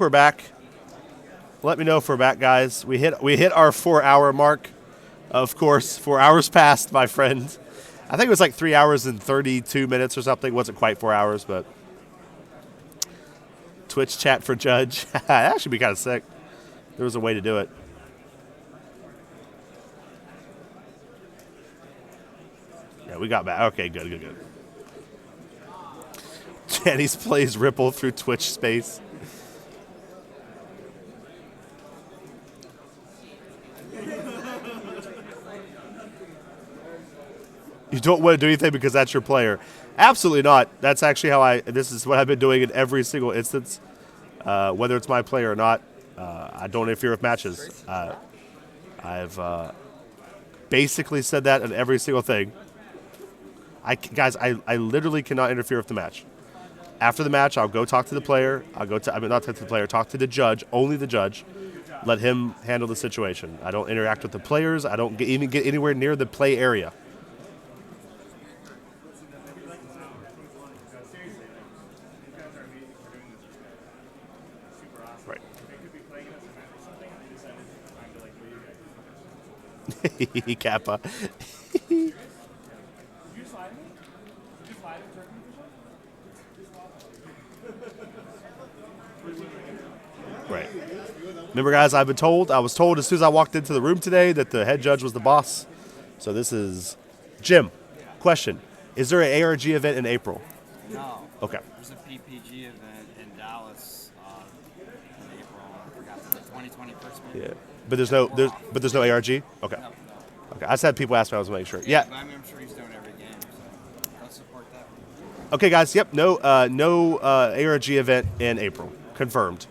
We're back. Let me know if we're back, guys. We hit our 4 hour mark. Of course, 4 hours passed, my friend. I think it was like 3 hours and 32 minutes or something. It wasn't quite 4 hours, but Twitch chat for Judge. That should be kind of sick. There was a way to do it. Yeah, we got back. Okay, good. Janice plays Ripple through Twitch space. You don't want to do anything because that's your player. Absolutely not. That's actually how this is what I've been doing in every single instance. Whether it's my player or not, I don't interfere with matches. I've basically said that in every single thing. I literally cannot interfere with the match. After the match, I'll go talk to the player. Not talk to the player, talk to the judge, only the judge. Let him handle the situation. I don't interact with the players. I don't even get anywhere near the play area. Right. Kappa. Right. Remember, guys, I was told as soon as I walked into the room today that the head judge was the boss. So this is Jim. Question: is there an ARG event in April? No. Okay. There's a PPG event in Dallas in April. I forgot the 2020 first meeting. Yeah. But there's no ARG. Okay. No, no. Okay. I just had people ask me. I was making sure. Yeah. But I mean, I'm sure he's doing every game, so let's support that. Okay, guys. Yep. No ARG event in April. Confirmed.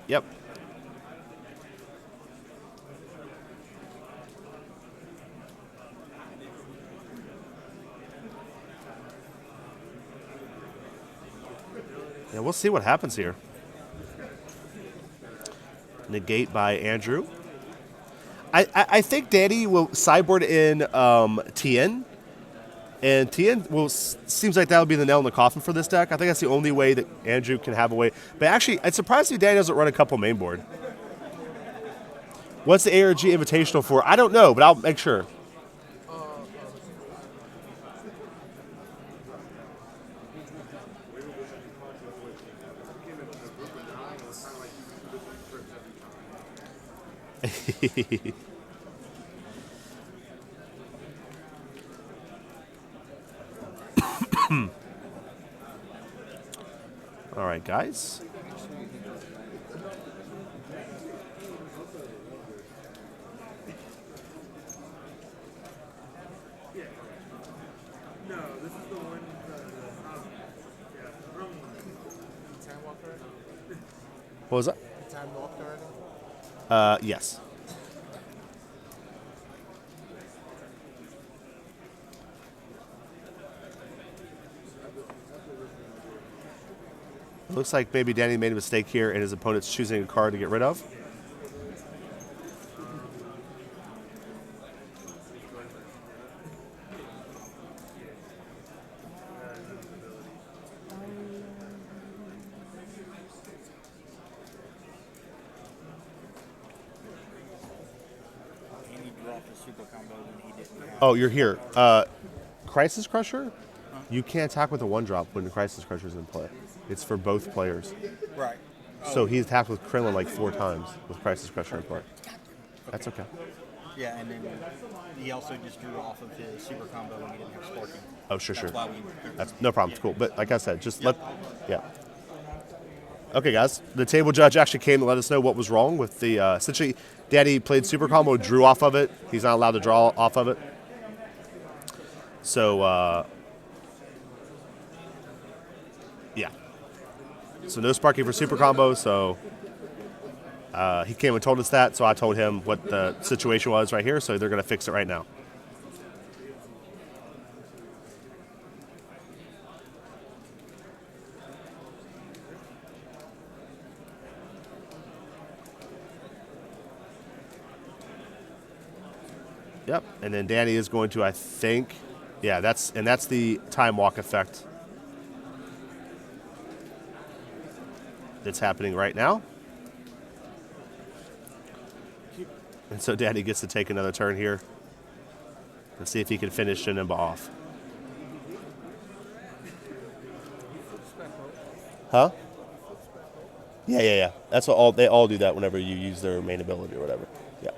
Yep. Yeah, we'll see what happens here. Negate by Andrew. I think Danny will sideboard in Tien. And Tien seems like that would be the nail in the coffin for this deck. I think that's the only way that Andrew can have a way. But actually, it's surprising Danny doesn't run a couple main board. What's the ARG Invitational for? I don't know, but I'll make sure. All right, guys. What was that? Yes. It looks like maybe Danny made a mistake here and his opponent's choosing a card to get rid of. And he dropped a super combo when he didn't have. Oh, you're here. Crisis Crusher? You can't attack with a 1-drop when the Crisis Crusher's in play. It's for both players. Right. So he attacked with Krillin like 4 times with Crisis Crusher in play. That's okay. Yeah, and then he also just drew off of his super combo when he didn't have Sparking. Oh, sure. That's why we. That's no problem. It's cool. But like I said, yeah. Okay, guys. The table judge actually came to let us know what was wrong with the. Essentially, Daddy played super combo, drew off of it. He's not allowed to draw off of it. So, yeah. So no sparking for super combo. So he came and told us that. So I told him what the situation was right here. So they're going to fix it right now. Yep. And then Danny is going to, I think, yeah, that's the time walk effect that's happening right now. And so Danny gets to take another turn here. Let's see if he can finish Janemba off. Huh? Yeah. That's what they all do that whenever you use their main ability or whatever. Yeah.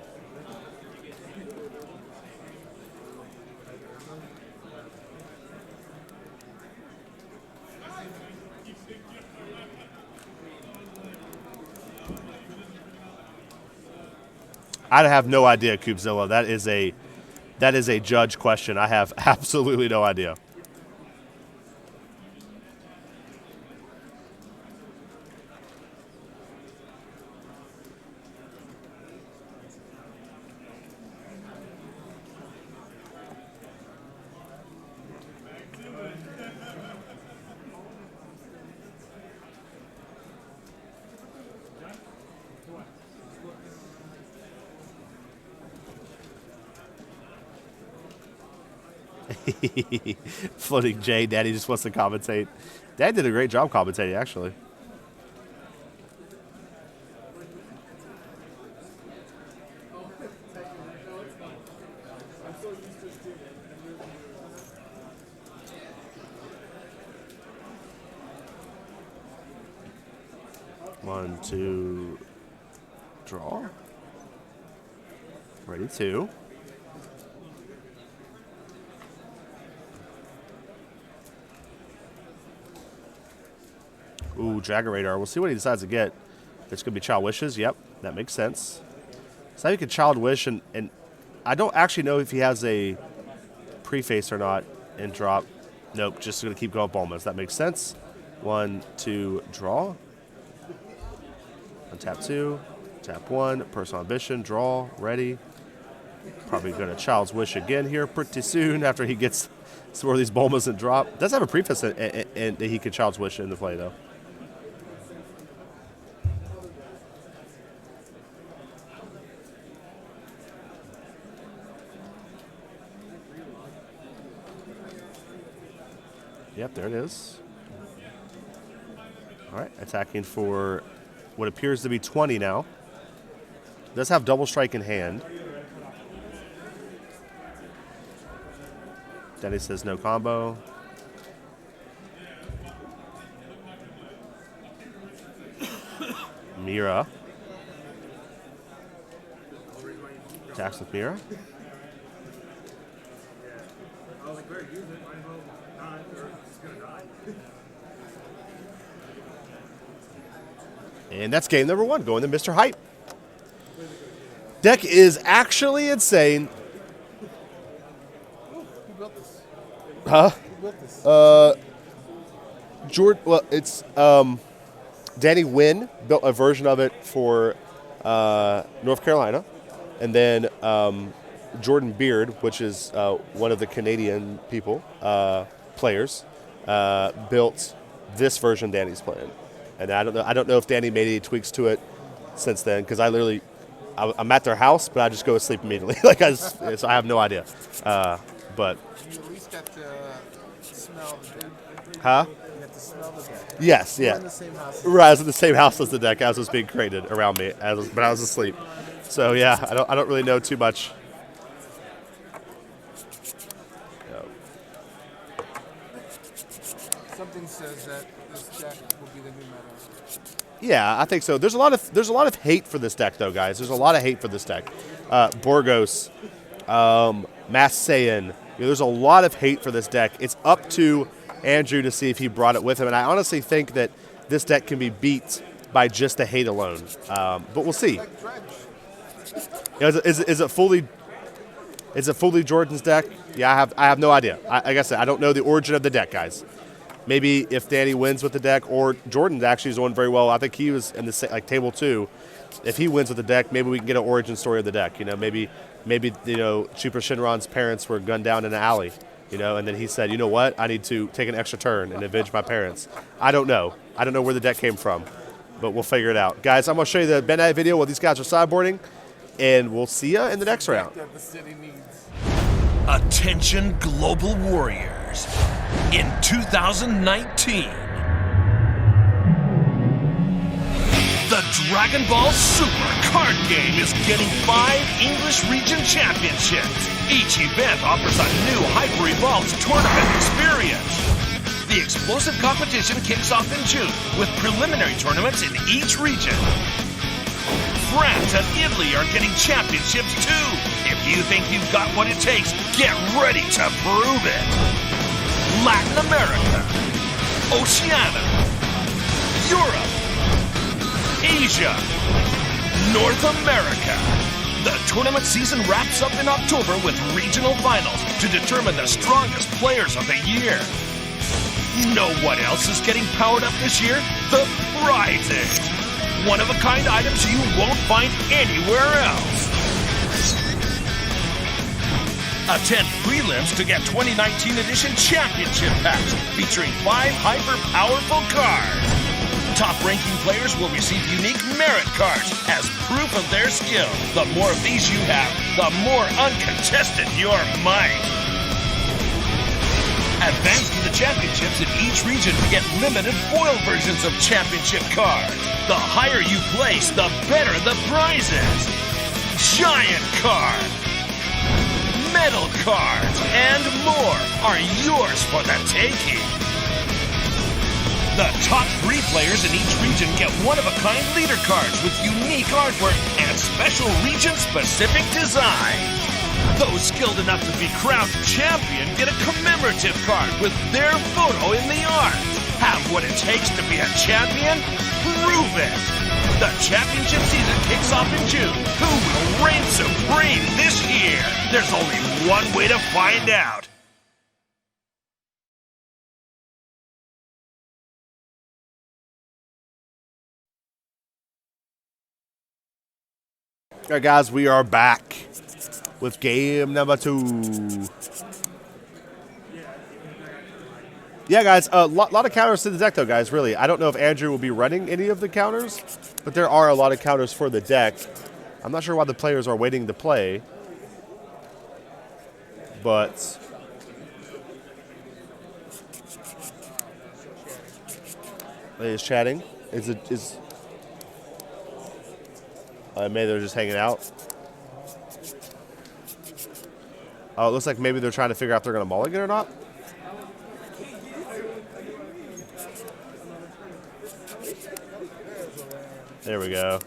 I have no idea, Cubezilla. That is a judge question. I have absolutely no idea. Floating J, Daddy just wants to commentate. Dad did a great job commentating, actually. One, two, draw. Ready, two. Ooh, Jagger Radar. We'll see what he decides to get. It's going to be Child Wishes. Yep, that makes sense. So he could Child Wish, and I don't actually know if he has a preface or not in drop. Nope, just going to keep going Bulmas. That makes sense. One, two, draw. Untap two, tap one, Personal Ambition, draw, ready. Probably going to Child's Wish again here pretty soon after he gets some more of these Bulmas and drop. Does have a preface and he could Child's Wish in the play, though. Yep, there it is. All right, attacking for what appears to be 20 now. Does have double strike in hand. Danny says no combo. Mira. Attacks with Mira. And that's game number one, going to Mr. Hype. Deck is actually insane. Who built this? Huh? Who built this? Jordan, well, it's Danny Wynn built a version of it for North Carolina. And then Jordan Beard, which is one of the Canadian players, built this version Danny's playing. And I don't know if Danny made any tweaks to it since then, because I'm at their house, but I just go to sleep immediately. So I have no idea. But You at least got to smell the deck. huh? You got to smell the deck. Yes, We're yeah. in the same house. Right, I was in the same house as the deck as was being created around me, but I was asleep. So yeah, I don't really know too much. Something says that this deck will be the new meta. Yeah, I think so. There's a lot of hate for this deck, though, guys. There's a lot of hate for this deck. Borgos, Mass Saiyan. There's a lot of hate for this deck. It's up to Andrew to see if he brought it with him, and I honestly think that this deck can be beat by just the hate alone. But we'll see. Like Dredge. Is it fully Jordan's deck? Yeah, I have no idea. Like I said, I don't know the origin of the deck, guys. Maybe if Danny wins with the deck, or Jordan actually is doing very well. I think he was in the table 2. If he wins with the deck, maybe we can get an origin story of the deck. Maybe Super Shinron's parents were gunned down in an alley. And then he said, you know what? I need to take an extra turn and avenge my parents. I don't know. I don't know where the deck came from, but we'll figure it out. Guys, I'm going to show you the Bandai video while these guys are sideboarding. and we'll see you in the next round. That the city needs. Attention Global Warriors. In 2019, the Dragon Ball Super card game is getting 5 English region championships. Each event offers a new hyper-evolved tournament experience. The explosive competition kicks off in June with preliminary tournaments in each region. France and Italy are getting championships too. If you think you've got what it takes, get ready to prove it. Latin America, Oceania, Europe, Asia, North America. The tournament season wraps up in October with regional finals to determine the strongest players of the year. Know what else is getting powered up this year? The prizes. One-of-a-kind items you won't find anywhere else. Attend prelims to get 2019 edition championship packs featuring 5 hyper-powerful cards. Top-ranking players will receive unique merit cards as proof of their skill. The more of these you have, the more uncontested your might. Advance to the championships in each region to get limited foil versions of championship cards. The higher you place, the better the prizes. Giant cards, metal cards, and more are yours for the taking. The top 3 players in each region get one-of-a-kind leader cards with unique artwork and special region-specific designs. Those skilled enough to be crowned champion get a commemorative card with their photo in the art. Have what it takes to be a champion? Prove it! The championship season kicks off in June. Who will reign supreme this year? There's only one way to find out. All right, guys, we are back with game number 2. Yeah, guys, a lot of counters to the deck, though, guys, really. I don't know if Andrew will be running any of the counters, but there are a lot of counters for the deck. I'm not sure why the players are waiting to play, but... Is chatting? Maybe they're just hanging out. Oh, it looks like maybe they're trying to figure out if they're going to mulligan or not. There we go.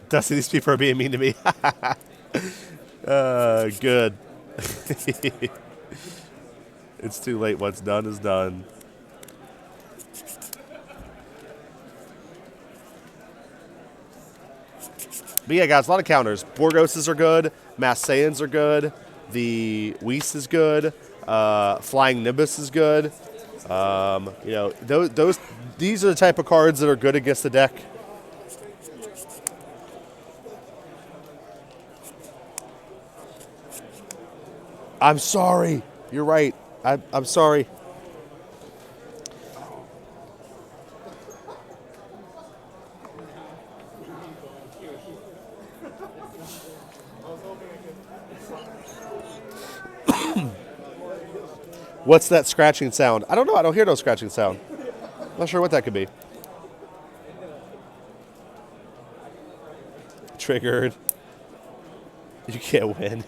Dusty, these people are being mean to me. Good. It's too late. What's done is done. But yeah, guys, a lot of counters. Borgoses are good. Mass Saiyans are good. The Whis is good. Flying Nimbus is good. You know, these are the type of cards that are good against the deck. I'm sorry. You're right. I'm sorry. What's that scratching sound? I don't know. I don't hear no scratching sound. I'm not sure what that could be. Triggered. You can't win.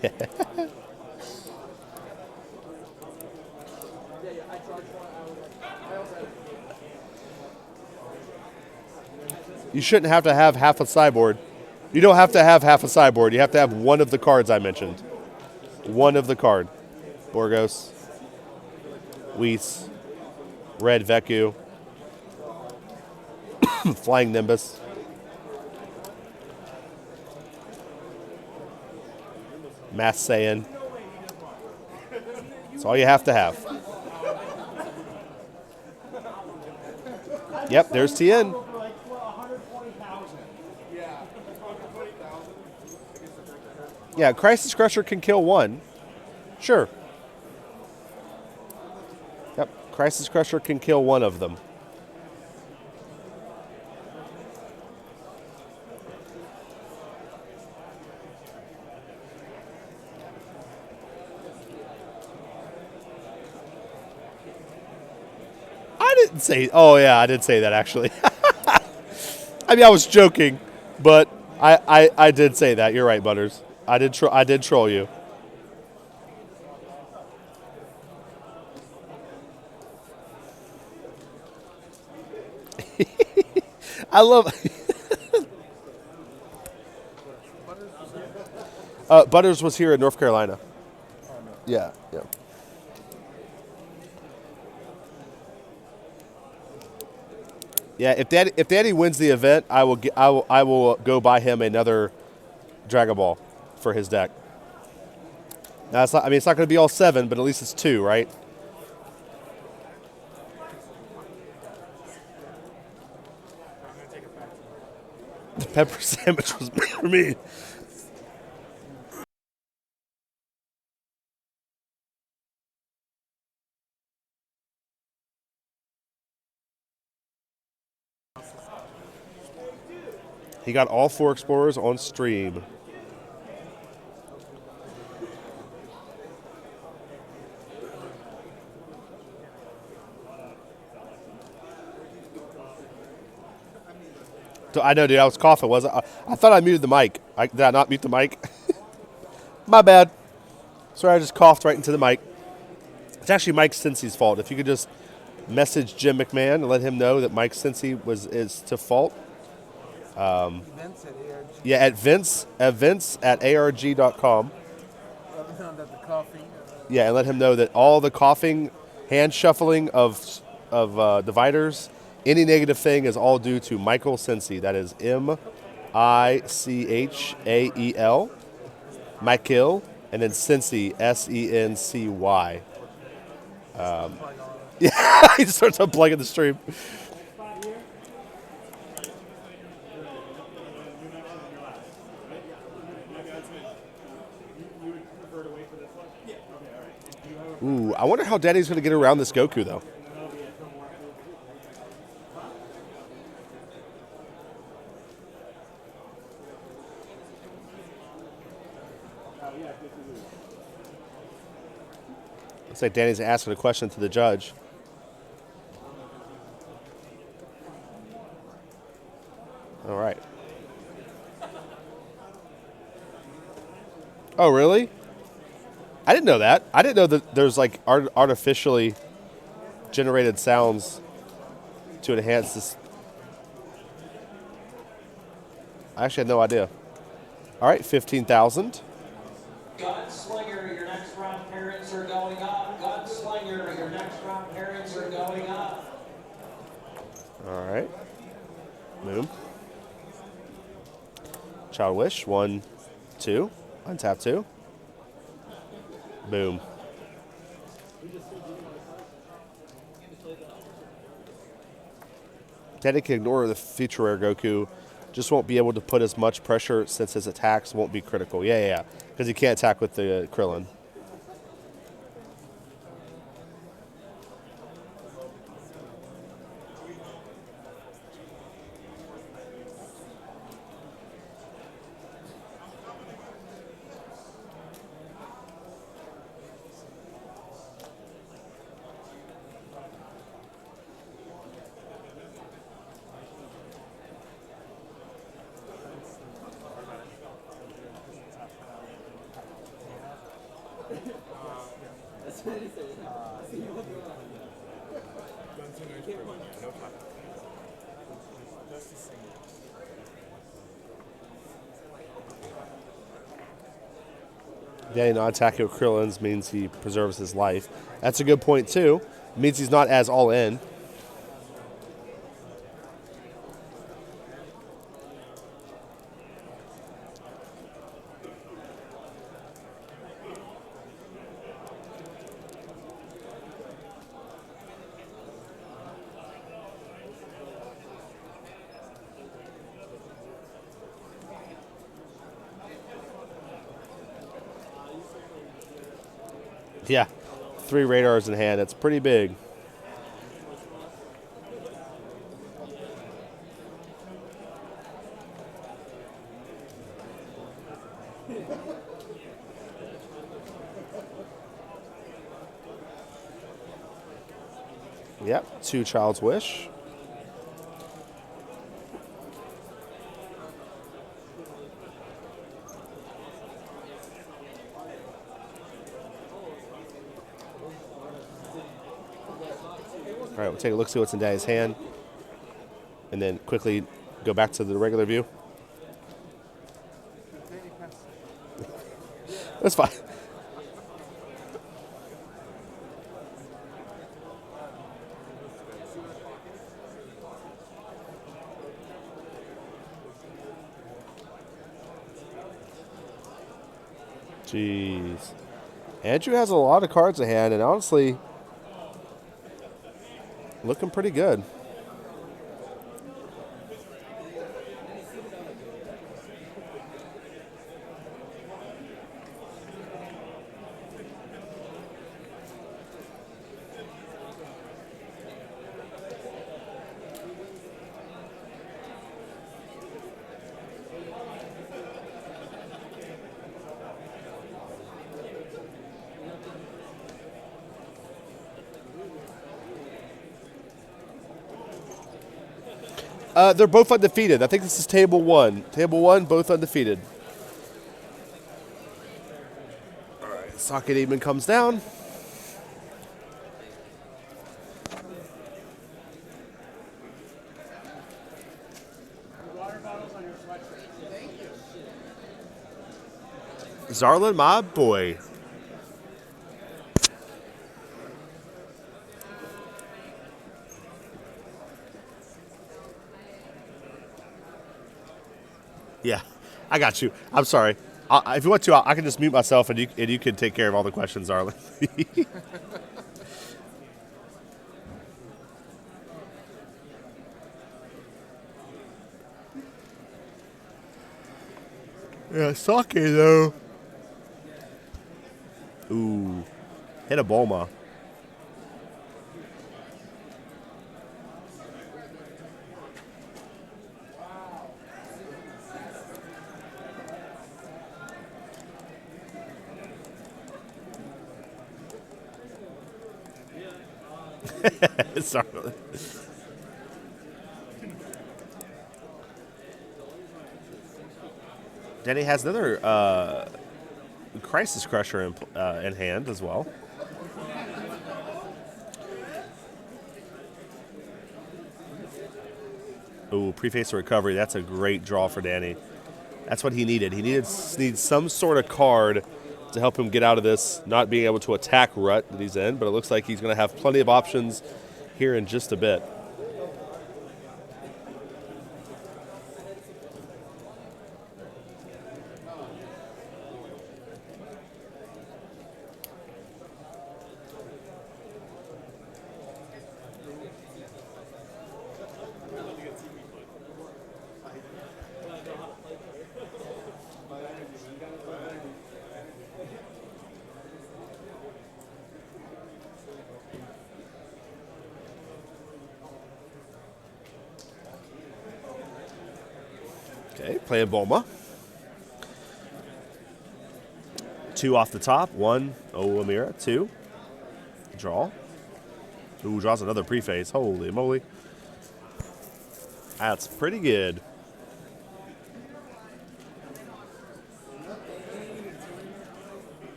You shouldn't have to have half a sideboard. You don't have to have half a sideboard. You have to have one of the cards I mentioned. One of the card. Borgos. Whis. Red Veku. Flying Nimbus. Mass Saiyan. That's all you have to have. Yep, there's Tien. Yeah, Crisis Crusher can kill one. Sure. Crisis Crusher can kill one of them. I didn't say. Oh yeah, I did say that actually. I mean, I was joking, but I did say that. You're right, Butters. I did troll you. I love. Butters was here in North Carolina. Yeah, yeah. Yeah, if Danny wins the event, I will go buy him another Dragon Ball for his deck. Now it's not, I mean, it's not going to be all 7, but at least it's 2, right? The pepper sandwich was made for me. He got all 4 Explorers on stream. I know, dude. I was coughing. I thought I muted the mic. Did I not mute the mic? My bad. Sorry, I just coughed right into the mic. It's actually Mike Cincy's fault. If you could just message Jim McMahon and let him know that Mike Cincy is to fault. Events at ARG. Yeah, at Vince at arg.com. Let them know that the coughing. Yeah, and let him know that all the coughing, hand shuffling of dividers, any negative thing is all due to Michael Cincy. That is Michael, Michael, and then Cincy, Sency. Yeah, he just starts unplugging the stream. Ooh, I wonder how Daddy's going to get around this Goku, though. Looks like Danny's asking a question to the judge. All right. Oh, really? I didn't know that. I didn't know that there's like artificially generated sounds to enhance this. I actually had no idea. All right, 15,000. Gunslinger, your next round parents are going up. Gunslinger, your next round parents are going up. All right. Boom. Child Wish, 1, 2. Untap 2. Boom. Daddy can ignore the future rare Goku. Just won't be able to put as much pressure since his attacks won't be critical. Yeah. Because he can't attack with the Krillin. Danny not attacking with Krillins means he preserves his life. That's a good point, too. It means he's not as all in. Yeah, 3 radars in hand. That's pretty big. Yep, 2 Child's Wish. All right, we'll take a look, see what's in Daddy's hand, and then quickly go back to the regular view. That's fine. Jeez. Andrew has a lot of cards in hand, and honestly, looking pretty good. They're both undefeated. I think this is table 1. Table 1, both undefeated. All right, Socket Demon comes down. Zarlin, my boy. Yeah, I got you. I'm sorry. If you want to, I can just mute myself, and you can take care of all the questions, Arlen. Yeah, Sake though. Ooh, hit a Bulma. Sorry. Denny has another Crisis Crusher in hand as well. Ooh, Preface to Recovery. That's a great draw for Danny. That's what he needed. He needs some sort of card to help him get out of this not being able to attack rut that he's in, but it looks like he's going to have plenty of options here in just a bit. Okay, playing Bulma. 2 off the top. 1, Amira. 2. Draw. Ooh, draws another preface. Holy moly. That's pretty good.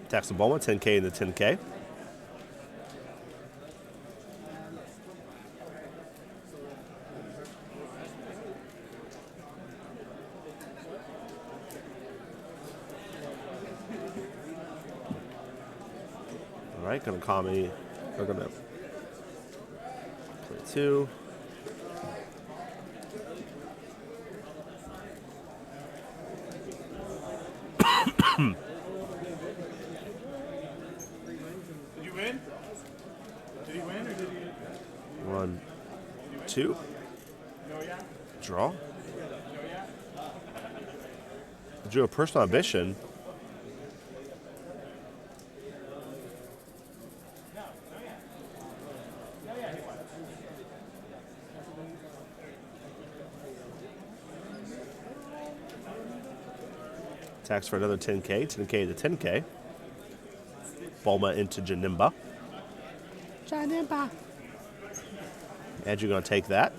Tax some Bulma. 10K in the 10K. All right, gonna call me. We're gonna play 2. Did you win? Did he win or did he? 1, 2. Draw. Drew a personal ambition. Attacks for another 10K. 10K to 10K. Bulma into Janemba. Janemba. Andrew going to take that.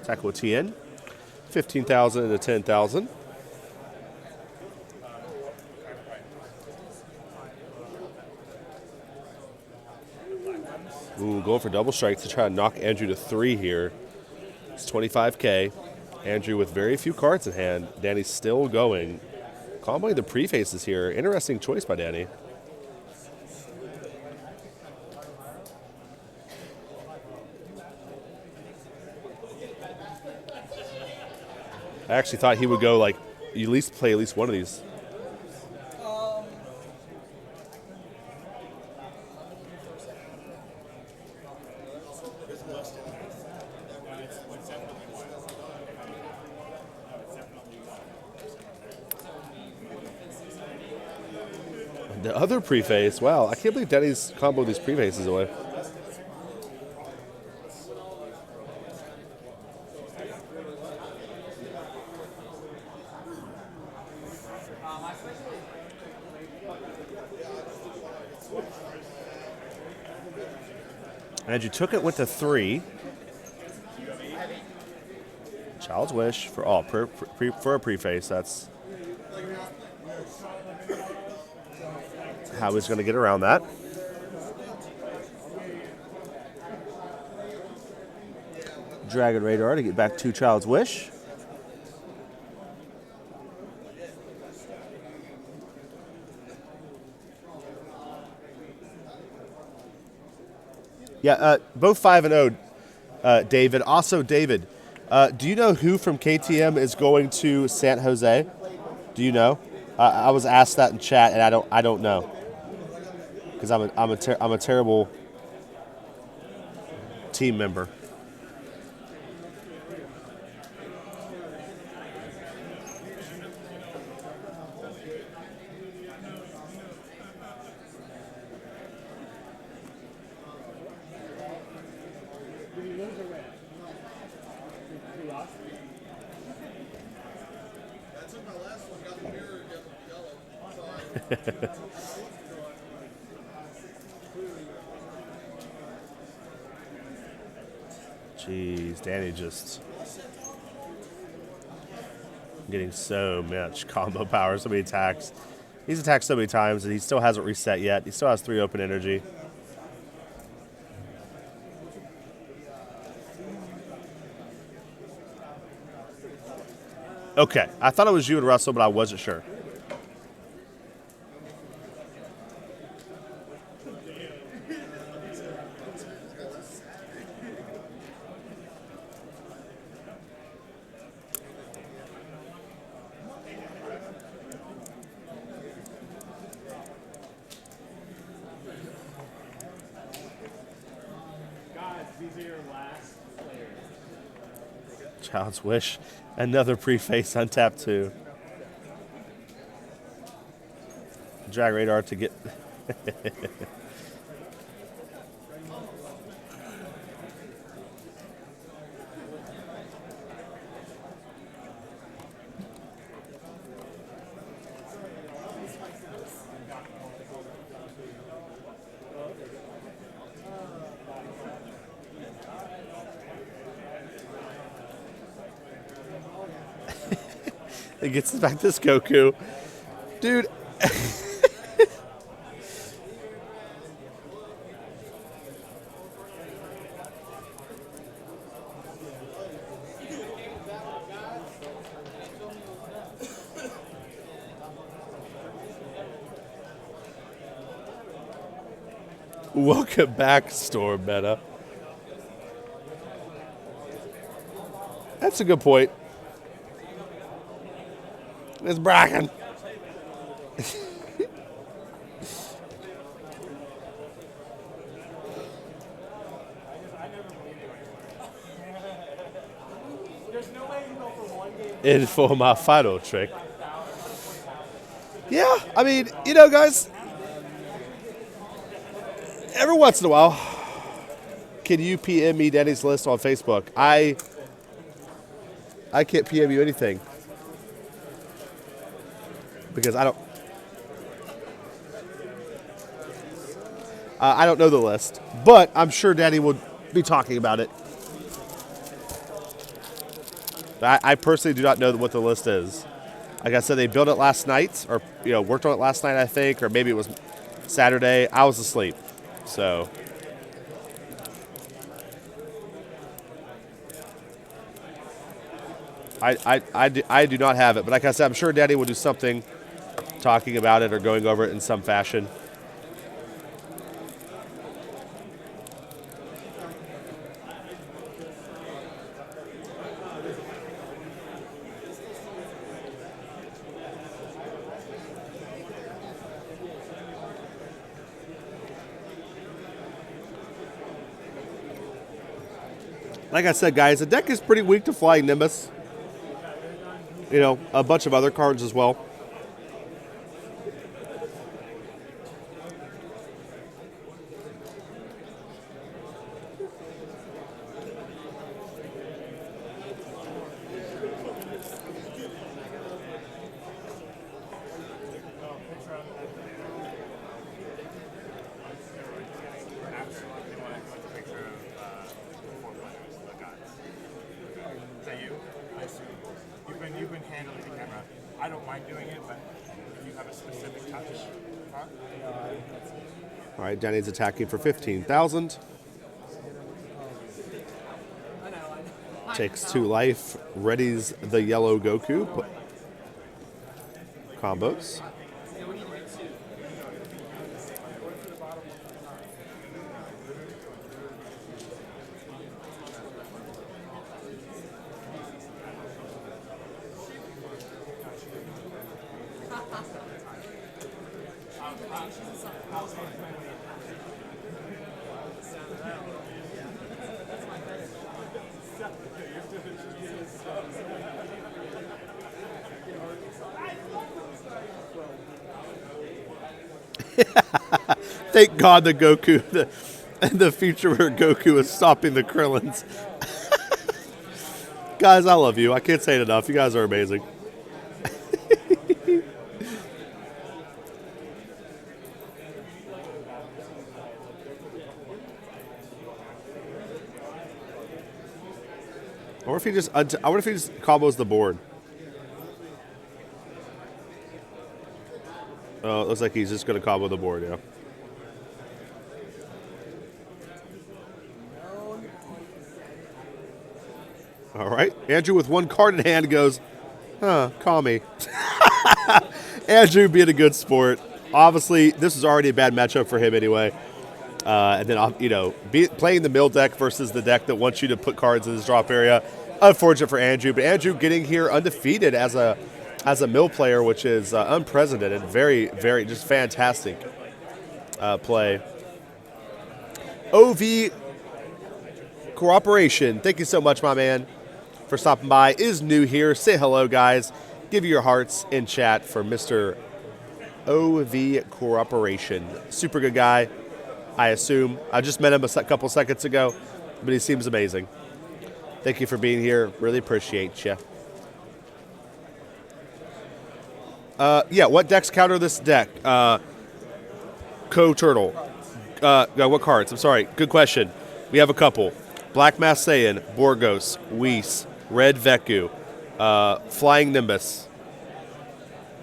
Tackle with TN. 15,000 into 10,000. Ooh, going for double strikes to try to knock Andrew to 3 here. It's 25K. Andrew with very few cards in hand. Danny's still going. Comboing the prefaces here. Interesting choice by Danny. I actually thought he would go like, you at least play at least one of these. The other preface, wow, I can't believe Danny's comboed these prefaces away. Andrew took it, went to 3. Child's Wish for for a preface. That's how he's going to get around that. Dragon Radar to get back to Child's Wish. Yeah, both 5-0, David. Also, David, do you know who from KTM is going to San Jose? Do you know? I was asked that in chat, and I don't know, because I'm a terrible team member. Jeez, Danny just getting so much combo power, so many attacks. He's attacked so many times, and he still hasn't reset yet. He still has 3 open energy. Okay, I thought it was you and Russell, but I wasn't sure. Child's Wish. Another preface on tap 2. Drag Radar to get... It gets back to Goku. Dude. Welcome back, Storm Meta. That's a good point. It's Bracken. in for my final trick. Yeah, I mean, you know, guys, every once in a while, can you PM me Danny's list on Facebook? I can't PM you anything because I don't know the list, but I'm sure Danny will be talking about it. I personally do not know what the list is. Like I said, they built it last night, or worked on it last night, I think, or maybe it was Saturday. I was asleep, so. I do not have it, but like I said, I'm sure Daddy will do something talking about it or going over it in some fashion. Like I said, guys, the deck is pretty weak to Flying Nimbus. A bunch of other cards as well. You've been handling the camera. I don't mind doing it, but if you have a specific touch, huh? All right, Danny's attacking for 15,000. Takes 2 life. Readies the yellow Goku. Combos. Thank God the Goku, the future where Goku is stopping the Krillins. Guys, I love you. I can't say it enough. You guys are amazing. I wonder if he just combos the board. Oh, it looks like he's just going to combo the board, yeah. All right. Andrew with 1 card in hand goes, call me. Andrew being a good sport. Obviously, this is already a bad matchup for him anyway. And then, playing the mill deck versus the deck that wants you to put cards in his drop area. Unfortunate for Andrew, but Andrew getting here undefeated as a mill player, which is unprecedented. Very, very just fantastic play. OV Cooperation, thank you so much, my man, for stopping by. Is new here. Say hello, guys. Give your hearts in chat for Mr. OV Cooperation. Super good guy, I assume. I just met him a couple seconds ago, but he seems amazing. Thank you for being here. Really appreciate you. What decks counter this deck? Co-Turtle. What cards? I'm sorry. Good question. We have a couple. Black Mass Saiyan, Borgos, Whis, Red Veku, Flying Nimbus.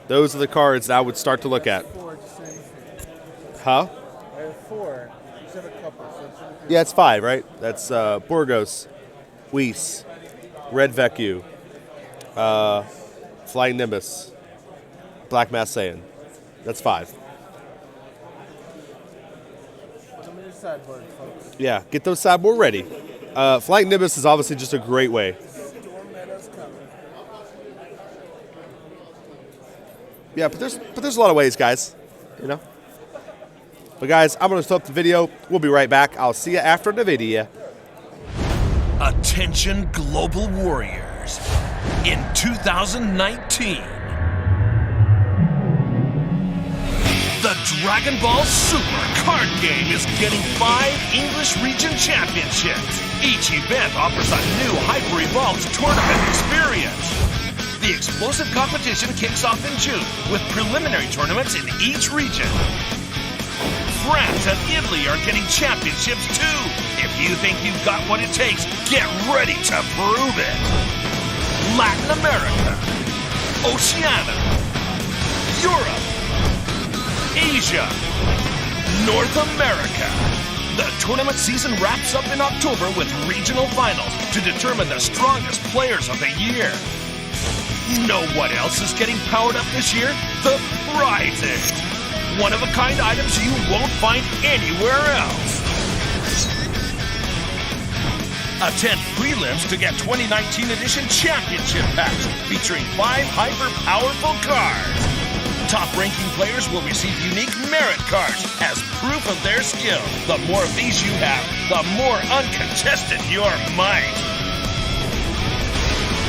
Those are the cards that I would start to look at. 4 to say. Huh? I have 4. You said a couple, so it should be Yeah, it's 5, right? That's Borgos, Whis, Red Veku, Flying Nimbus, Black Mass Saiyan. That's 5. some of your sideboard, folks. Yeah, get those sideboard ready. Flying Nimbus is obviously just a great way. Storm Meadows coming. Yeah, but there's a lot of ways, guys. But guys, I'm gonna stop the video. We'll be right back. I'll see you after the video. Attention, Global Warriors. players in 2019. The Dragon Ball Super card game is getting 5 English region championships. Each event offers a new Hyper-Evolved tournament experience. The explosive competition kicks off in June with preliminary tournaments in each region. France and Italy are getting championships too. If you think you've got what it takes, get ready to prove it. Latin America, Oceania, Europe, Asia, North America. The tournament season wraps up in October with regional finals to determine the strongest players of the year. Know what else is getting powered up this year? The prizes. One-of-a-kind items you won't find anywhere else. Attend prelims to get 2019 edition championship packs featuring 5 hyper-powerful cards. Top-ranking players will receive unique merit cards as proof of their skill. The more of these you have, the more uncontested your might.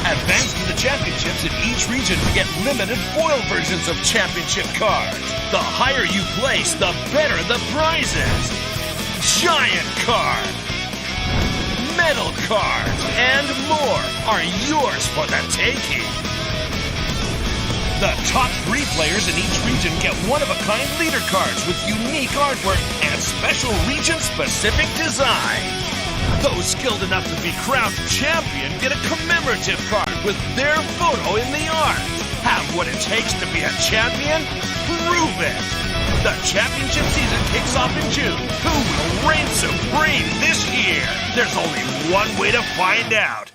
Advance to the championships in each region to get limited foil versions of championship cards. The higher you place, the better the prizes. Giant card, metal cards, and more are yours for the taking. The top 3 players in each region get one-of-a-kind leader cards with unique artwork and special region-specific designs. Those skilled enough to be crowned champion get a commemorative card with their photo in the art. Have what it takes to be a champion? Prove it! The championship season kicks off in June. Who will reign supreme this year? There's only one way to find out.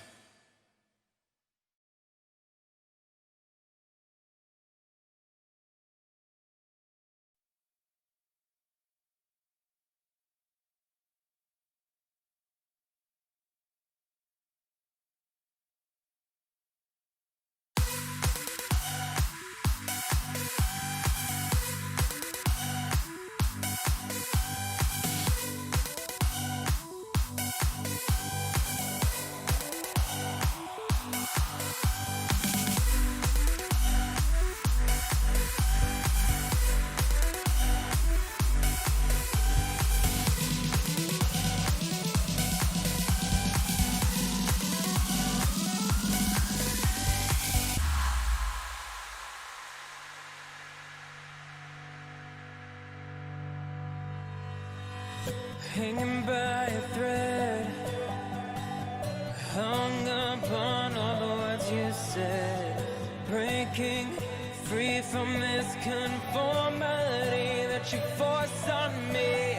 Hanging by a thread, hung upon all the words you said, breaking free from this conformity that you force on me.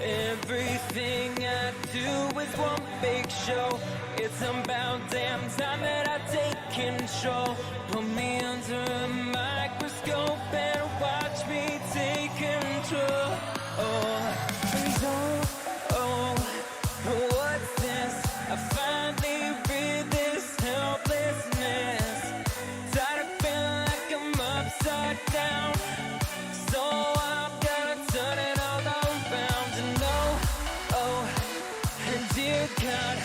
Everything I do is one big show. It's about damn time that I take control. Put me under a microscope and watch me take control. What's this? I finally read this helplessness. Tired of feeling like I'm upside down, so I'm gonna turn it all around. And and dear God,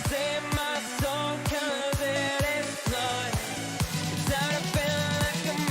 save my soul, 'cause it is not. Tired of feeling like I'm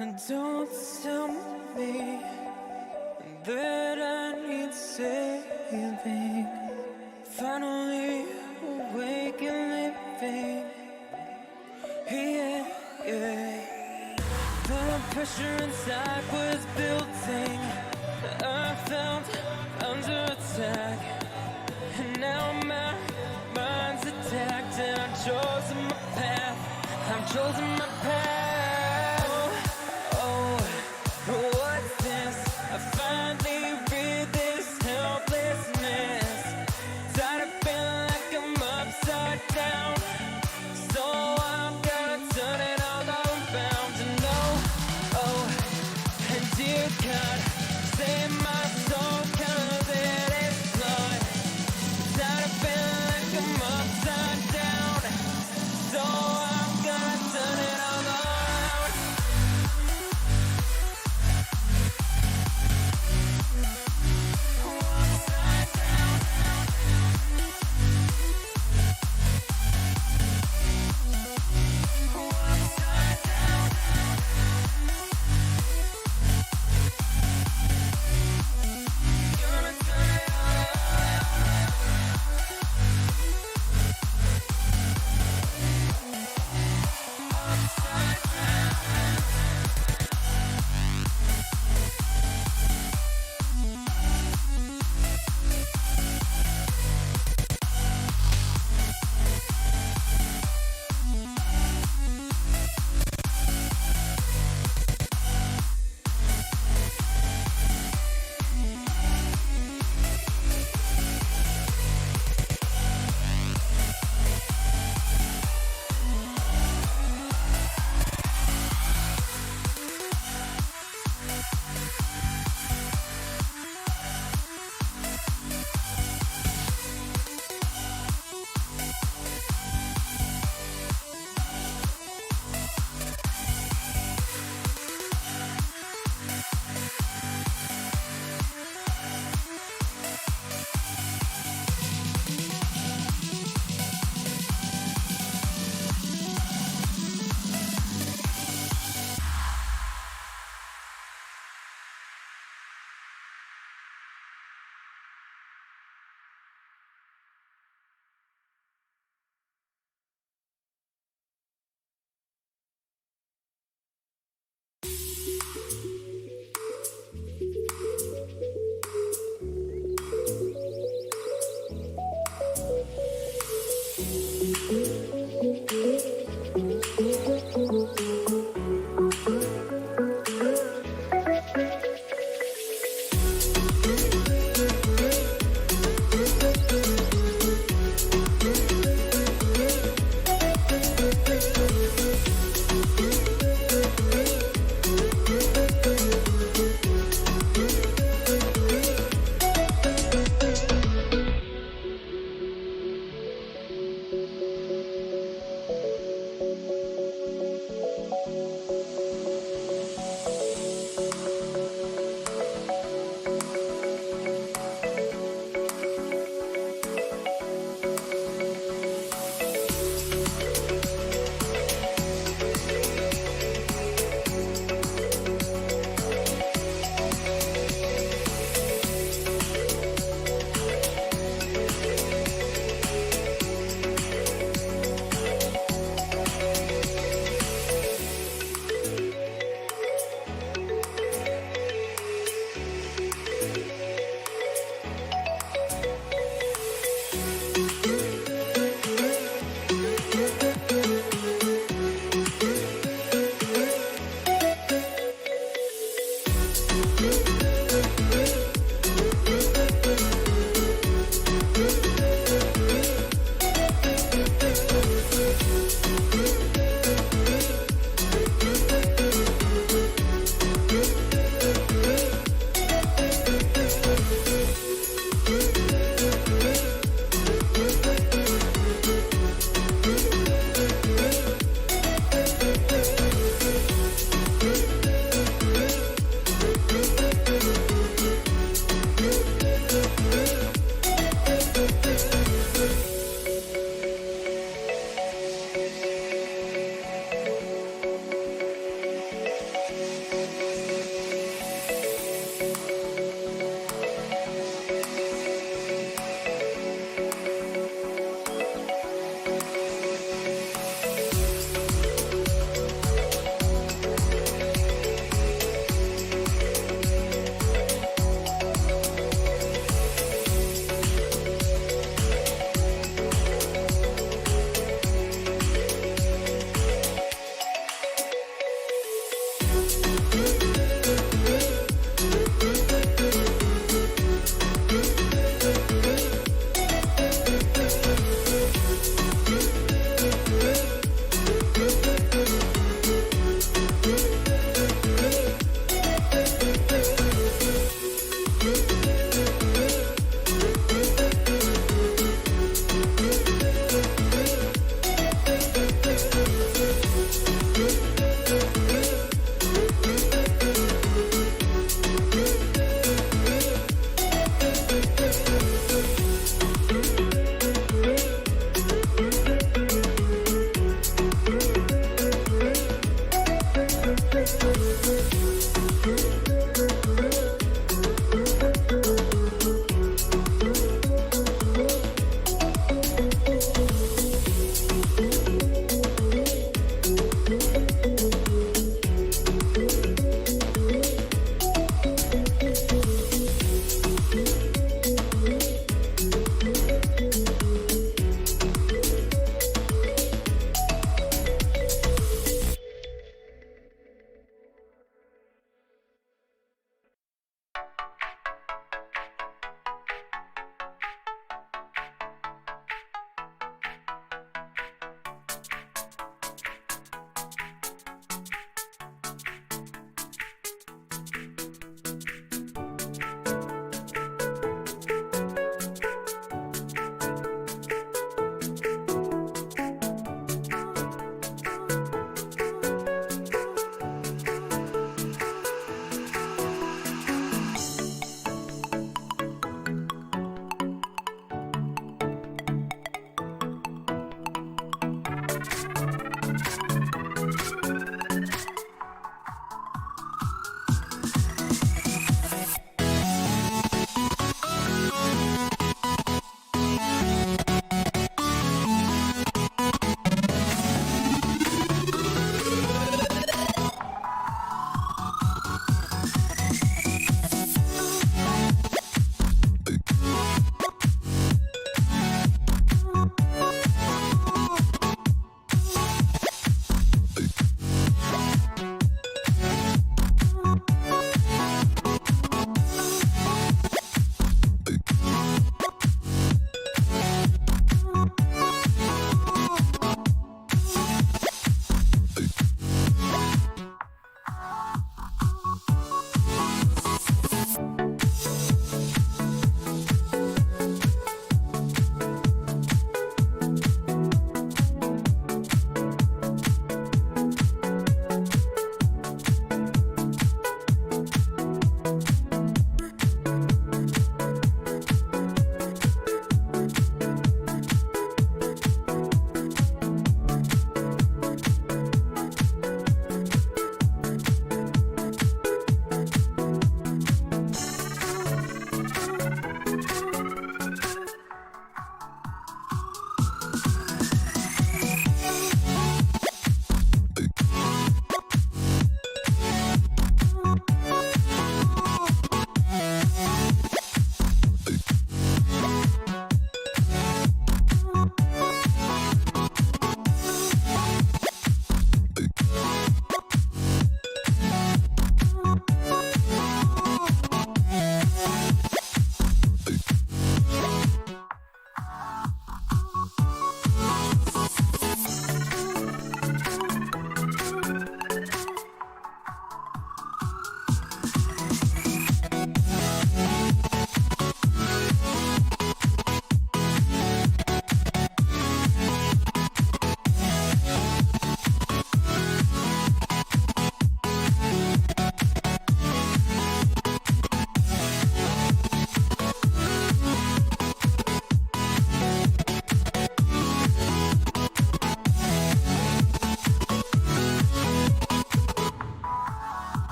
Don't tell me that I need saving. Finally awake and living. Yeah, yeah. The pressure inside was building. I felt under attack, and now my mind's attacked. And I've chosen my path. I've chosen my path. Oh, what's this? I finally read this helplessness. Tired of feeling like I'm upside down. So I'm gonna turn it all around. And and dear God, save my soul, 'cause it is flawed. Tired of feeling like I'm upside down. So I'm gonna turn it all around.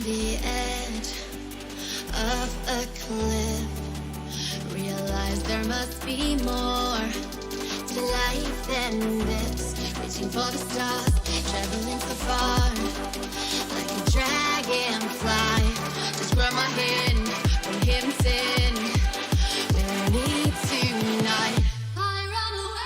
the edge of a cliff. Realize there must be more to life than this. Reaching for the stars, traveling so far, like a dragonfly. Just grab my hand from Hampton. We'll meet tonight. I run away.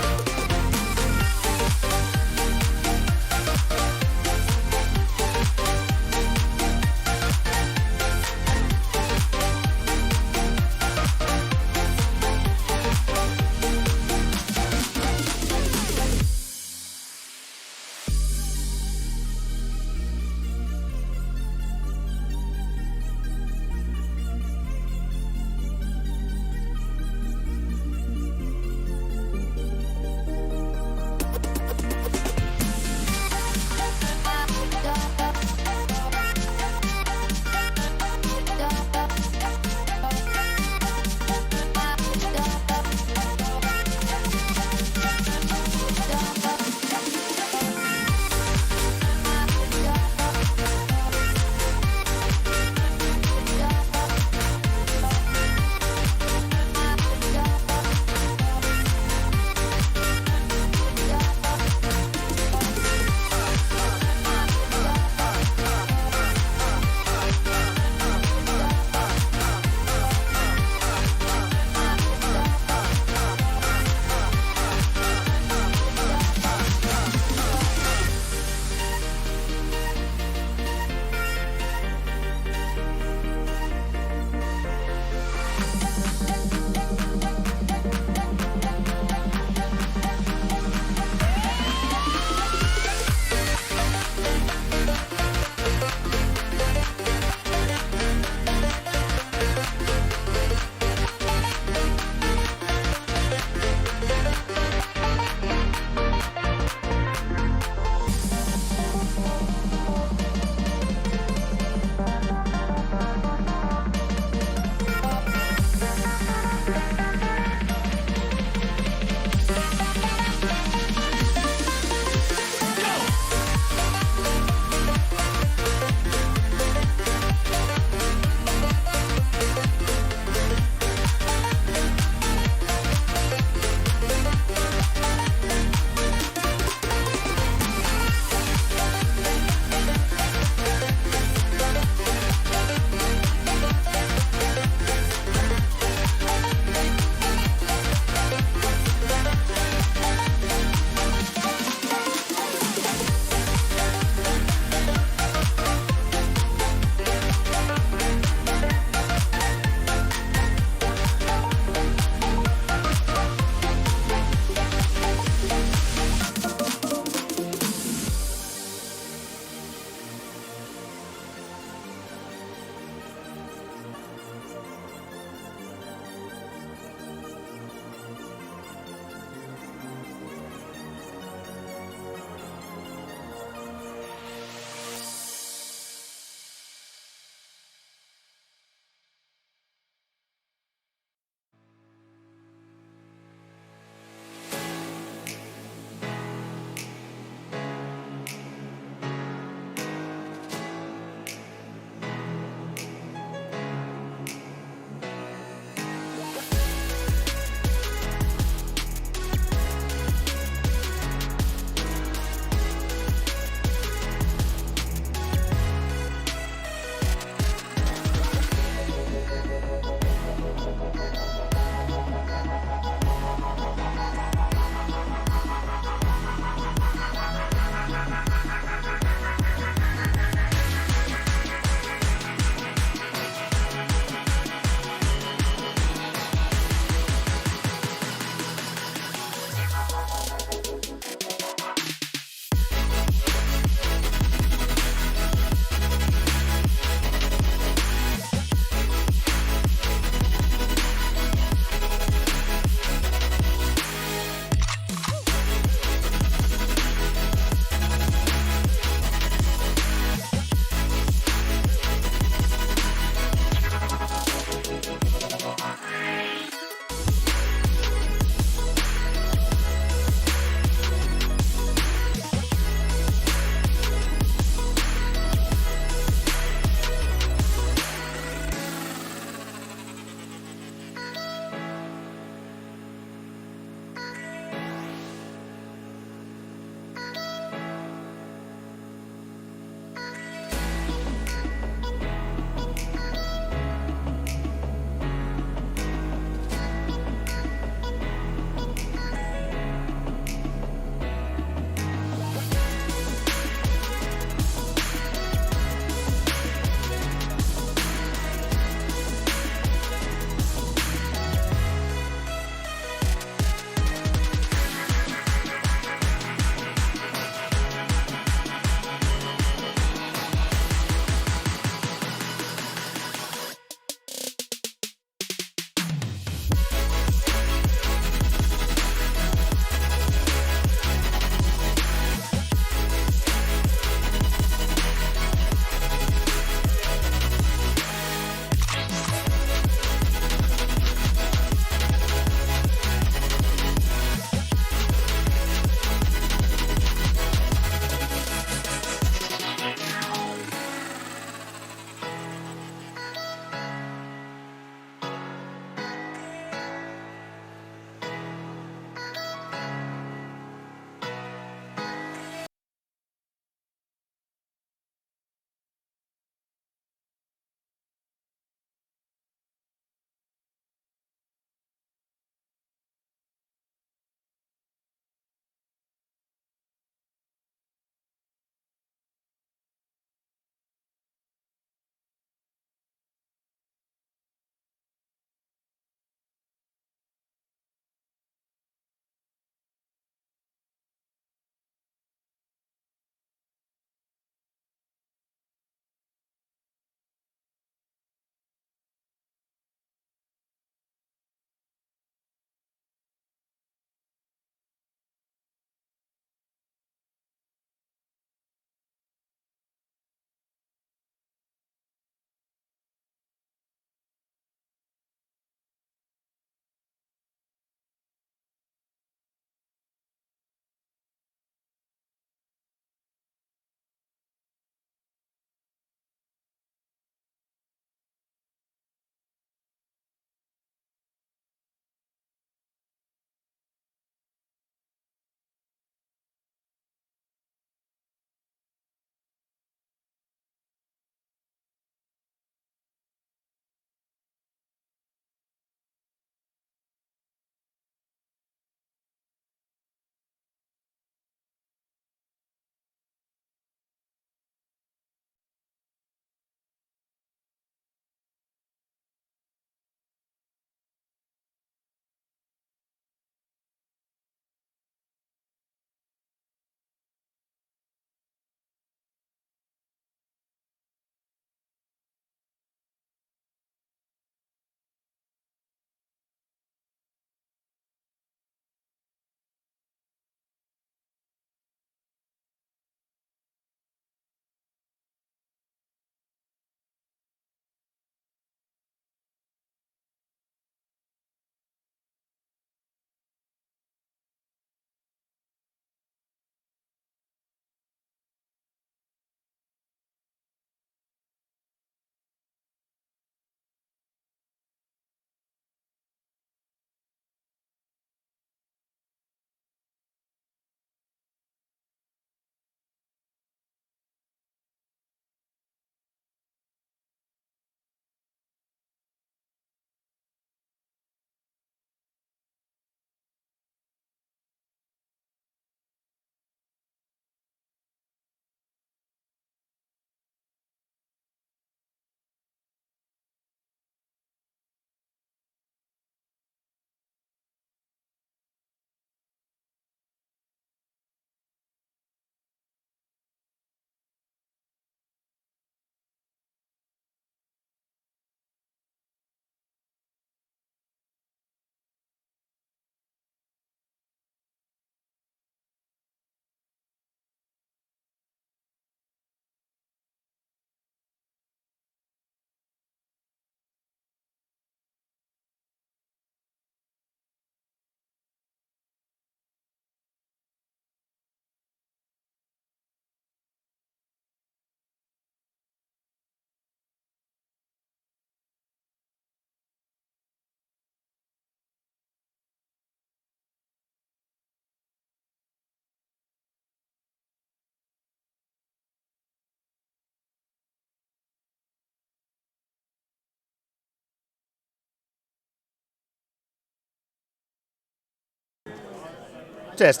Test.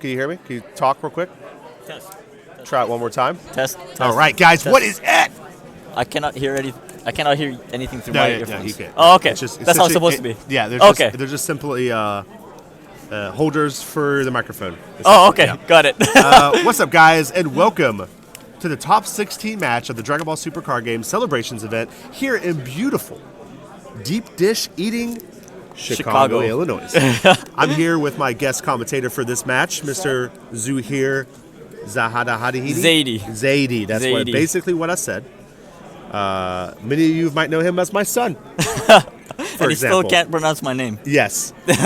Can you hear me? Can you talk real quick? Test. Try it one more time. Test. All right, guys. Test. What is it? I cannot hear anything through my earphones. you can't. Oh, okay. It's just- That's how it's essentially- supposed to be. Yeah. Okay. They're just simply holders for the microphone. Oh, okay. Yeah. Got it. What's up, guys, and welcome to the top 16 match of the Dragon Ball Super Card Game Celebrations event here in beautiful Deep Dish Eating Chicago, Chicago. Illinois. I'm here with my guest commentator for this match, Mr. Zuhair Zahadahadihidi. Zaidi. That's Zaidi. basically what I said. Many of you might know him as my son. And he still can't pronounce my name. Yes. We're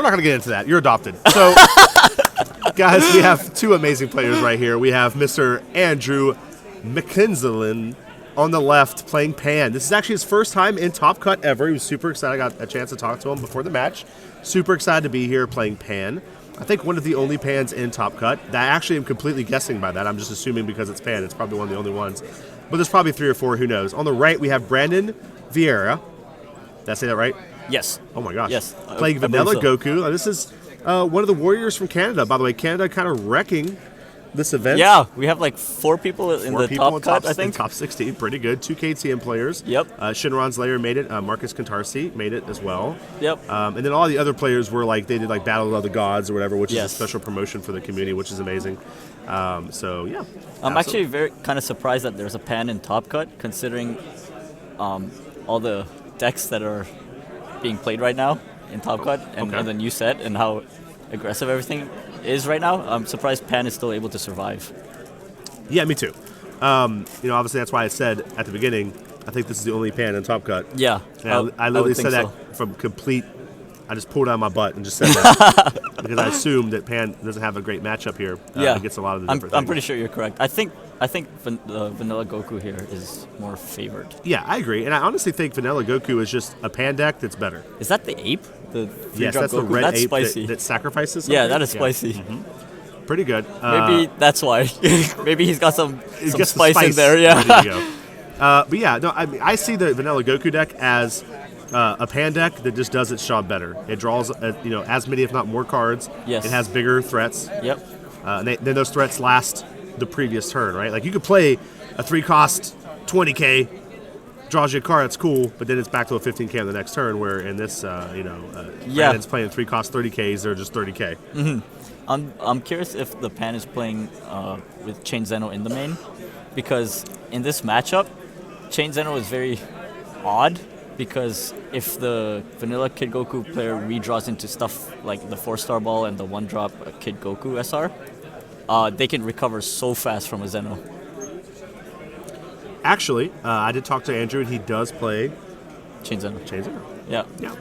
not going to get into that. You're adopted. So, guys, we have two amazing players right here. We have Mr. Andrew McKinzelin on the left playing Pan. This is actually his first time in Top Cut ever. He was super excited. I got a chance to talk to him before the match. Super excited to be here playing Pan. I think one of the only Pans in Top Cut. I actually am completely guessing by that. I'm just assuming because it's Pan. It's probably one of the only ones. But there's probably 3 or 4. Who knows? On the right, we have Brandon Vieira. Did I say that right? Yes. Oh my gosh. Yes. Playing I believe Vanilla so. Goku. This is one of the warriors from Canada. By the way, Canada kind of wrecking this event. Yeah, we have like 4 people in 4 the people top in cut, top, I think. in top 16. Pretty good. 2 KTM players. Yep. Shinron's Lair made it. Marcus Cantarsi made it as well. Yep. And then all the other players were like, they did like Battle of the Gods or whatever, which is a Yes. special promotion for the community, which is amazing. So, yeah. I'm actually very kind of surprised that there's a Pan in Top Cut, considering all the decks that are being played right now in Top Cut and, Okay. and the new set and how aggressive everything is right now. I'm surprised Pan is still able to survive. Yeah, me too. Obviously that's why I said at the beginning, I think this is the only Pan in Top Cut. Yeah, And I literally would think said so. that from complete. I just pulled out of my butt and just said that because I assumed that Pan doesn't have a great matchup here. Yeah, against a lot of the I'm different pretty things. sure you're correct. I think the Vanilla Goku here is more favored. Yeah, I agree, and I honestly think Vanilla Goku is just a Pan deck that's better. Is that the ape? The Yes, three-drop that's the Goku? red That's ape spicy. that sacrifices. Yeah, something? that is spicy. Pretty good. Maybe that's why. Maybe he's got some He gets the spice in there. Yeah. ready to go. But yeah, no, I see the Vanilla Goku deck as a Pan deck that just does its job better. It draws, as many, if not more cards. Yes. It has bigger threats. Yep. And then those threats last the previous turn, right? Like you could play a 3-cost 20k, draws you a card, that's cool, but then it's back to a 15k on the next turn. Where in this, Brandon's playing 3-cost 30ks, they're just 30k. I'm curious if the Pan is playing with Chain Zeno in the main, because in this matchup, Chain Zeno is very odd, because if the Vanilla Kid Goku player redraws into stuff like the 4-star ball and the 1-drop Kid Goku SR, they can recover so fast from a Zeno. Actually, I did talk to Andrew, and he does play Chain Zeno. Chain Zeno. Yeah. Yeah.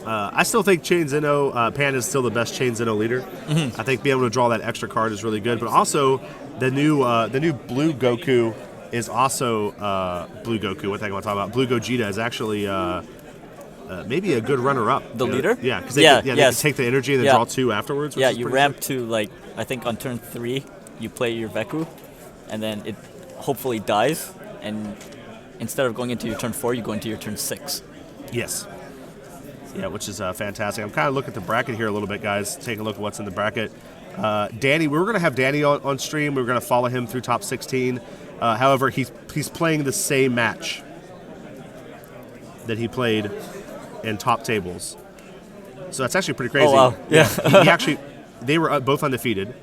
I still think Chain Zeno, Pan is still the best Chain Zeno leader. I think being able to draw that extra card is really good. But also, the new Blue Goku is also Blue Goku. What the heck am I talking about? Blue Gogeta is actually maybe a good runner-up. The leader? Yeah, because Yeah, they yes. can take the energy and then Yeah. draw 2 afterwards. Which Yeah, is you pretty ramp sick. to, like, I think on turn 3, you play your Veku, and then it hopefully dies, and instead of going into your turn 4, you go into your turn 6. Yes. Yeah, which is fantastic. I'm kind of looking at the bracket here a little bit, guys. Taking a look at what's in the bracket. Danny, we were going to have Danny on stream. We were going to follow him through top 16. However, he's playing the same match that he played in top tables. So that's actually pretty crazy. Oh, wow. Yeah. he actually, they were both undefeated.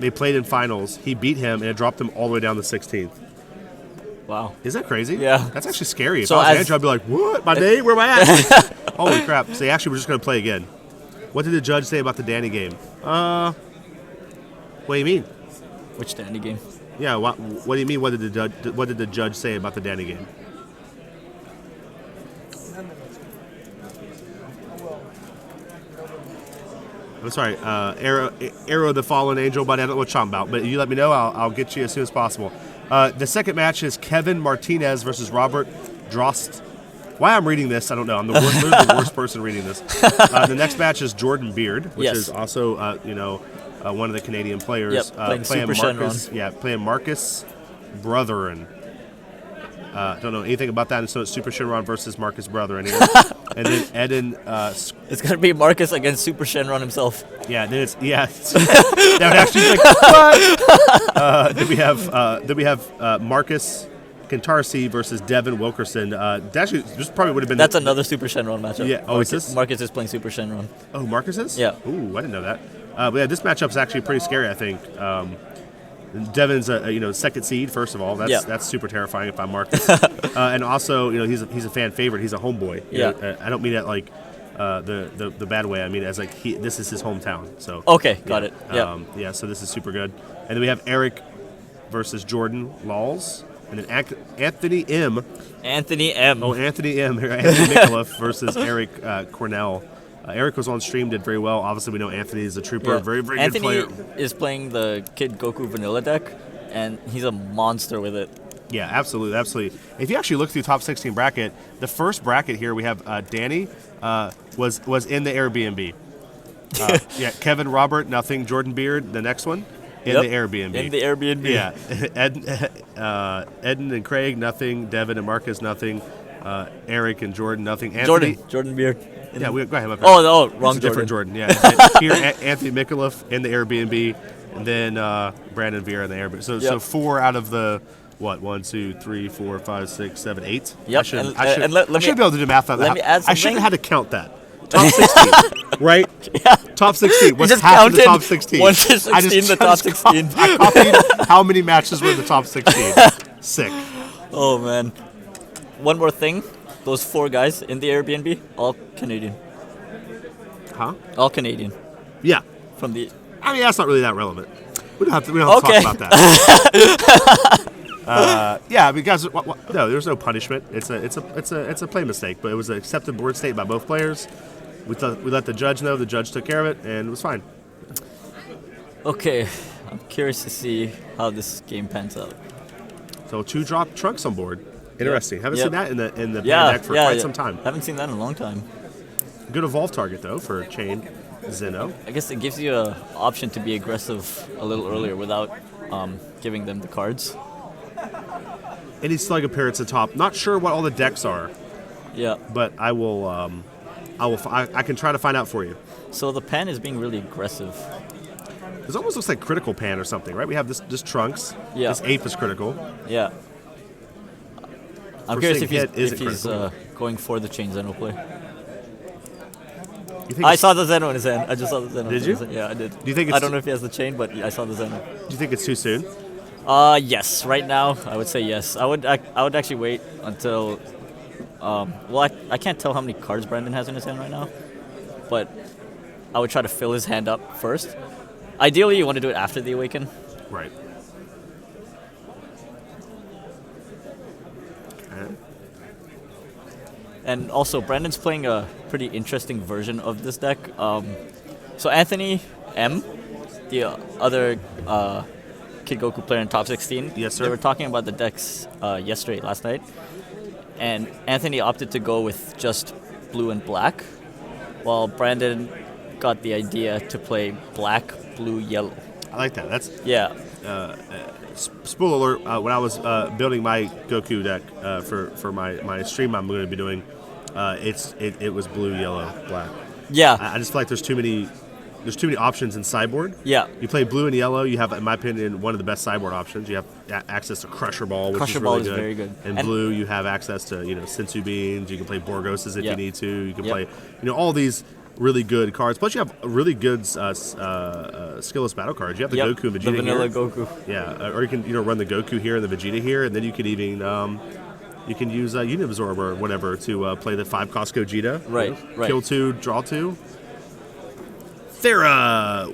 They played in finals. He beat him, and it dropped him all the way down to 16th. Wow. Is that crazy? Yeah. That's actually scary. If So I was as- Andrew, I'd be like, what? My name? Where am I at? Holy crap. So they actually were just going to play again. What did the judge say about the Danny game? What do you mean? Which Danny game? Yeah, what do you mean? What did the judge say about the Danny game? I'm sorry, Arrow the Fallen Angel, but I don't know what you're talking about. But you let me know, I'll get you as soon as possible. The second match is Kevin Martinez versus Robert Drost. Why I'm reading this, I don't know. I'm literally the worst person reading this. The next match is Jordan Beard, which Yes. is also, one of the Canadian players. Yep, playing Super Marcus. Shenron. Yeah, playing Marcus Brotherin. Don't know anything about that. And so it's Super Shenron versus Marcus Brother anyway. And then Eden. It's gonna be Marcus against Super Shenron himself. Yeah. Then it's that would actually be like what? Then we have Marcus Kantarsi versus Devin Wilkerson. Actually, this probably would have been. That's another Super Shenron matchup. Yeah. Oh, is this? Marcus is playing Super Shenron. Oh, Marcus is? Yeah. Ooh, I didn't know that. But yeah, this matchup's actually pretty scary, I think. Devin's a second seed. First of all, that's super terrifying if I'm Marcus. And also, he's a fan favorite. He's a homeboy. I don't mean that like the bad way. I mean as like this is his hometown. So Okay, got it. Yeah. So this is super good. And then we have Eric versus Jordan Laws, and then Anthony M. Anthony M. Oh, Anthony M. Anthony Mikuloff versus Eric Cornell. Eric was on stream, did very well. Obviously, we know Anthony is a trooper, very, very Anthony good player. is playing the Kid Goku vanilla deck, and he's a monster with it. Yeah, absolutely, absolutely. If you actually look through top 16 bracket, the first bracket here we have Danny was in the Airbnb. Kevin Robert, nothing. Jordan Beard, the next one in the Airbnb. In the Airbnb. Yeah, Eden and Craig, nothing. Devin and Marcus, nothing. Eric and Jordan, nothing. Anthony, Jordan Beard. Yeah, go ahead. Wrong different Jordan. Yeah, here Anthony Mikuloff in the Airbnb, and then Brandon Vieira in the Airbnb. So 4 out of the 1, 2, 3, 4, 5, 6, 7, 8. Yep. I should be able to do math on that. Let me add I shouldn't something. have had to count that. Top 16, right? Yeah. Top 16. What's just half of the counted top 16? 1 to 16, the top 16. I copied how many matches were in the top 16. Sick. Oh man. One more thing. Those 4 guys in the Airbnb, all Canadian. Huh? All Canadian. Yeah. From the. I mean, that's not really that relevant. We don't have to Okay. talk about that. Yeah, because no, there's no punishment. It's a play mistake, but it was an accepted board state by both players. We let the judge know. The judge took care of it, and it was fine. Okay, I'm curious to see how this game pans out. So 2 drop Trunks on board. Interesting. Haven't seen that in the deck for quite some time. Haven't seen that in a long time. Good evolve target though for Chain Zeno. I guess it gives you an option to be aggressive a little earlier without giving them the cards. Any slug appearance at top. Not sure what all the decks are, Yeah. but I will. I can try to find out for you. So the pan is being really aggressive. This almost looks like critical pan or something, right? We have this Trunks. Yeah. This ape is critical. Yeah. I'm First curious thing if he's, hit is if it he's critical? going for the chain Zeno play. You think I it's- saw the Zeno in his hand. I just saw the Zeno. Did in you? his hand. Yeah, I did. Do you think I it's don't know if he has the chain, but I saw the Zeno. Do you think it's too soon? Yes. Right now, I would say yes. I would actually wait until. I can't tell how many cards Brandon has in his hand right now, but I would try to fill his hand up first. Ideally, you want to do it after the Awaken. Right. Okay. And also, Brandon's playing a pretty interesting version of this deck. So Anthony M, the other Kid Goku player in top 16, Yes, sir. they were talking about the decks last night. And Anthony opted to go with just blue and black, while Brandon got the idea to play black, blue, yellow. I like that. That's Yeah. spoiler alert. When I was building my Goku deck for my stream, I'm going to be doing. It was blue, yellow, black. Yeah. I just feel like there's too many options in sideboard. Yeah. You play blue and yellow, you have, in my opinion, one of the best sideboard options. You have access to Crusher Ball, which Crusher is Ball really is good. very good. And blue, you have access to Sensu Beans. You can play Borgoses if Yeah. you need to. You can Yep. play all these really good cards. Plus, you have really good skillless battle cards. You have the Yep, Goku and Vegeta the vanilla here. Goku. Yeah, or you can run the Goku here and the Vegeta here, and then you could even you can use Unibzorb or whatever to play the 5-cost Gogeta. Right, right. Kill 2, draw 2. Thera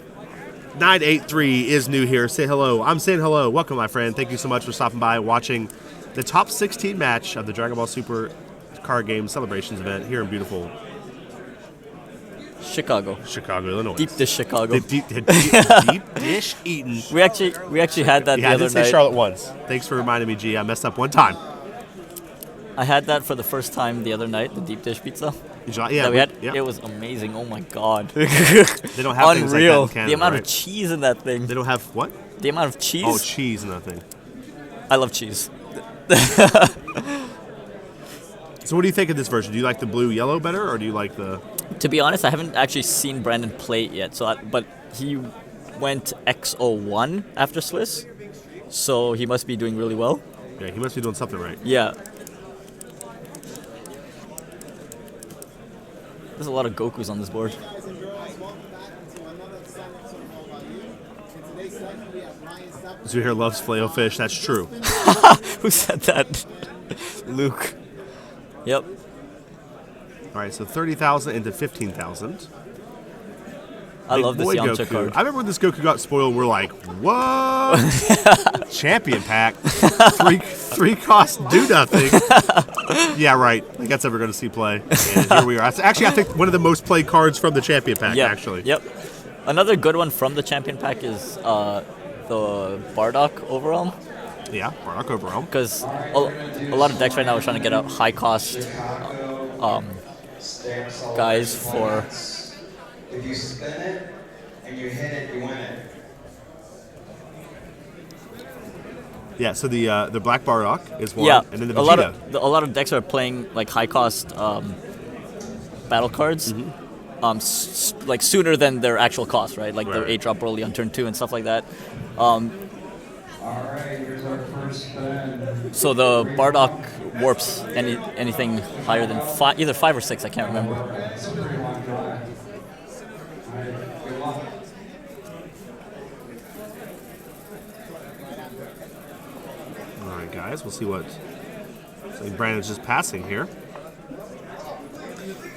983 is new here. Say hello. I'm saying hello. Welcome, my friend. Thank you so much for stopping by, watching the top 16 match of the Dragon Ball Super card game celebrations event here in beautiful Chicago. Illinois. Deep dish Chicago. Deep dish eaten. We actually had that Yeah, I the did other say night. Charlotte once. Thanks for reminding me, G. I messed up one time. I had that for the first time the other night, the deep dish pizza. Yeah, that we had. yeah. It was amazing. Oh my god. They don't have things like that Unreal. in Canada, The amount right? of cheese in that thing. They don't have what? The amount of cheese. Oh, cheese in that thing. I love cheese. So what do you think of this version? Do you like the blue-yellow better, or do you like the... To be honest, I haven't actually seen Brandon play it yet. But he went XO1 after Swiss, so he must be doing really well. Yeah, he must be doing something right. Yeah. There's a lot of Gokus on this board. Zuhair loves Filet-O-Fish. That's true. Who said that? Luke. Yep. All right, so 30,000 into 15,000. I love this Boy Yamcha Goku. card. I remember when this Goku got spoiled. We're like, what? Champion pack, three cost do nothing. Yeah, right. I think that's ever going to see play. And here we are. That's actually, I think one of the most played cards from the champion pack. Yeah. Actually. Yep. Another good one from the champion pack is the Bardock overall. Yeah, Bardock overall. Because a lot of decks right now are trying to get out high cost guys for. If you spin it and you hit it, you win it. Yeah. So the Black Bardock is one. Yeah, And then the a Vegeta. lot of decks are playing like high cost battle cards. Mm-hmm. Like sooner than their actual cost, right? Like their Right. 8-drop Broly on turn 2 and stuff like that. Alright, here's our first spin. So the Bardock warps anything higher than either 5 or 6. I can't remember. It's a pretty long drive. Alright, good luck. All right, guys. We'll see what. So Brandon's just passing here.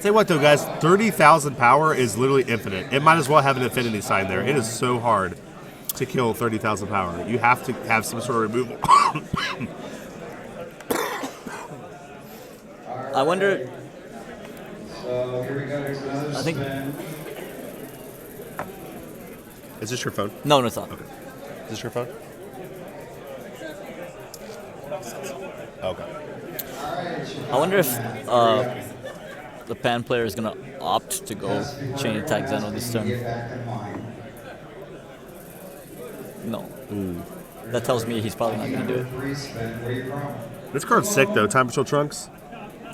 Tell you what, though, guys, 30,000 power is literally infinite. It might as well have an infinity sign there. It is so hard to kill 30,000 power. You have to have some sort of removal. I wonder. So here we go, here's another I think- spin. Is this your phone? No, it's not. Okay. Is this your phone? Okay. I wonder if the Pan player is gonna opt to go chain attack Zeno this turn. Get back in line. No. That tells me he's probably not gonna do it. Free spin, where you from? This card's sick, though. Time Patrol Trunks.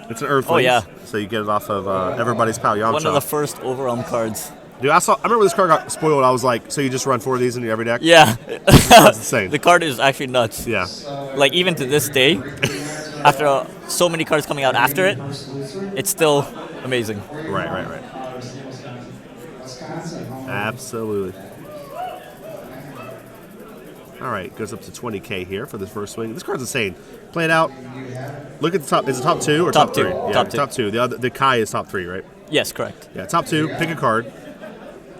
It's an Earthling. Oh, yeah. So you get it off of everybody's pal, Yamcha. One of the first overwhelm cards. Dude, I remember when this card got spoiled. I was like, so you just run 4 of these into every deck? Yeah. That's insane. The card is actually nuts. Yeah. Like even to this day, after so many cards coming out after it, it's still amazing. Right. Absolutely. All right, goes up to 20K here for this first swing. This card's insane. Play it out. Look at the top. Is it top 2 or Top top two. 3? Yeah, Top two. top 2. The Kai is top 3, right? Yes, correct. Yeah, top 2. Pick a card,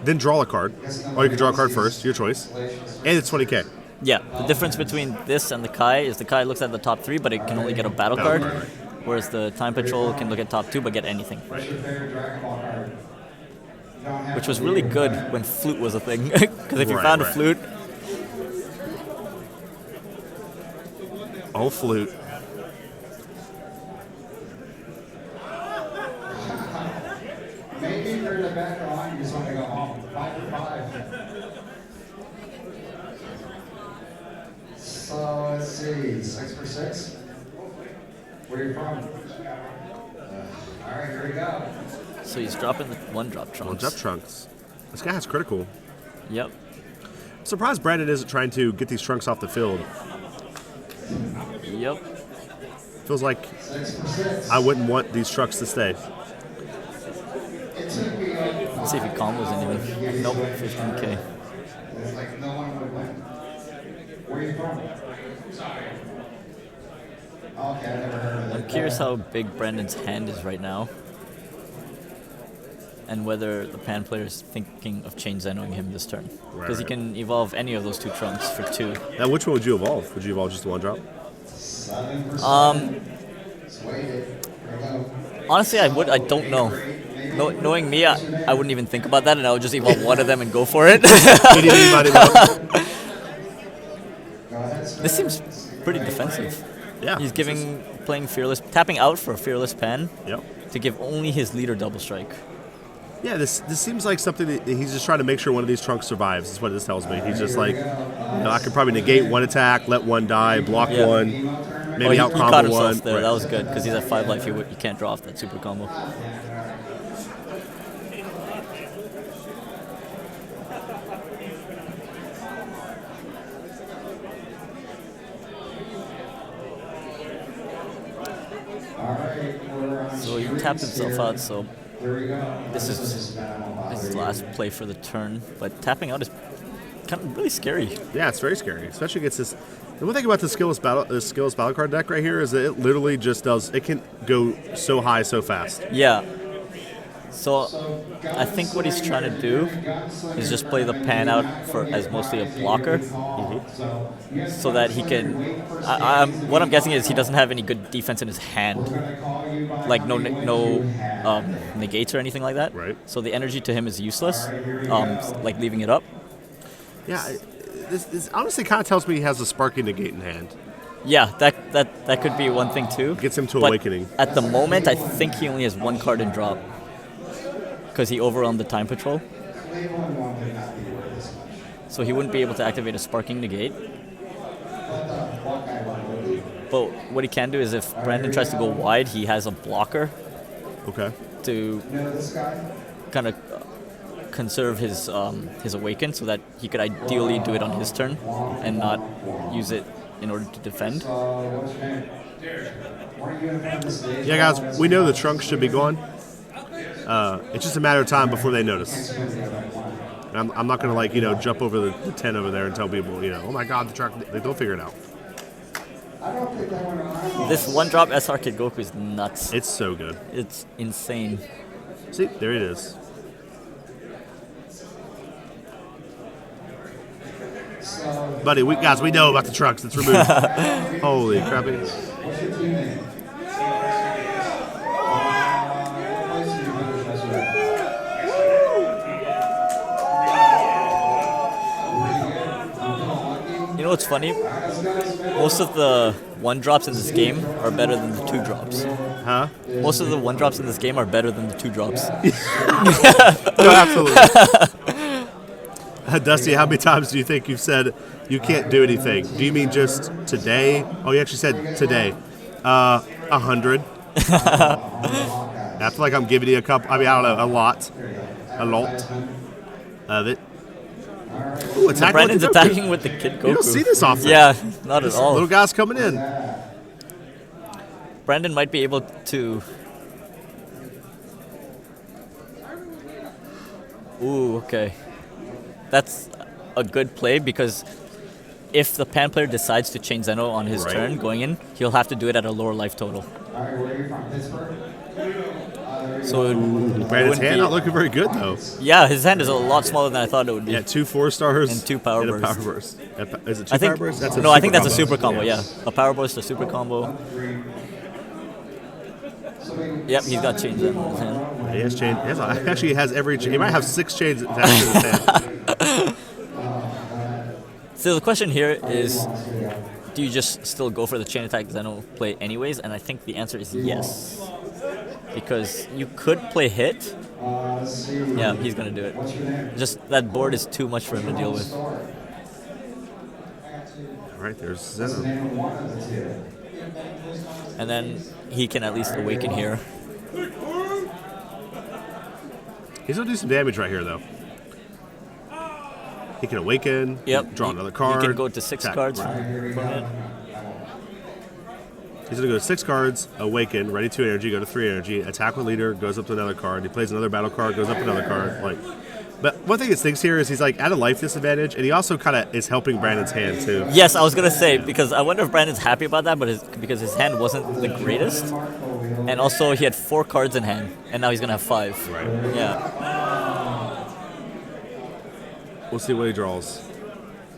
then draw a card, or you can draw a card first. Your choice. And it's 20K. Yeah, the difference between this and the Kai is the Kai looks at the top 3, but it can only get a battle card, Right. whereas the Time Patrol can look at top 2 but get anything. What's your favorite Dragon Ball card? You don't have Which to was be really a good card. when Flute was a thing. Because if you Right, found a right. Flute, Oh, Flute. Maybe if you're in the back of the line, you just want to go home. 5 for 5. So let's see, 6 for 6. Where are you from? All right, here we go. so he's dropping the 1-drop Well, Trunks. Jump Trunks. This guy has critical. Yep. I'm surprised Brandon isn't trying to get these Trunks off the field. Yep. Feels like 6 for 6. I wouldn't want these Trunks to stay. It took me like Let's see if he combos anything. Nope, 15K. it's like no one would win. Where are you from? Okay, I never heard of it. I'm curious how big Brandon's hand is right now. And whether the Pan player is thinking of chain Zenoing him this turn. Because he Right. can evolve any of those 2 Trunks for 2. Now, which one would you evolve? Would you evolve just the 1-drop? 7 for 7. Just wait it. Here we go. Honestly, I don't know. Knowing me, I wouldn't even think about that, and I would just evolve one of them and go for it. Anybody else? Go ahead, spin. This seems pretty defensive. Yeah. He's playing Fearless, tapping out for a Fearless Pan Yep. to give only his leader double strike. Yeah, this seems like something that he's just trying to make sure one of these Trunks survives. Is what this tells me. He's just like, I could probably negate one attack, let one die, block Yeah. one. Emo tournament. maybe he out caught combo himself one. there. Right. That was good because he's at 5 life. You can't draw off that super combo. All right, we're on So he streets tapped himself here. out. So Here we go. this is his last play for the turn. But tapping out is kind of really scary. Yeah, it's very scary, especially against this. The one thing about the skillless battle card deck right here is that it literally just does. It can go so high so fast. Yeah. So I think what he's trying to do is just play the pan out for as mostly a blocker, so that he can. What I'm guessing is he doesn't have any good defense in his hand, like no negates or anything like that. Right. So the energy to him is useless, like leaving it up. Yeah, this honestly kind of tells me he has a sparking negate in hand. Yeah, that could be one thing too. Gets him to But awakening. At the moment, I think he only has 1 card in drop because he overwhelmed the time patrol. So he wouldn't be able to activate a sparking negate. But what he can do is if Brandon tries to go wide, he has a blocker Okay. to kind of conserve his awaken so that he could ideally do it on his turn and not use it in order to defend. Yeah, guys, we know the trunks should be gone. It's just a matter of time before they notice. And I'm not going to, jump over the 10 over there and tell people, oh my God, the trunk, they'll figure it out. This 1-drop SR Kid Goku is nuts. It's so good. It's insane. See, there it is. Buddy, we know about the trucks. It's removed. Holy crappy. You know what's funny? Most of the 1-drops in this game are better than the 2-drops. Huh? Most of the 1-drops in this game are better than the 2-drops. No, absolutely. Dusty, how many times do you think you've said you can't do anything? Do you mean just today? Oh, you actually said today. 100. I feel like I'm giving you a couple. I don't know, a lot of it. Ooh, attack Brandon's with the Goku. attacking with the Kid Goku. You don't see this often. Yeah, not at all. Little guy's coming in. Brandon might be able to. Ooh, okay. That's a good play because if the pan player decides to chain Zeno on his Right. turn going in, he'll have to do it at a lower life total. All right, where are you from? Pittsburgh? So it Brandon's wouldn't hand be- not looking very good though. Yeah, his hand is a lot smaller than I thought it would be. Yeah, 2 4-stars And 2 power and a bursts. power burst. Is it 2 I think power bursts? That's a no, I think that's a combo. super combo. Yeah, a power burst, a super combo. Yep, he's got chains in his hand. He has chain. Actually, he has every. He might have 6 chains attached to his hand. So the question here is, do you just still go for the chain attack Zeno play anyways? And I think the answer is yes. Because you could play hit. Yeah, he's going to do it. Just that board is too much for him to deal with. All right, there's Zeno. And then he can at least awaken here. He's gonna do some damage right here, though. He can awaken. Yep. Draw another card. He can go to 6 attack. cards from it. He's gonna go to 6 cards, awaken, ready 2 energy, go to 3 energy, attack with leader, goes up to another card. He plays another battle card, goes up another card. But one thing it stinks here is he's like at a life disadvantage, and he also kind of is helping Brandon's hand too. Yes, I was going to say, because I wonder if Brandon's happy about that, but because his hand wasn't the greatest. And also he had 4 cards in hand, and now he's going to have 5. Right. Yeah. We'll see what he draws.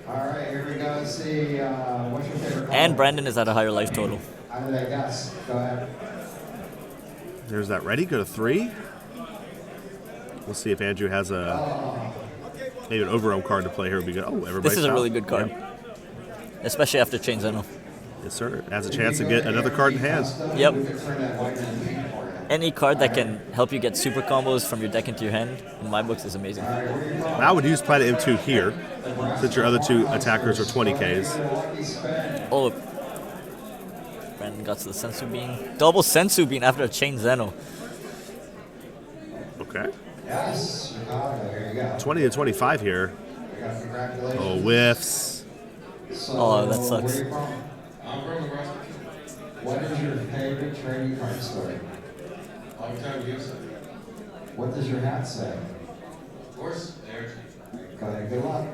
All right, here we go. Let's see. What's your favorite color? And Brandon is at a higher life total. How did I guess? Go ahead. There's that ready. Go to 3. We'll see if Andrew has maybe an overwhelm card to play here. Would be good. Oh, everybody's This is a out. really good card. Yep. Especially after Chain Zeno. Yes, sir. Has a chance to get another card in hand. Yep. Any card that can help you get super combos from your deck into your hand, in my books, is amazing. I would use Planet M2 here, since your other 2 attackers are 20Ks. Oh, Brandon got to the Sensu Bean. Double Sensu Bean after a chain Zeno. Okay. Yes, Chicago, here you go. 20 to 25 here. Congratulations. Oh, whiffs. So, Oh, that sucks. Where are you from? I'm from Nebraska. What is your favorite trading card story? Long time user. What does your hat say? Of course, there. Go ahead, good luck.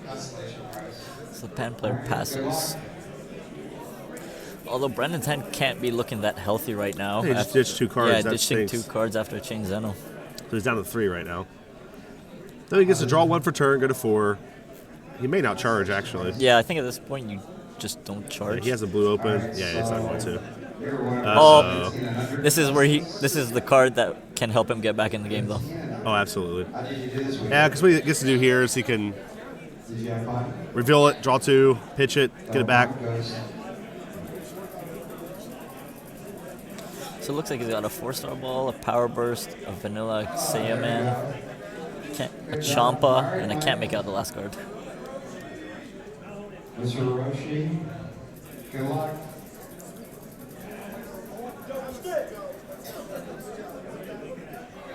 Constellation prize. So the Pan player passes. Although Brandon's hand can't be looking that healthy right now. He just ditched 2 cards. Yeah, That ditching stinks. 2 cards after a chain Zeno. So he's down to 3 right now. Then he gets to draw 1 for turn, go to 4. He may not charge, actually. Yeah, I think at this point you just don't charge. He has a blue open. Yeah, he's not going to. Oh, this is where this is the card that can help him get back in the game, though. Oh, absolutely. Yeah, because what he gets to do here is he can Did you have fun? reveal it, draw 2, pitch it, get it back. So it looks like he's got a 4-star ball, a power burst, a vanilla Saiyaman, a Champa, and I can't make out the last card. Mr. Roshi, good luck.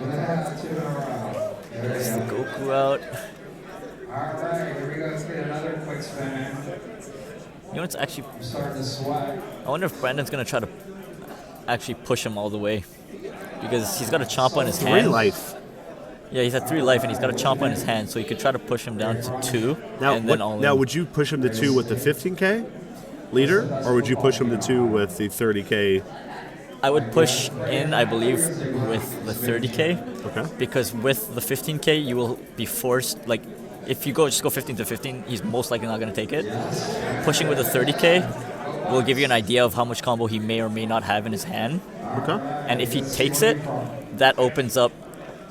Yeah, 2 in a row. There There's we the go. Goku out. All right, here we go. Let's get another quick spin. You know what's actually... I'm starting to sweat. I wonder if Brandon's going to try to actually push him all the way. Because he's got a Champa in his 3 hand. life. Yeah, he's at 3 life, and he's got a Champa in his hand, so he could try to push him down to 2, Now, and then all now in. would you push him to 2 with the 15K leader, or would you push him to 2 with the 30K? I would push in, I believe, with the 30K. Okay. Because with the 15K, you will be forced, like, if you just go 15 to 15, he's most likely not going to take it. Pushing with the 30K will give you an idea of how much combo he may or may not have in his hand. Okay. And if he takes it, that opens up.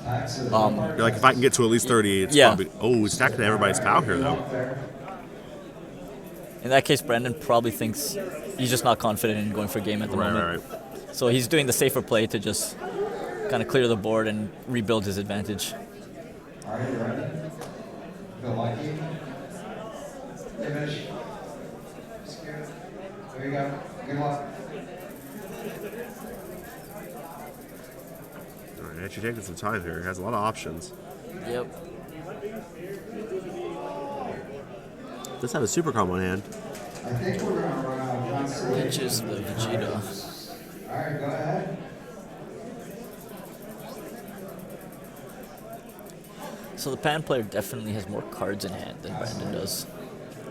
You're like, if I can get to at least 30, it's Yeah. probably... Oh, he's stacking everybody's power here, though. In that case, Brandon probably thinks he's just not confident in going for game at the moment. Right. So he's doing the safer play to just kind of clear the board and rebuild his advantage. Are you ready? Feel lucky? Finish. There you go. Good luck. All right, actually taking some time here. He has a lot of options. Yep. Does have a super combo in hand. I think we're going to run out of constellation. Which is the Vegeta. All right, go ahead. So the Pan player definitely has more cards in hand than Brandon does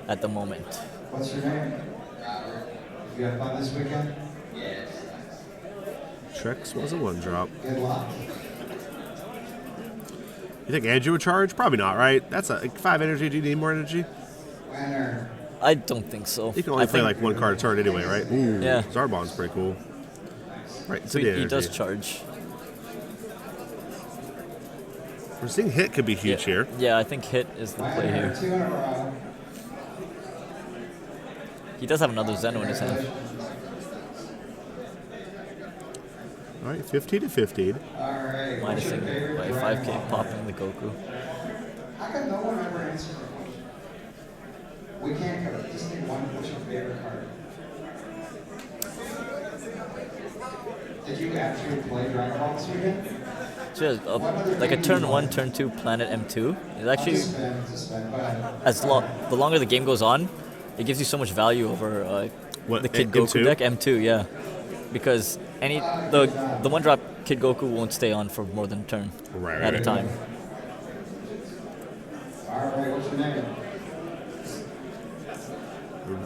at the moment. What's your name? You have fun this weekend? Trex was a 1-drop. Good luck. You think Andrew would charge? Probably not, right? That's a 5 energy. Do you need more energy? Winner. I don't think so. You can only I play think- like 1 card a turn anyway, right? Ooh, Yeah. Zarbon's pretty cool. Right, So so he does charge. We're seeing hit could be huge here. Yeah, I think hit is the play Winner. here. 2 in a row. He does have another Zeno in his hand. All right, 15 to 15. All right. What's your Minusing favorite by Dragon 5K, Ball? popping the Goku. How come no one ever answered the question? We can't go. Just think one. What's your favorite card? Did you actually play Dragon Ball this weekend? So yeah, like a turn 1, turn 2 planet M2 is actually Just spin. Go ahead. the longer the game goes on, it gives you so much value over What, the Kid M2? Goku deck M2, yeah, because the 1-drop Kid Goku won't stay on for more than a turn at a time. All right. What's your name?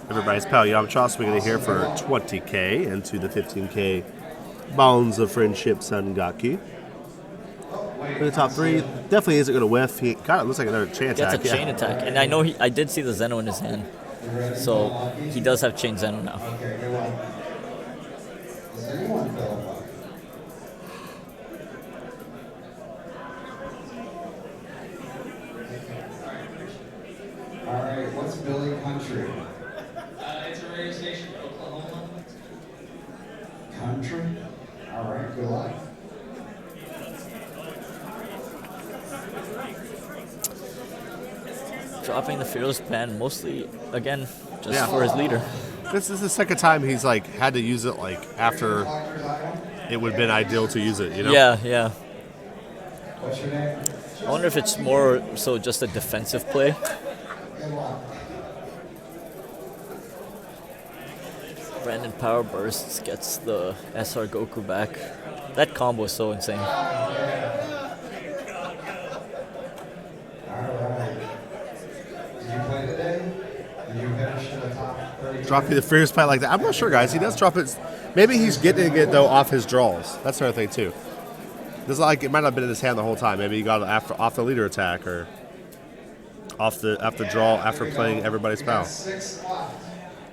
Everybody's pal Yamcha swinging in here for 20K into the 15K Bonds of Friendship Sangaki. For the top 3, definitely isn't going to whiff. He got it. Looks like another chain Gets attack. a chain attack, and I know I did see the Zeno in his hand, so he does have chain Zeno now. Okay. Good luck. Does anyone feel lucky? All right. What's Billy Country? It's a radio station, Oklahoma. Country? All right, good luck. dropping the fearless pan mostly again just Yeah. for his leader. This is the second time he's like had to use it like after it would have been ideal to use it. You know? Yeah, yeah. What's your name? I wonder if it's more so just a defensive play. Good luck. Brandon Power Bursts gets the SR Goku back. That combo is so insane. All right. Did you play today? Did you finish in the top 30? Dropping the fierce fight like that. I'm not sure, guys. He does drop it. Maybe he's getting it though off his draws. That's the other thing too. This like it might not have been in his hand the whole time. Maybe he got it off the leader attack or off the draw after playing everybody's We got pal. 6 left.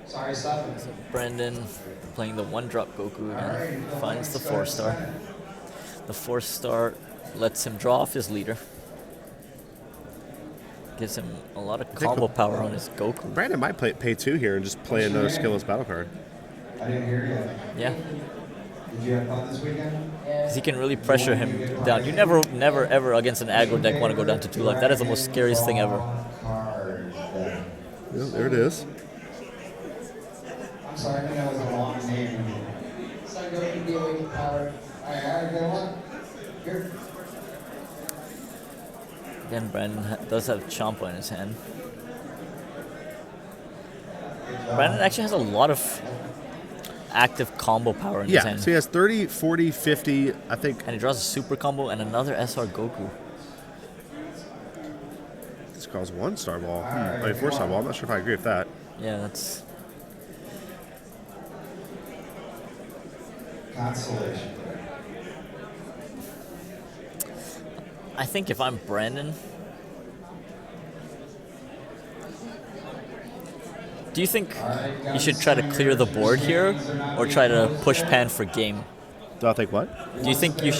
Sorry, 7. Brandon playing the 1-drop Goku again. Finds the 4-star. The 4-star lets him draw off his leader. Gives him a lot of combo power on his Goku. Brandon might pay 2 here and just play another skillless battle card. I didn't hear you. Yeah, Did you have fun this weekend? 'cause he can really pressure him down. You never, ever against an aggro deck want to go down to 2 life. That is the most scariest thing ever. Card. Yeah, there it is. I'm sorry, I think that was a long name. Son Goku dealing power. I had a good one. Here. Again, Brandon does have Champa in his hand. Brandon actually has a lot of active combo power in his Yeah, hand. so he has 30, 40, 50, I think. And he draws a super combo and another SR Goku. This calls 1-star ball. I mean 4-star ball. I'm not sure if I agree with that. Yeah, that's... Constellation. I think if I'm Brandon... Do you think you should try to clear the board here or try to push pan for game? Do I think what? Do you think you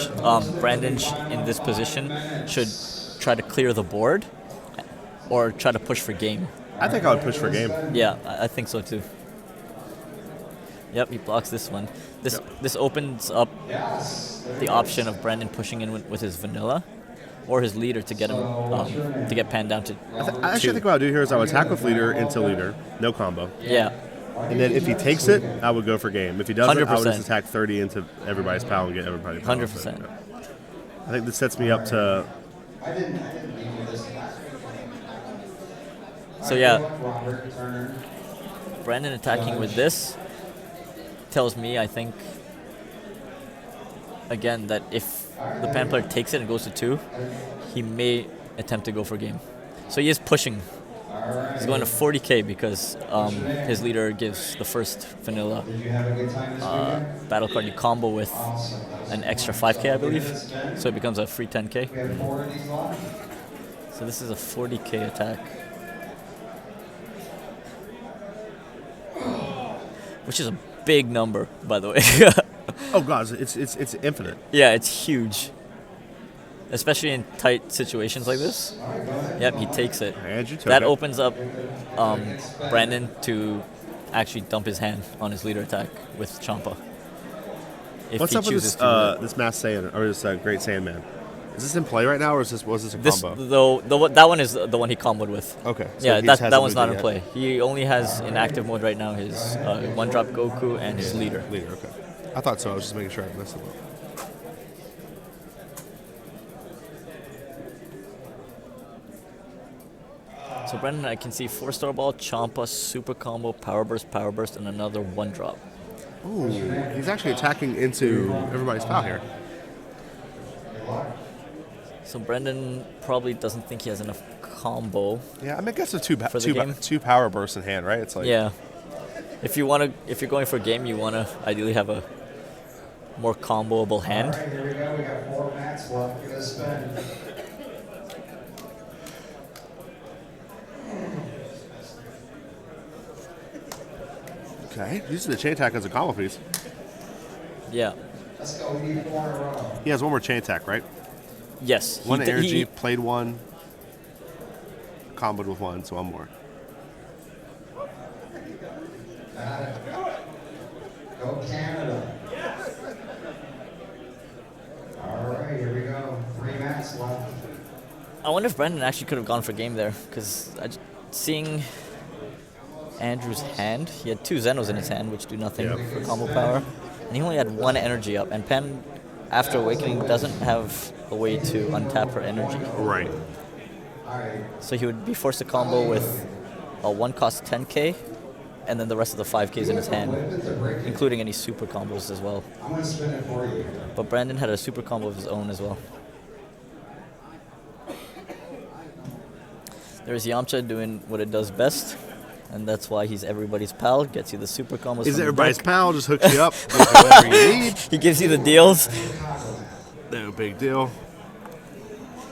Brandon in this position should try to clear the board or try to push for game? I think I would push for game. Yeah, I think so too. Yep, he blocks this one. This opens up the option of Brandon pushing in with his vanilla or his leader to get him to get pan down to I actually 2. think what I'll do here is I would attack with leader into leader, no combo. Yeah, And then if he takes it, I would go for game. If he doesn't, I would 100%. just attack 30 into everybody's pal and get everybody. 100%. I think this sets me up to. I didn't leave you this. So yeah, Robert Turner. Brandon attacking with this tells me, I think, again, that if the pan player takes it and goes to 2, he may attempt to go for game. So he is pushing. He's going to 40k because his leader gives the first vanilla Did you have a good time this weekend? battle card you combo with Awesome. an extra 5k, I believe. So it becomes a free 10k. We have 4 of these left. So this is a 40k attack. Which is a big number, by the way. Oh god, it's infinite. Yeah, it's huge. Especially in tight situations like this. Yep, he takes it. And you took That it. opens up Brandon to actually dump his hand on his leader attack with Champa. If What's he up with chooses this to. this Mass Saiyan or this Great Saiyan? Is this in play right now, or was this a This combo? that one is the one he comboed with. Okay. so Yeah, he that hasn't one's moved not it in yet. play. He only has in active mode right now his 1-drop Goku and his leader. Leader, okay. I thought so. I was just making sure I missed it. So Brendan, I can see 4-star ball, Champa, super combo, power burst, and another 1-drop. Ooh, he's actually attacking into everybody's pal here. So Brendan probably doesn't think he has enough combo. Yeah, I mean, I guess with two For the game? two power bursts in hand, right? It's like Yeah. If you're going for a game, you wanna ideally have a more comboable hand. All right, here we go. We got 4 mats left. Give it a spin. okay. Using the chain attack as a combo piece. Yeah. Let's go. We need 4 in a row. He has one more chain attack, right? Yes. One he, energy, he- played one, comboed with one, so one more. Got it. Go Canada. All right, here we go. 3 mats left. I wonder if Brandon actually could have gone for game there, because seeing Andrew's hand, he had 2 Zenos in his hand, which do nothing for combo power, and he only had 1 energy up, and Pan, after awakening, doesn't have a way to untap her energy. Right. So he would be forced to combo with a 1-cost 10k, and then the rest of the 5ks in his hand, including any super combos as well. I'm gonna spin it for you. But Brandon had a super combo of his own as well. There's Yamcha doing what it does best, and that's why he's everybody's pal, gets you the super combos. He's from the everybody's deck. pal, just hooks you up with whatever you need. He gives you the deals. No big deal.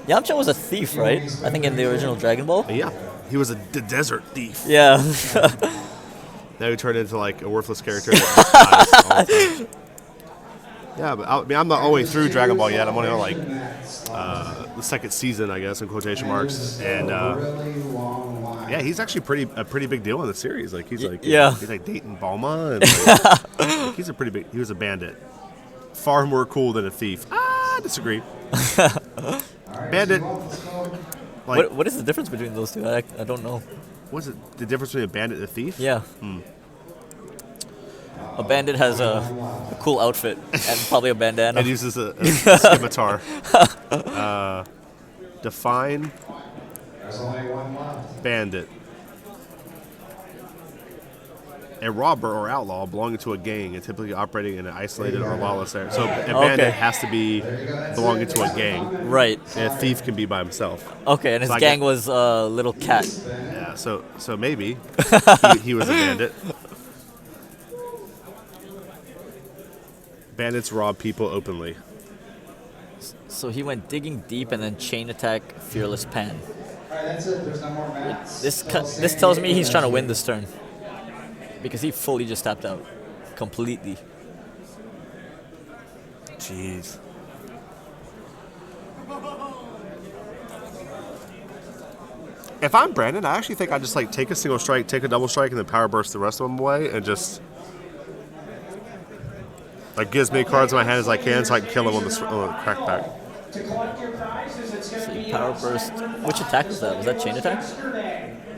Yamcha was a thief, right? I think in the original Dragon Ball. But yeah, he was the desert thief. Yeah. Now he turned into like a worthless character. That dies all the time. Yeah, but I mean, I'm not all the way through Dragon Ball yet. I'm only on like the second season, I guess, in quotation marks. And yeah, he's actually a pretty big deal in the series. Like he's like he's like dating Bulma, and like, he's a pretty big. He was a bandit, far more cool than a thief. I disagree. Bandit. Like, what is the difference between those two? I don't know. What's it? The difference between a bandit and a thief? Yeah. A bandit has a cool outfit and probably a bandana. And uses a scimitar. Define bandit. A robber or outlaw belonging to a gang and typically operating in an isolated or lawless area. So a bandit has to be belonging to a gang. Right. And a thief can be by himself. Okay, and his gang was a little cat. Yeah, so maybe he was a bandit. Bandits rob people openly. So he went digging deep and then chain attack Fearless Pan. Alright, that's it. There's no more mats. This tells me he's trying to win this turn. Because he fully just tapped out. Completely. Jeez. If I'm Brandon, I actually think I just like take a single strike, take a double strike, and then power burst the rest of them away, and just like get as many cards in my hand as I can, so I can kill him on the crackback. To collect your prizes, it's going to be Power burst. Which attack was that? Was that chain attack?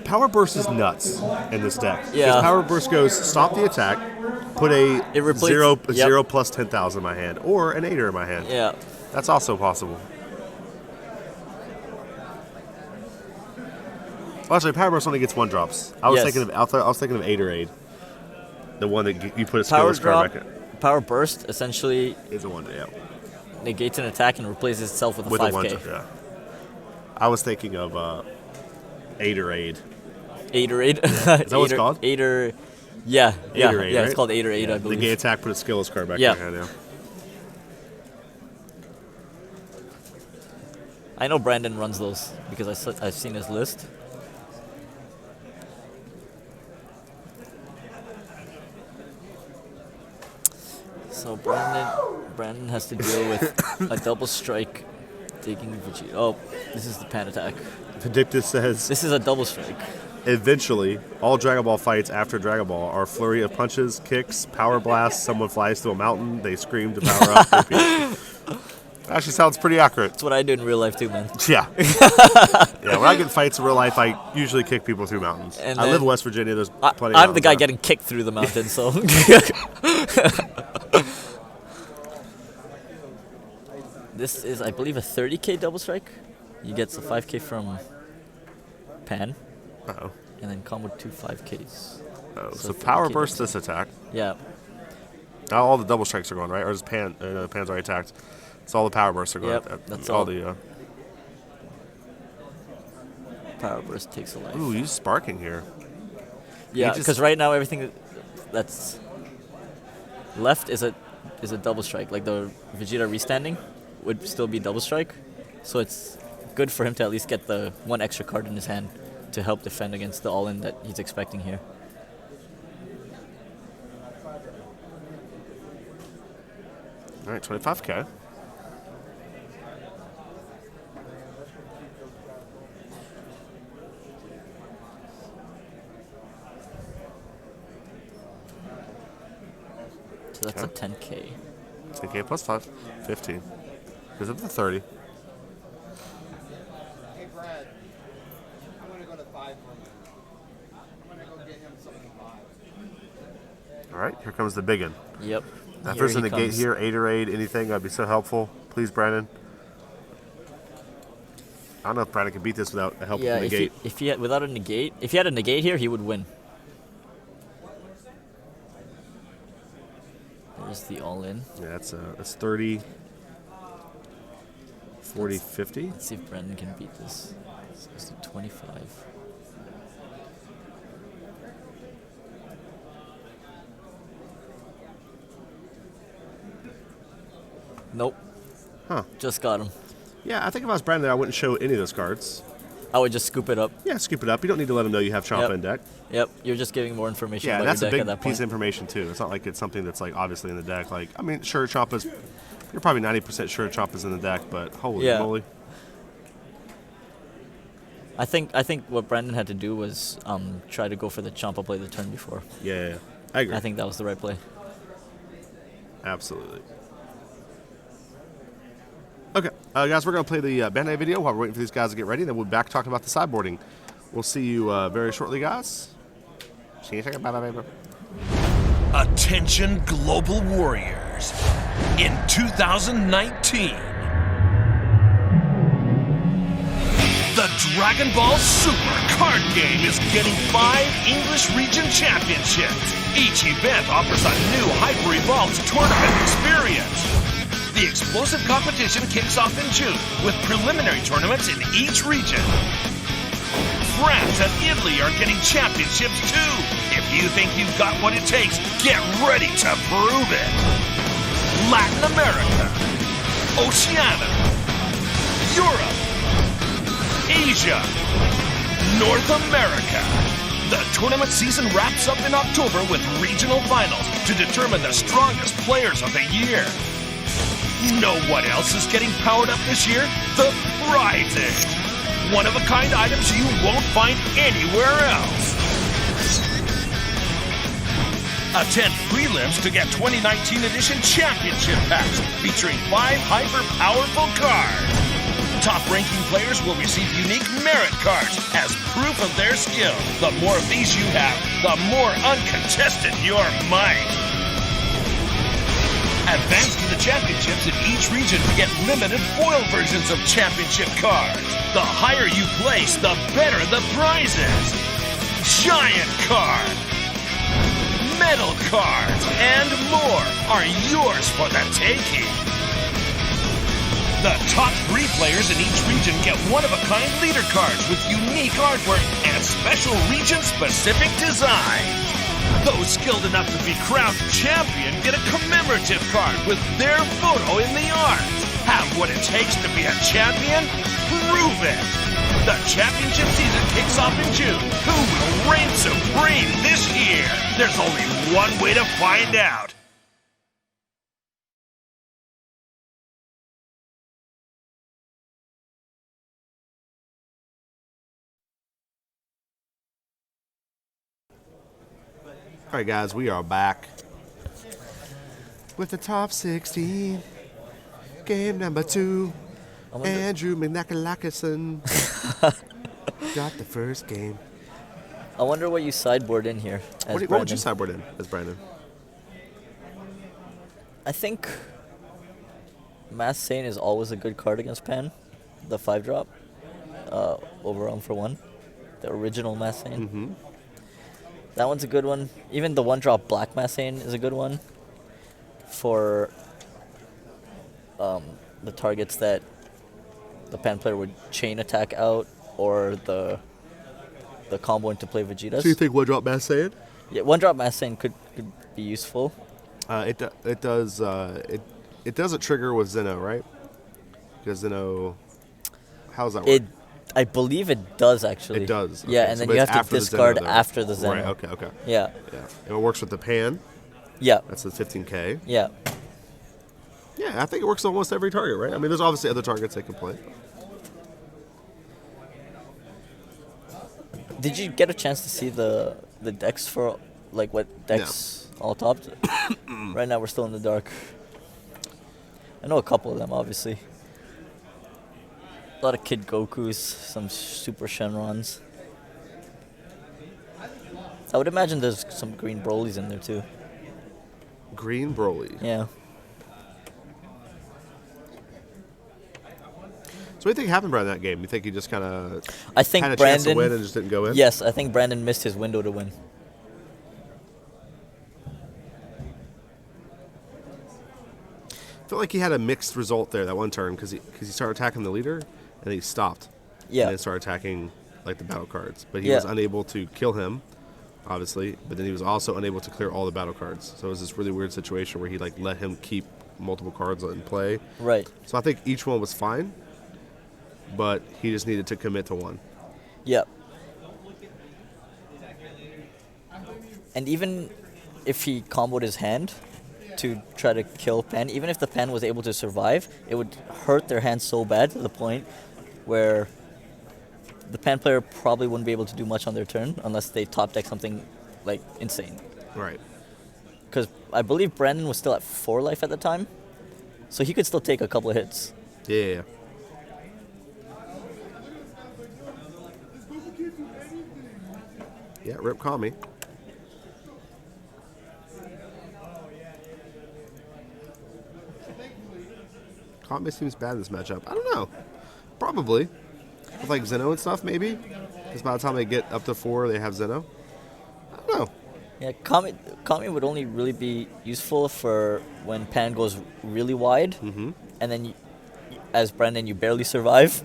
Power burst is nuts in this deck. Yeah. Because power burst goes stop the attack, put a zero plus 10,000 in my hand, or an 8er in my hand. Yeah. That's also possible. Well, actually, power burst only gets 1-drops. I was thinking of 8 or 8. The one that you put a skillless card back in. Power burst essentially is a 1, yeah. Negates an attack and replaces itself with a 5k. A 1-drop, yeah. I was thinking of 8 or 8. 8 or 8. Is that what it's called? 8 or yeah. 8 or 8, yeah, right? it's called 8 or 8, I believe. The gate attack, put a skillless card back in your hand, yeah. I know Brandon runs those because I've seen his list. So Brandon has to deal with a double strike, digging Vegeta. Oh, this is the pan attack. Predictus says this is a double strike. Eventually, all Dragon Ball fights after Dragon Ball are a flurry of punches, kicks, power blasts. Someone flies to a mountain. They scream to power up. Repeat. Actually, sounds pretty accurate. That's what I do in real life too, man. Yeah. Yeah. When I get in fights in real life, I usually kick people through mountains. And I live in West Virginia. There's plenty. I'm the guy getting kicked through the mountain, so. This is, I believe, a 30k double strike. You get the 5k from Pan. Uh-oh. And then combo 2 5ks. Oh, so power burst this attack. Yeah. Now all the double strikes are going, right? Or is Pan's already attacked? So all the power bursts are going. Yep, that's all the. Power burst takes a life. Ooh, use sparking here. Yeah, because right now everything that's left is a double strike. Like the Vegeta restanding would still be double strike, so it's good for him to at least get the 1 extra card in his hand to help defend against the all-in that he's expecting here. All right, 25k. So that's a 10k. 10k plus 5, 15. Goes up to 30. All right, here comes the big one. Yep. Now, if Here there's a he negate comes. here, Aid, anything, that'd be so helpful. Please, Brandon. I don't know if Brandon can beat this without the help Yeah, of the negate. if he had, without a negate, if he had a negate here, he would win. There's the all-in. Yeah, that's 30, 40, 50. Let's see if Brandon can beat this. So it's to 25. Nope. Huh. Just got him. Yeah, I think if I was Brandon, I wouldn't show any of those cards. I would just scoop it up. Yeah, scoop it up. You don't need to let them know you have Champa Yep. in deck. Yep, you're just giving more information Yeah, about that's your a deck big at that piece point. of information too. It's not like it's something that's like obviously in the deck. Like, I mean, sure, Champa's. You're probably 90% sure Champa's in the deck, but holy Yeah. moly! I think what Brandon had to do was try to go for the Champa play the turn before. Yeah, I agree. I think that was the right play. Absolutely. Okay, guys, we're going to play the Bandai video while we're waiting for these guys to get ready. Then we'll be back talking about the sideboarding. We'll see you very shortly, guys. See you in a second. Bye. Attention Global Warriors. In 2019, the Dragon Ball Super card game is getting 5 English region championships. Each event offers a new Hyper Evolved tournament experience. The explosive competition kicks off in June with preliminary tournaments in each region. France and Italy are getting championships too. If you think you've got what it takes, get ready to prove it. Latin America, Oceania, Europe, Asia, North America. The tournament season wraps up in October with regional finals to determine the strongest players of the year. Know what else is getting powered up this year? The prizes. One-of-a-kind items you won't find anywhere else. Attend prelims to get 2019 edition championship packs featuring 5 hyper-powerful cards. Top-ranking players will receive unique merit cards as proof of their skill. The more of these you have, the more uncontested your might. Advance to the championships in each region to get limited foil versions of championship cards. The higher you place, the better the prizes. Giant card, metal cards, and more are yours for the taking. The top 3 players in each region get one-of-a-kind leader cards with unique artwork and special region-specific designs. Those skilled enough to be crowned champion get a commemorative card with their photo in the art. Have what it takes to be a champion? Prove it! The championship season kicks off in June. Who will reign supreme this year? There's only one way to find out. All right, guys, we are back with the top 16. Game number 2. Andrew McNackalackerson got the first game. I wonder what you sideboard in here. As What would you Brandon. sideboard in as Brandon? I think Mass Sane is always a good card against Pan. The 5-drop. Overwhelm for 1. The original Mass Sane. Mm-hmm. That one's a good one. Even the 1-drop Black Mass Sane is a good one. For the targets that the Pan player would chain attack out, or the combo into play Vegeta's. So you think one drop Mass Saiyan? Yeah, 1-drop Mass Sane could be useful. It does it doesn't trigger with Zeno, right? Because Zeno, how's that work? I believe it does actually. It does. Yeah, Okay, and so then but you it's have to after the Zeno, discard though. after the Zeno. Right. Okay. Yeah. Yeah. And it works with the Pan. Yeah. That's the 15K. Yeah. Yeah, I think it works on almost every target, right? I mean, there's obviously other targets they can play. Did you get a chance to see the decks for like what decks all topped? Right now we're still in the dark. I know a couple of them, obviously. A lot of Kid Gokus, some Super Shenrons. I would imagine there's some green Brolys in there too. Green Broly. Yeah. So what do you think happened Brad, in that game? You think he just kind of I think had a chance to Brandon. win and just didn't go in? Yes, I think Brandon missed his window to win. I felt like he had a mixed result there that one turn because he started attacking the leader and then he stopped. Yeah. And then started attacking like the battle cards, but he Yeah. was unable to kill him, obviously. But then he was also unable to clear all the battle cards. So it was this really weird situation where he like let him keep multiple cards in play. Right. So I think each one was fine, but he just needed to commit to one. Yep. And even if he comboed his hand to try to kill Pan, even if the Pan was able to survive, it would hurt their hand so bad to the point where the Pan player probably wouldn't be able to do much on their turn unless they top deck something like insane. Right. Because I believe Brandon was still at 4 life at the time, so he could still take a couple of hits. Yeah. Yeah, rip Kami. Kami seems bad in this matchup. I don't know. Probably. With like Zeno and stuff, maybe. Because by the time they get up to 4, they have Zeno. I don't know. Yeah, Kami would only really be useful for when Pan goes really wide, and then you, as Brandon, you barely survive,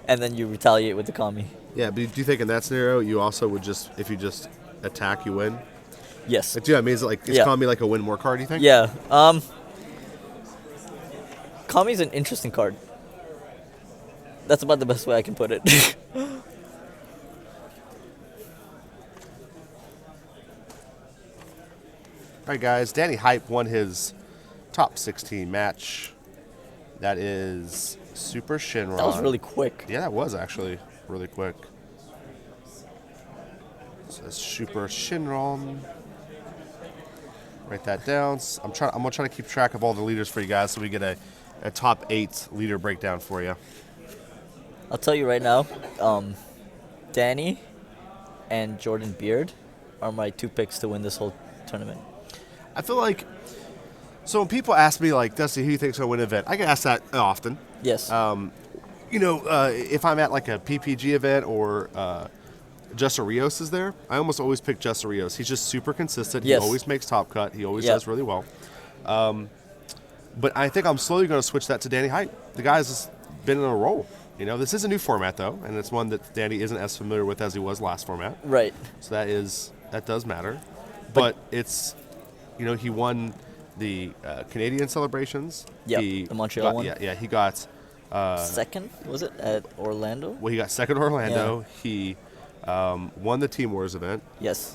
and then you retaliate with the Kami. Yeah, but do you think in that scenario you also would just, if you just attack, you win? Yes. Like, do you know what I mean? Is it like, is Yeah. Kami like a win more card, do you think? Yeah. Kami's an interesting card. That's about the best way I can put it. All right, guys. Danny Hype won his top 16 match. That is Super Shinron. That was really quick. Yeah, that was actually really quick. So that's Super Shinron. Write that down. I'm gonna try to keep track of all the leaders for you guys, so we get a top 8 leader breakdown for you. I'll tell you right now, Danny and Jordan Beard are my 2 picks to win this whole tournament. I feel like, so when people ask me like, Dusty, who do you think's gonna win an event? I get asked that often. Yes. If I'm at like a PPG event or Justa Rios is there, I almost always pick Justa Rios. He's just super consistent. Yes. He always makes top cut. He always Yep. does really well. But I think I'm slowly going to switch that to Danny Hype. The guy's just been in a roll. This is a new format though, and it's one that Danny isn't as familiar with as he was last format. Right. So that does matter. But it's, he won the Canadian celebrations. Yep, He the Montreal one. Yeah, he got. Second, was it, at Orlando? Well, he got second Orlando. He won the Team Wars event. Yes.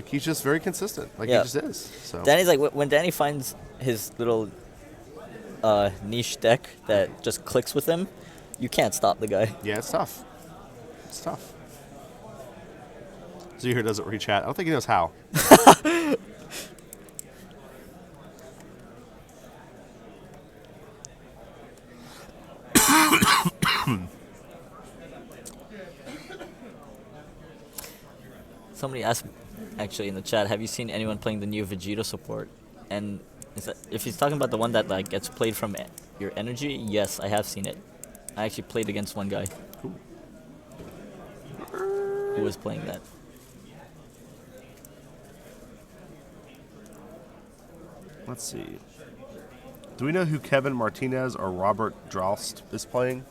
He's just very consistent. He Yeah. just is. So Danny's like, when Danny finds his little niche deck that just clicks with him, you can't stop the guy. yeah, it's tough. It's tough. Zuhir doesn't reach out. I don't think he knows how. Somebody asked, actually, in the chat, have you seen anyone playing the new Vegeta support? And if he's talking about the one that like gets played from your energy, yes, I have seen it. I actually played against one guy who was playing that. Let's see. Do we know who Kevin Martinez or Robert Drost is playing?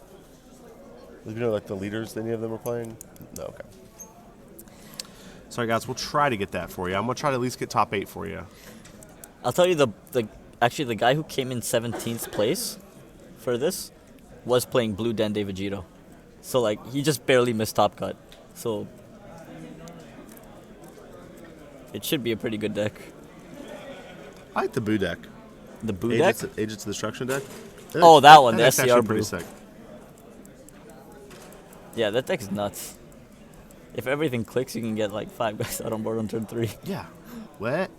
Do we know like the leaders any of them are playing? No, okay. Sorry guys, we'll try to get that for you. I'm gonna try to at least get top 8 for you. I'll tell you the guy who came in 17th place for this was playing Blue Dende Vegito. So like he just barely missed top cut. So it should be a pretty good deck. I like the Boo deck. The Boo deck? Agents of Destruction deck. Oh, that one, the That's SCR actually Boo. pretty sick. Yeah, that deck's nuts. If everything clicks, you can get like 5 guys out on board on turn 3. Yeah. What?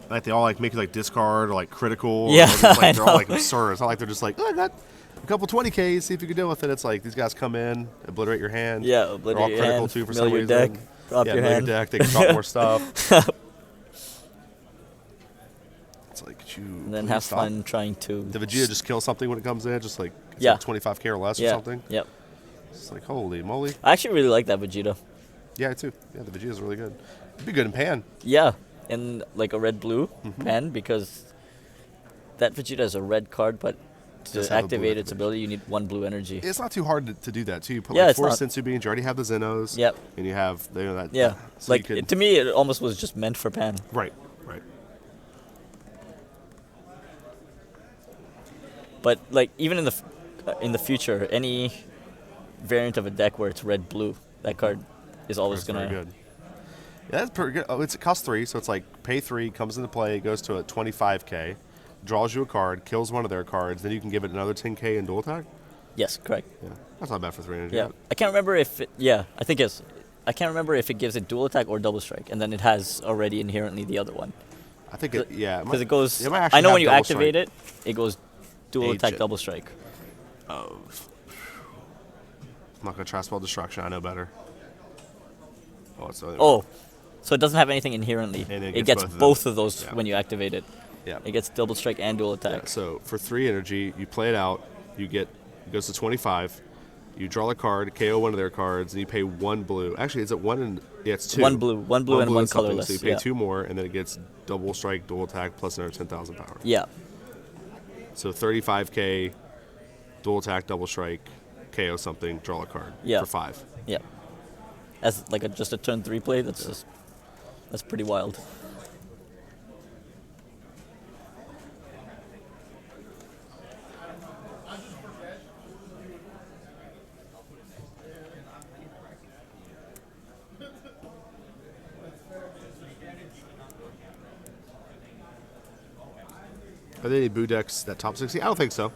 Like they all like make you like discard or like critical. Yeah, Or just, like, I they're all know. like absurd. It's not like they're just like, oh, I got a couple 20Ks, see if you can deal with it. It's like these guys come in, obliterate your hand. Yeah, They're all obliterate your critical hand, too for mill some your reason. deck, drop yeah, your mill hand. your deck. They can drop more stuff. and then have fun trying to. The Vegeta just kill something when it comes in, just like it's Yeah. like 25k or less or Yeah. something. Yep. It's like holy moly. I actually really like that Vegeta. Yeah, I too. Yeah, the Vegeta's really good. It'd be good in Pan. Yeah, in like a red-blue Mm-hmm. pen because that Vegeta is a red card, but Does to have a blue activate its activation. ability, you need 1 blue energy. It's not too hard to do that too. You put Yeah, like it's 4 not. Sensu beans. You already have the Zenos. Yep. And you have that. Yeah, So like you could, to me, it almost was just meant for Pan. right, right. But like even in the future, any variant of a deck where it's red-blue, that card is always That's gonna. very good. Yeah, that's pretty good. Oh, it costs 3, so it's like pay 3, comes into play, goes to a 25k, draws you a card, kills one of their cards, then you can give it another 10k in dual attack. Yes, correct. Yeah, that's not bad for 3 energy. Yeah, I can't remember if it, yeah, I think it's. I can't remember if it gives it dual attack or double strike, and then it has already inherently the other one. I think it. Yeah, Because it goes. It might actually I know have when you double activate strike. it goes dual Age attack, it. double strike. I'm not gonna try spell destruction. I know better. Oh, it's Oh, so it doesn't have anything inherently. And It gets both of those Yeah. when you activate it. Yeah. It gets double strike and dual Yeah, attack. so for 3 energy, you play it out. You get it goes to 25. You draw a card, KO one of their cards, and you pay 1 blue. Actually, is it 1 and yeah, it's 2. One blue and one something, colorless, So you pay yeah. 2 more, and then it gets double strike, dual attack, plus another 10,000 power. Yeah. So 35k, dual attack, double strike, KO something, draw a card Yeah. for 5. Yeah. As like just a turn 3 play, that's pretty wild. Are there any Boo decks that top 60? I don't think so.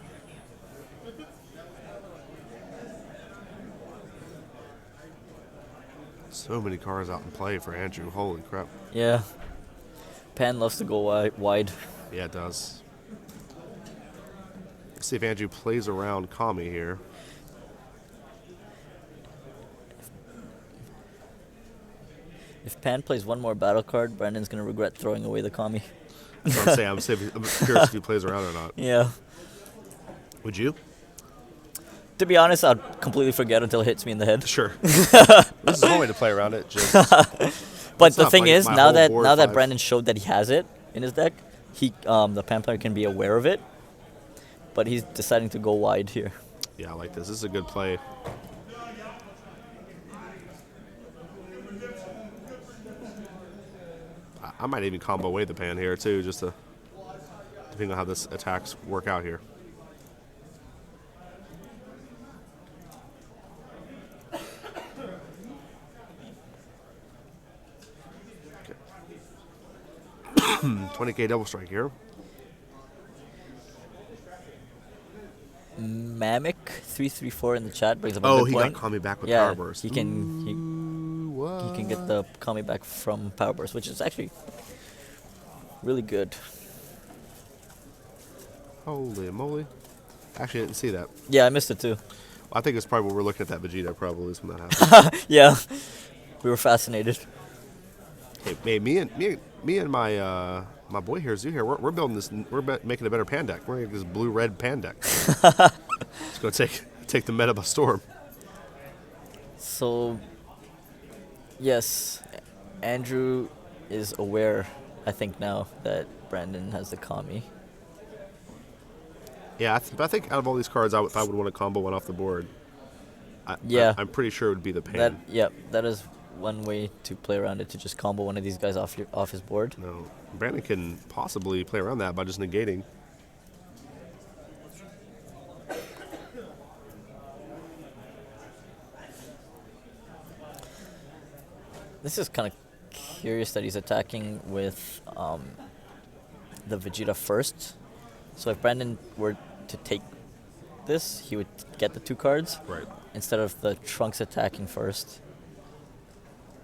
So many cards out in play for Andrew. Holy crap. Yeah. Pan loves to go wide. Yeah, it does. Let's see if Andrew plays around Kami here. If Pan plays one more battle card, Brandon's gonna regret throwing away the Kami. That's what I'm saying. I'm curious if he plays around or not. Yeah. Would you? To be honest, I'd completely forget until it hits me in the head. Sure. This is one way to play around it. Just But It's the not thing my- is, my now whole that board now that five. Brandon showed that he has it in his deck, the Pan player can be aware of it. But he's deciding to go wide here. yeah, I like this. This is a good play. I might even combo away the Pan here too, just to depending on how this attacks work out here. Okay. 20k double strike here. Mamek 334 in the chat brings up a Oh, good he point. got Kami back with yeah, Power Burst. he can get the Kami back from Power Burst, which is actually really good. Holy moly. Actually, I didn't see that. Yeah, I missed it too. I think it's probably when we're looking at that Vegeta, probably is when that happened. Yeah, we were fascinated. Hey, me and my my boy here, Zoo here, we're building this. Making a better Pan deck. We're making this blue-red Pan deck. It's gonna take the meta by storm. So, yes, Andrew is aware, I think now, that Brandon has the Kami. Yeah, I think out of all these cards, if I would want to combo one off the board, Yeah. I'm pretty sure it would be the Pan. That is one way to play around it, to just combo one of these guys off his board. No, Brandon can possibly play around that by just negating. This is kind of curious that he's attacking with the Vegeta first. So if Brandon were to take this, he would get the 2 cards. Right. Instead of the Trunks attacking first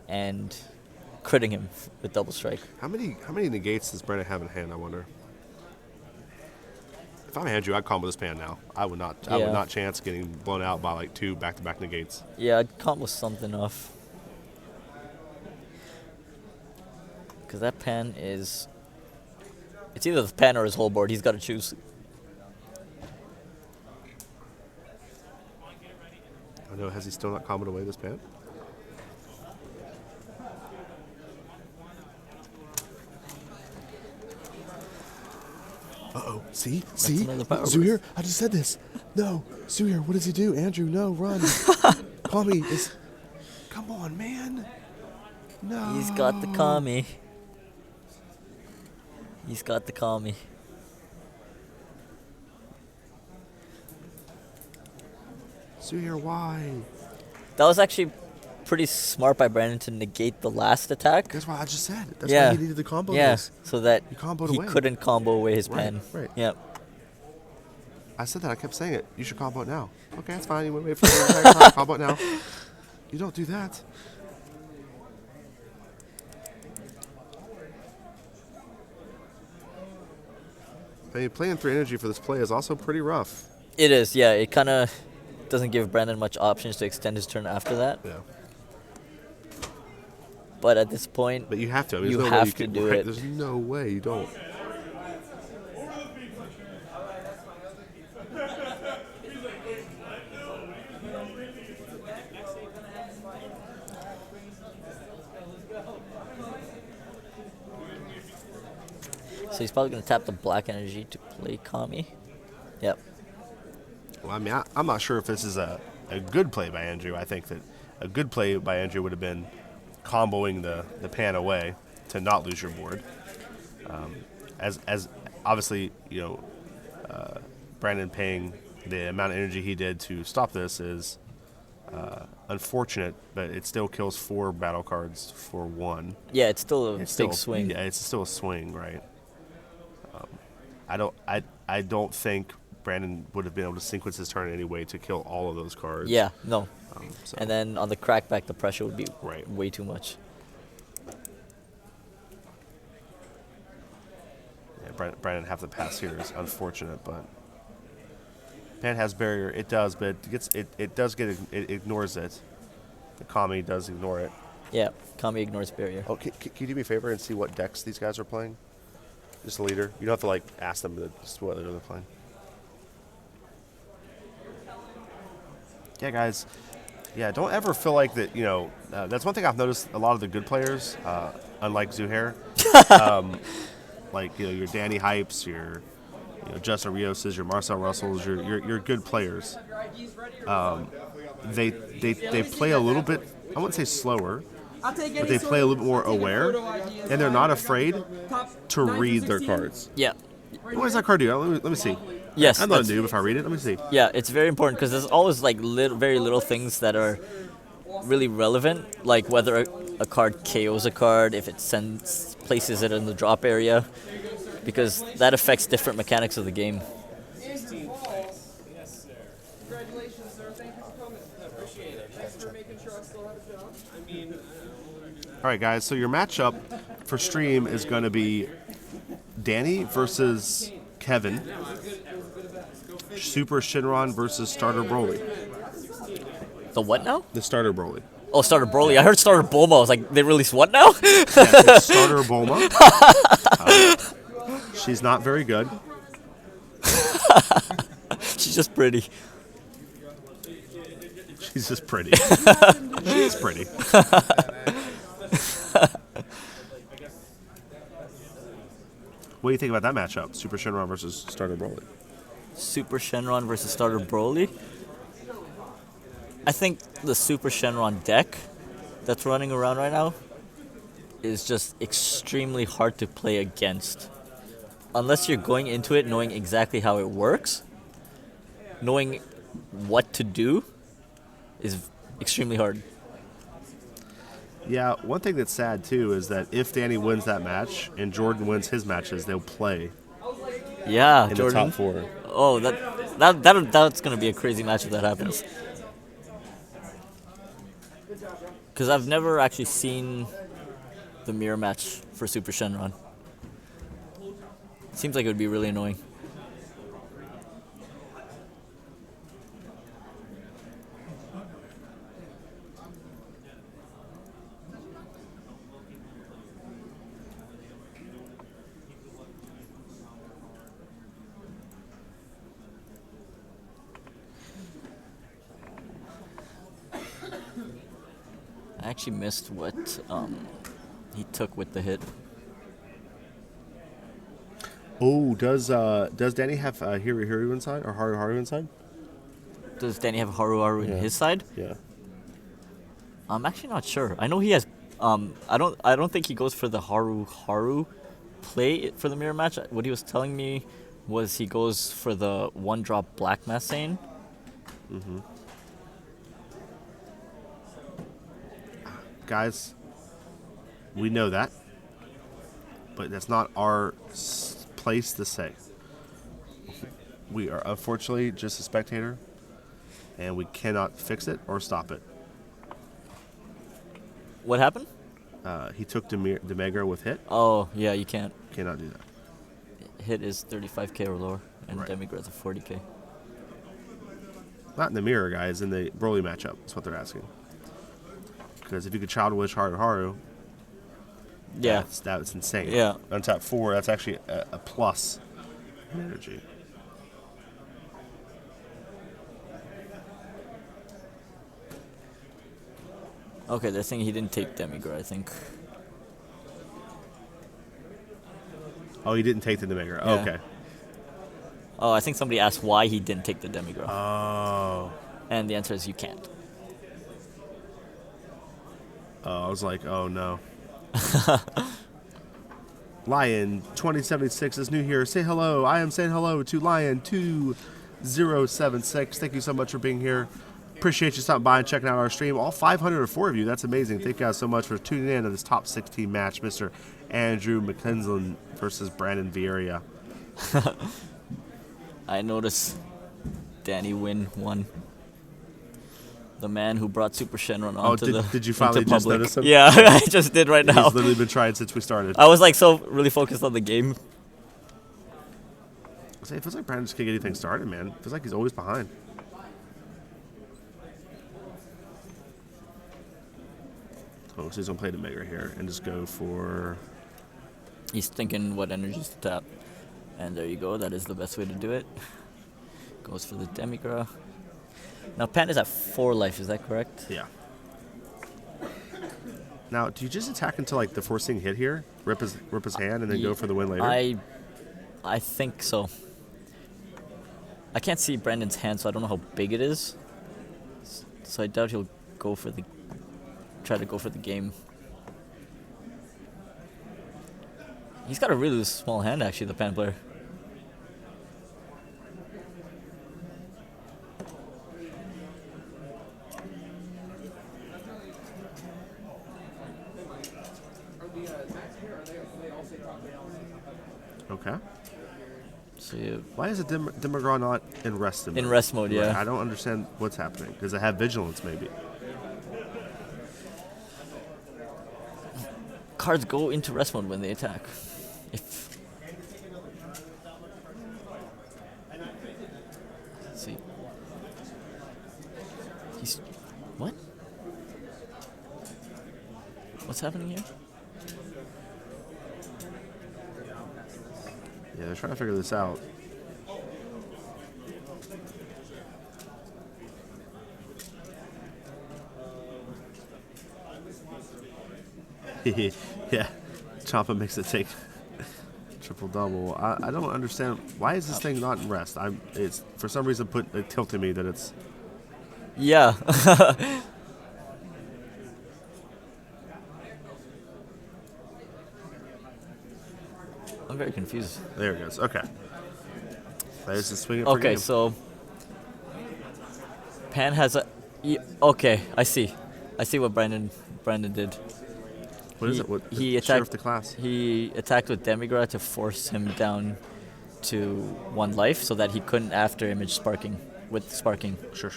and critting him with double strike. How many negates does Brandon have in hand? I wonder. If I'm Andrew, I'd combo this Pan now. I would not Yeah. chance getting blown out by like 2 back-to-back negates. Yeah, I'd combo something off. Because that Pan is It's either the pan or his whole board. He's got to choose. I know. Has he still not comboed away this pan? Uh-oh. See? another power Zuhair, I just said this. No. Zuhair, what does he do? Andrew, no, run. Call me. Come on, man. No. He's got the Kami. He's got the Kami. Zuhair, why? That was actually pretty smart by Brandon to negate the last attack. That's what I just said. That's Yeah. why he needed the combo. Yeah, this. so that He comboed he away. couldn't combo away his Right, pen. right. Yep. I said that. I kept saying it. You should combo it now. Okay, that's fine. You wait for the entire time. Combo it now. You don't do that. I mean, playing 3 energy for this play is also pretty rough. It is, yeah. It kind of doesn't give Brandon much options to extend his turn after that. Yeah. But at this point, But you have to. I mean, You there's no way have you to can, do right, it. There's no way you don't. so he's probably going to tap the black energy to play Kami. Yep. Well, I mean, I'm not sure if this is a good play by Andrew. I think that a good play by Andrew would have been comboing the pan away to not lose your board. As obviously, Brandon paying the amount of energy he did to stop this is unfortunate, but it still kills 4 battle cards for 1. Yeah, it's still a It's big still, swing. Yeah, it's still a swing, right? I don't think Brandon would have been able to sequence his turn anyway to kill all of those cards. Yeah, no. So. And then on the crackback, the pressure would be Right. way too much. Yeah, Brandon have the pass here is unfortunate, but pan has barrier. It does, but it ignores it. The Kami does ignore it. Yeah, Kami ignores barrier. Oh, can you do me a favor and see what decks these guys are playing? Just the leader. You don't have to ask them just what they're playing. Yeah, guys. Yeah, don't ever feel like that. That's one thing I've noticed. A lot of the good players, unlike Zuhair, your Danny Hypes, your Justin Rioses, your Marcel Russells, your good players. They play a little bit. I wouldn't say slower, but they play a little bit more aware, and they're not afraid to read their cards. Yeah. What does that card do? Let me see. Yes. I'm not a that's- noob if I read it. Let me see. Yeah, it's very important because there's always very little things that are really relevant, like whether a card KOs a card, if it places it in the drop area, because that affects different mechanics of the game. Congratulations, sir. Thank you for coming. I appreciate it. Thanks for making sure I still have a job. All right, guys. So your matchup for stream is going to be Danny versus Kevin, Super Shinron versus Starter Broly. The what now? The Starter Broly. Oh, Starter Broly. I heard Starter Bulma. I was like, they released what now? Yes, it's Starter Bulma. She's not very good. She's just pretty. She's just pretty. She's pretty. What do you think about that matchup? Super Shinron versus Starter Broly. Super Shenron versus Starter Broly. I think the Super Shenron deck that's running around right now is just extremely hard to play against. Unless you're going into it knowing exactly how it works, knowing what to do is extremely hard. Yeah, one thing that's sad too is that if Danny wins that match and Jordan wins his matches, they'll play Yeah, in Jordan. the top 4. Oh, that's gonna be a crazy match if that happens. Because I've never actually seen the mirror match for Super Shenron. Seems like it would be really annoying. actually missed what he took with the hit. Oh, does Danny have Hiru inside or Haru inside? Does Danny have Haru in his side? Yeah. I'm actually not sure. I know he has. I don't think he goes for the Haru play for the mirror match. What he was telling me was he goes for the 1-drop Black Massane. Mm-hmm. Guys, we know that, but that's not our place to say. We are unfortunately just a spectator, and we cannot fix it or stop it. What happened? He took Demegra with hit. Oh, yeah, you can't. Cannot do that. Hit is 35k or lower, and Right. Demigra's a 40k. Not in the mirror, guys. In the Broly matchup, that's what they're asking. Because if you could Child Wish Haru, Yeah. that's insane. Yeah. On top 4, that's actually a plus in energy. Okay, they're saying he didn't take Demigra, I think. Oh, he didn't take the Demegra. Yeah. Okay. Oh, I think somebody asked why he didn't take the Demigra. Oh. And the answer is you can't. I was like, oh no. Lion 2076 is new here. Say hello. I am saying hello to Lion 2076. Thank you so much for being here. Appreciate you stopping by and checking out our stream. All 504 of you. That's amazing. Thank you guys so much for tuning in to this top 16 match. Mr. Andrew McKinson versus Brandon Vieira. I noticed Danny Win won. The man who brought Super Shenron onto did you into finally just public. notice him? Yeah, I just did right now. He's literally been trying since we started. I was like so really focused on the game. It feels like Brandon just can't get anything started, man. It feels like he's always behind. Oh, so he's going to play the Mega here and just go for... He's thinking what energies to tap. And there you go, that is the best way to do it. Goes for the Demigra. Now Pan is at 4 life, is that correct? Yeah. Now, do you just attack until like the forcing hit here? Rip his hand and then go for the win later? I think so. I can't see Brandon's hand, so I don't know how big it is. So I doubt he'll go for the... Try to go for the game. He's got a really small hand, actually, the Pan player. Okay. So yeah. Why is a Demigra not in rest mode? In rest mode, yeah. Right, I don't understand what's happening. Does it have vigilance, maybe? Cards go into rest mode when they attack. If let's see, he's what? What's happening here? Yeah, they're trying to figure this out. Yeah, Champa makes it take triple double. I don't understand why is this thing not in rest. It's for some reason tilting me that it's. Yeah. I'm very confused. There it goes. Okay. There's the swing it for Okay, game. so Pan has a. Okay, I see. I see what Brandon did. What is it? What, He share attacked with the class. He attacked with Demigra to force him down to 1 life, so that he couldn't after image sparking with sparking, Sure.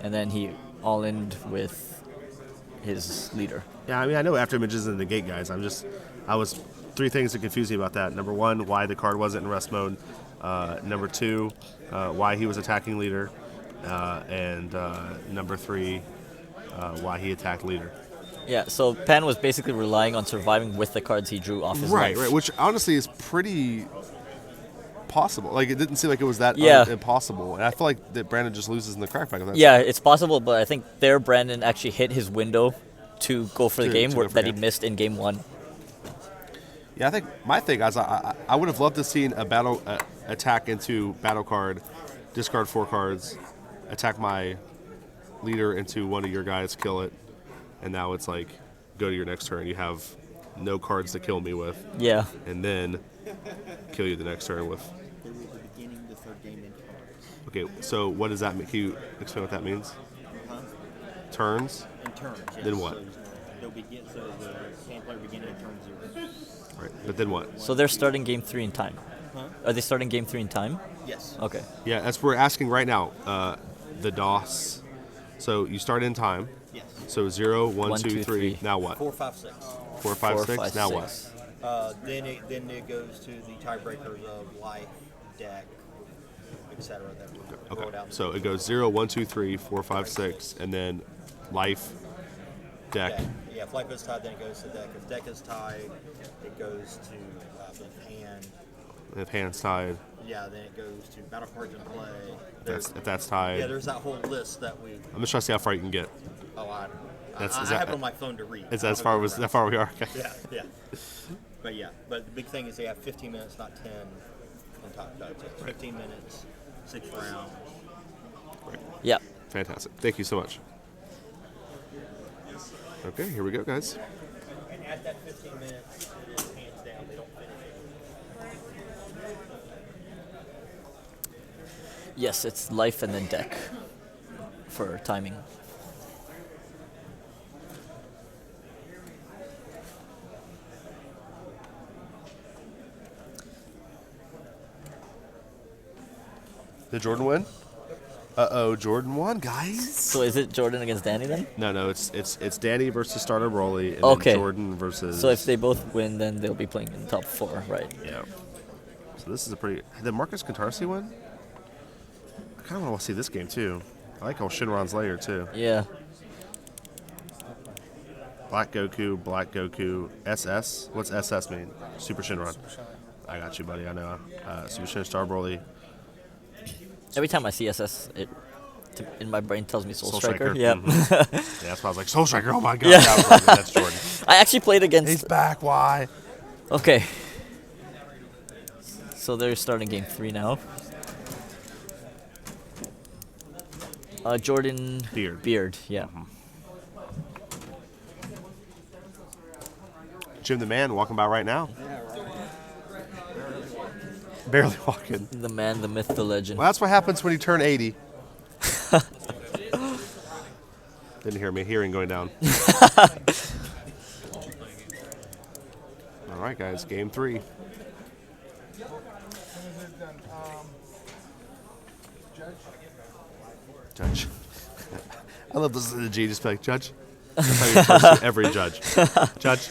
and then he all-ined with his leader. Yeah, I mean, I know after images in the gate, guys. I was 3 things that confused me about that. Number 1, why the card wasn't in rest mode. Number 2, why he was attacking leader. And number 3, why he attacked leader. Yeah, so Pan was basically relying on surviving with the cards he drew off his life. Right. Which honestly is pretty possible. Like, it didn't seem like it was that impossible. And I feel like that Brandon just loses in the crackback of that. Yeah, it's possible, but I think there Brandon actually hit his window to go for the To- game to go for that he game. missed in game 1. Yeah, I think my thing is I would have loved to seen a battle attack into battle card, discard 4 cards, attack my leader into one of your guys, kill it, and now it's like go to your next turn. You have no cards to kill me with, Yeah. and then kill you the next turn with. They were the beginning of the third game in cards. Okay, so what does that mean? Can you explain what that means? Huh? Turns. In turns, yes. Then what? So they'll begin. So the game player beginning at turn 0. Right, but then what? So they're starting game 3 in time. Huh? Are they starting game 3 in time? Yes. Okay. Yeah, that's what we're asking right now. The DOS. So you start in time. Yes. So 0, 1, 1, 2, 2, 3. 3. Now what? 4, 5, 6. 4, 5, 4, 6. 5, Now 6. what? Then it goes to the tiebreakers of life, deck, etc. That we wrote Okay. out. So it goes 0, 1, 2, 3, 4, 5, 6, and then life, deck. Deck. Yeah, if life is tied, then it goes to deck. If deck is tied, it goes to the hand. And if hand's tied, Yeah, then it goes to battle cards in play. if that's tied. Yeah, there's that whole list that we. I'm just trying to see how far you can get. Oh, I Is have that- it on my phone to read. Is I that as don't far have it as around. that far we are? Okay. Yeah. But the big thing is they have 15 minutes, not 10 on top of that. So 15 minutes, 6 rounds. Yeah. Fantastic. Thank you so much. Okay, here we go, guys. And at that 15 minutes, it is hands down. They don't finish it. Yes, it's life and then deck for timing. Did Jordan win? Uh-oh, Jordan won, guys. So is it Jordan against Danny then? No, it's Danny versus Starter Broly, and Okay. then Jordan versus. So if they both win, then they'll be playing in the top 4, right? Yeah. So this is a pretty. Did Marcus Cantarsi win? I kind of want to see this game too. I like how Shinron's layer too. Yeah. Black Goku, SS. What's SS mean? Super Shinron. I got you, buddy. I know. Super Shinron, Star Broly. Every time I see SS, in my brain tells me Soul, Soul Striker. Striker, Yeah. Yeah, that's why I was like, Soul Striker. Oh my god. Yeah. That was like, that's Jordan. I actually played against. He's back. Why? Okay. So they're starting game 3 now. Jordan Beard. yeah. Jim the Man walking by right now. Barely walking. The man, the myth, the legend. Well, that's what happens when you turn 80. Didn't hear me. Hearing going down. All right, guys. Game 3. Judge. I love listening to G just be like, Judge. That's how you refer to every judge. Judge.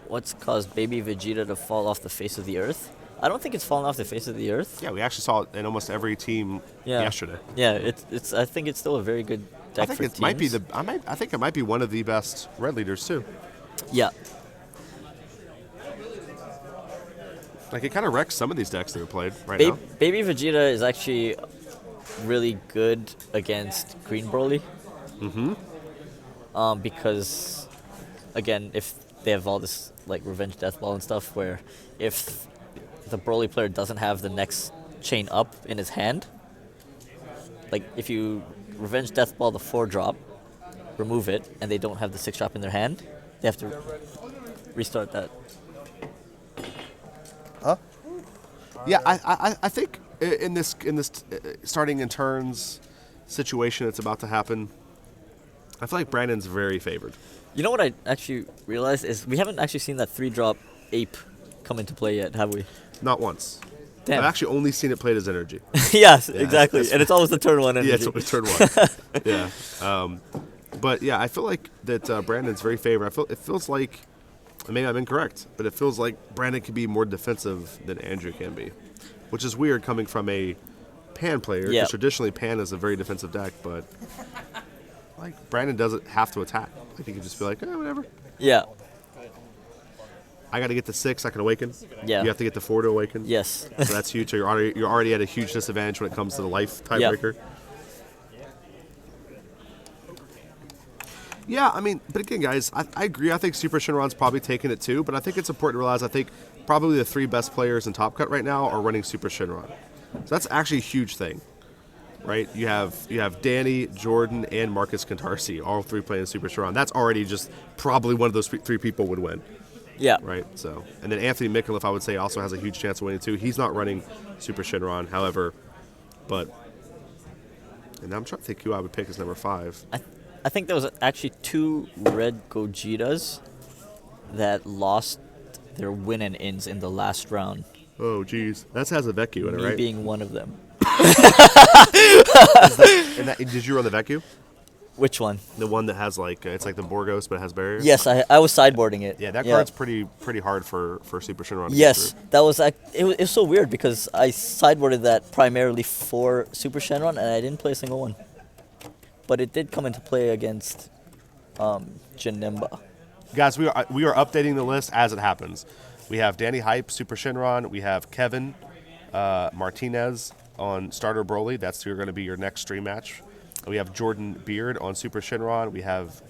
What's caused baby Vegeta to fall off the face of the earth? I don't think it's fallen off the face of the earth. Yeah, we actually saw it in almost every team yesterday. Yeah, it's. I think it's still a very good deck I think for it teams. might be I think it might be one of the best red leaders too. Yeah. Like it kind of wrecks some of these decks that are played right Ba- now. Baby Vegeta is actually really good against Green Broly. Mm-hmm. Because, again, if they have all this like Revenge Death Ball and stuff, where if the Broly player doesn't have the next chain up in his hand, like if you Revenge Death Ball the 4-drop, remove it, and they don't have the 6-drop in their hand, they have to restart that. Huh? Yeah, I think in this starting in turns situation that's about to happen, I feel like Brandon's very favored. You know what I actually realized is we haven't actually seen that 3-drop ape come into play yet, have we? Not once. Damn. I've actually only seen it played as energy. Yes, Yeah, exactly. that's- And it's always the turn 1 energy. Yeah, it's always turn 1. Yeah. But yeah, I feel like that Brandon's very favored. It feels like, maybe I'm incorrect, but it feels like Brandon can be more defensive than Andrew can be, which is weird coming from a Pan player. Because Yeah. traditionally Pan is a very defensive deck, but like Brandon doesn't have to attack. Like he can just be like, whatever. Yeah. I got to get the 6. I can awaken. Yeah. You have to get the 4 to awaken. Yes. So that's huge. So you're already at a huge disadvantage when it comes to the life Yep. tiebreaker. Yeah, I mean, but again, guys, I agree. I think Super Shenron's probably taking it too, but I think it's important to realize I think probably the 3 best players in Top Cut right now are running Super Shenron. So that's actually a huge thing, right? You have Danny, Jordan, and Marcus Cantarsi, all 3 playing Super Shenron. That's already just probably one of those 3 people would win. Yeah. Right. So, and then Anthony Micallef, I would say, also has a huge chance of winning too. He's not running Super Shenron, however, but. And I'm trying to think who I would pick as number 5. I think there was actually 2 red Gojitas that lost their win and ins in the last round. Oh, geez. That has a Vecu in it, Me right? being one of them. Did you run the Vecu? Which one? The one that has like it's like the Borgos, but it has barriers. Yes, I was sideboarding it. Yeah, that card's pretty hard for Super Shenron. Yes, that was it was so weird because I sideboarded that primarily for Super Shenron and I didn't play a single one. But it did come into play against Janemba. Guys, we are updating the list as it happens. We have Danny Hype, Super Shenron. We have Kevin Martinez on Starter Broly. That's going to be your next stream match. We have Jordan Beard on Super Shenron. We have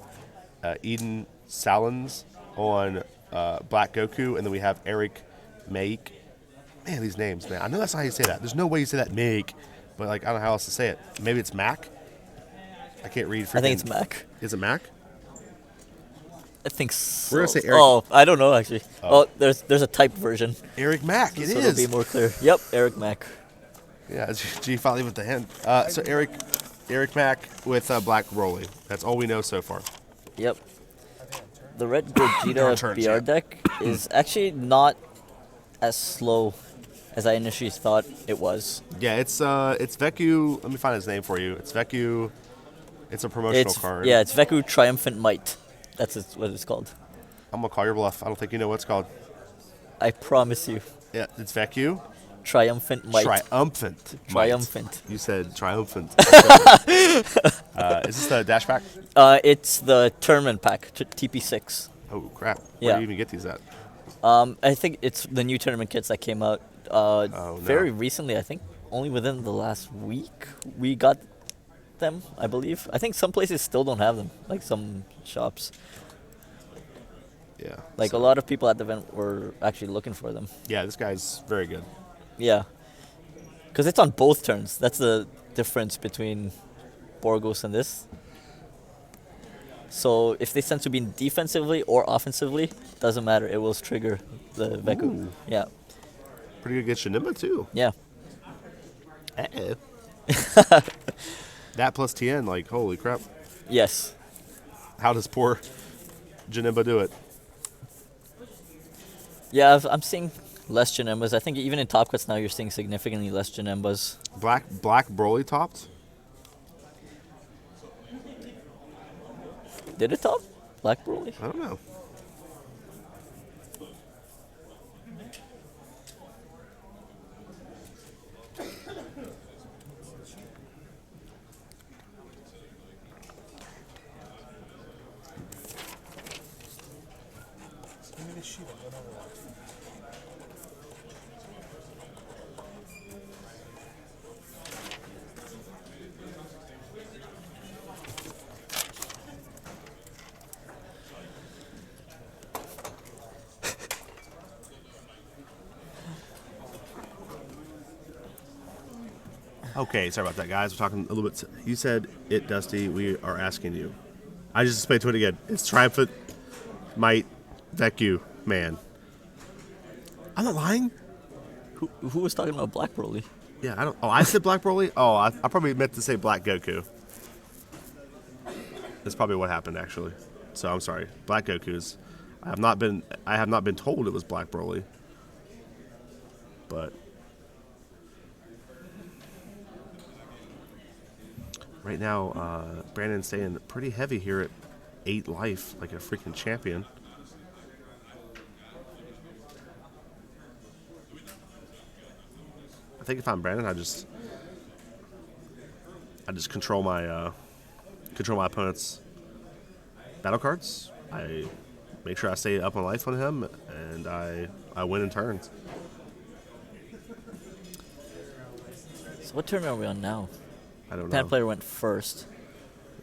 Eden Salins on Black Goku. And then we have Eric Make. Man, these names, man. I know that's not how you say that. There's no way you say that, Make. But, like, I don't know how else to say it. Maybe it's Mac? I can't read. I think it's Mac. Is it Mac? I think so. We're going to say Eric. Oh, I don't know, actually. Oh, there's a typed version. Eric Mac, it so is. It'll be more clear. Yep, Eric Mac. Yeah, G finally with the hint. So Eric Mac with Black Broly. That's all we know so far. Yep. The red Gogeta BR deck is actually not as slow as I initially thought it was. Yeah, it's Veku. Let me find his name for you. It's Veku. It's a promotional card. Yeah, it's Veku Triumphant Might. That's what it's called. I'm gonna call your bluff. I don't think you know what it's called. I promise you. Yeah, it's Veku. Triumphant Might. Triumphant. You said triumphant. Is this the dash pack? It's the tournament pack, TP6. Oh crap! Where do you even get these at? I think it's the new tournament kits that came out very recently. I think only within the last week we got them. I believe. I think some places still don't have them, like some shops. Yeah. Like a lot of people at the event were actually looking for them. Yeah, this guy's very good. Yeah. Because it's on both turns. That's the difference between Borgos and this. So if they sense to be defensively or offensively, doesn't matter. It will trigger the Veku. Ooh. Yeah. Pretty good against Shinimba too. Yeah. That plus Tien, like, holy crap. Yes. How does poor Janemba do it? Yeah, I'm seeing less Janembas. I think even in Top Cuts now you're seeing significantly less Janembas. Black Broly topped? Did it top? Black Broly? I don't know. Okay, sorry about that, guys. We're talking a little bit. You said it, Dusty. We are asking you. I just explained to it again. It's Triumphant Might Veku, man. I'm not lying. Who was talking about Black Broly? Yeah, I don't. Oh, I said Black Broly. Oh, I probably meant to say Black Goku. That's probably what happened, actually. So I'm sorry. Black Goku's. I have not been told it was Black Broly. But right now, Brandon's staying pretty heavy here at 8 life, like a freaking champion. I think if I'm Brandon, I just control my opponent's battle cards. I make sure I stay up on life on him, and I win in turns. So what turn are we on now? I don't know. Pan player went first.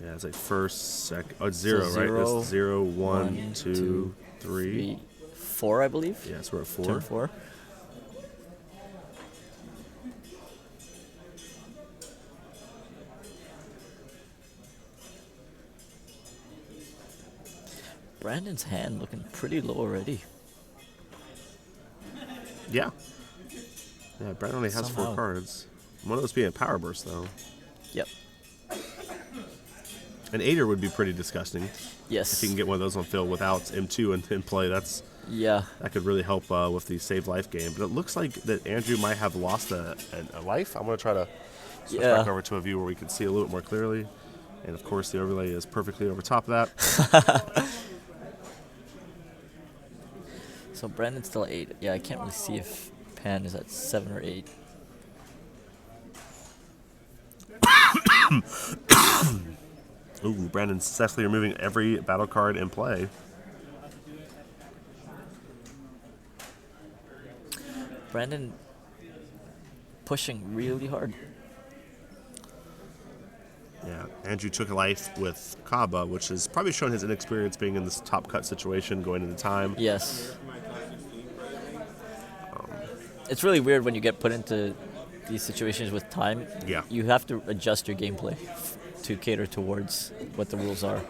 Yeah, it's like first, second. Oh, it's 0, So right? zero, It's 0, 1, one, 2, 3. 4, I believe. Yeah, so we're at 4. Turn 4. Brandon's hand looking pretty low already. Yeah. Yeah, Brandon only has 4 Somehow. cards. One of those being a Power Burst, though. Yep. An 8er would be pretty disgusting. Yes. If you can get one of those on field without M2 in play, that Yeah. could really help with the save life game. But it looks like that Andrew might have lost a life. I'm going to try to switch Yeah. back over to a view where we can see a little bit more clearly. And of course, the overlay is perfectly over top of that. So Brandon's still at 8. Yeah, I can't really see if Pan is at 7 or 8. Ooh, Brandon's successfully removing every battle card in play. Brandon pushing really hard. Yeah, Andrew took a life with Kaba, which has probably shown his inexperience being in this top cut situation going into time. Yes. It's really weird when you get put into these situations with time. Yeah. You have to adjust your gameplay to cater towards what the rules are.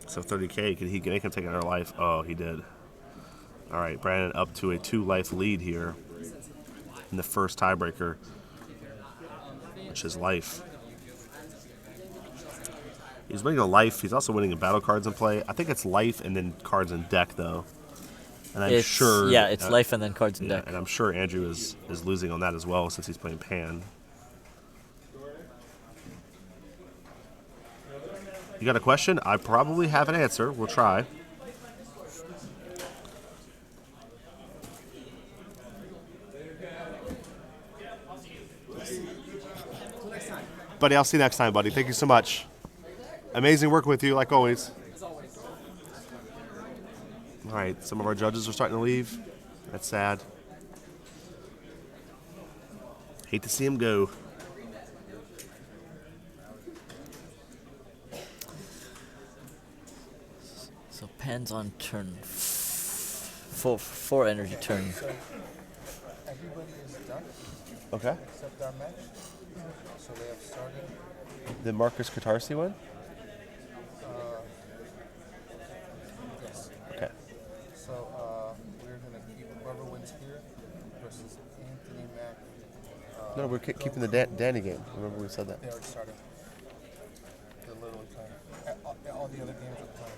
So 30K, can he make him take another life? Oh, he did. All right, Brandon up to a 2-life lead here in the first tiebreaker, which is life. He's winning a life. He's also winning a battle cards in play. I think it's life and then cards in deck, though. And I'm It's- sure... yeah, it's life and then cards in yeah, deck. And I'm sure Andrew is losing on that as well since he's playing Pan. You got a question? I probably have an answer. We'll try. Buddy, I'll see you next time, buddy. Thank you so much. Amazing working with you, like always. All right, some of our judges are starting to leave. That's sad. Hate to see him go. So Pan's on turn 4 energy turn. Everybody is done Okay. except our match. So they have started. Did Marcus Katarsi win? Yes. Okay. So we're gonna keep whoever wins here versus Anthony Mack. No, we're keeping the Danny game. Remember we said that. They already started. They're literally playing. All the other games are playing.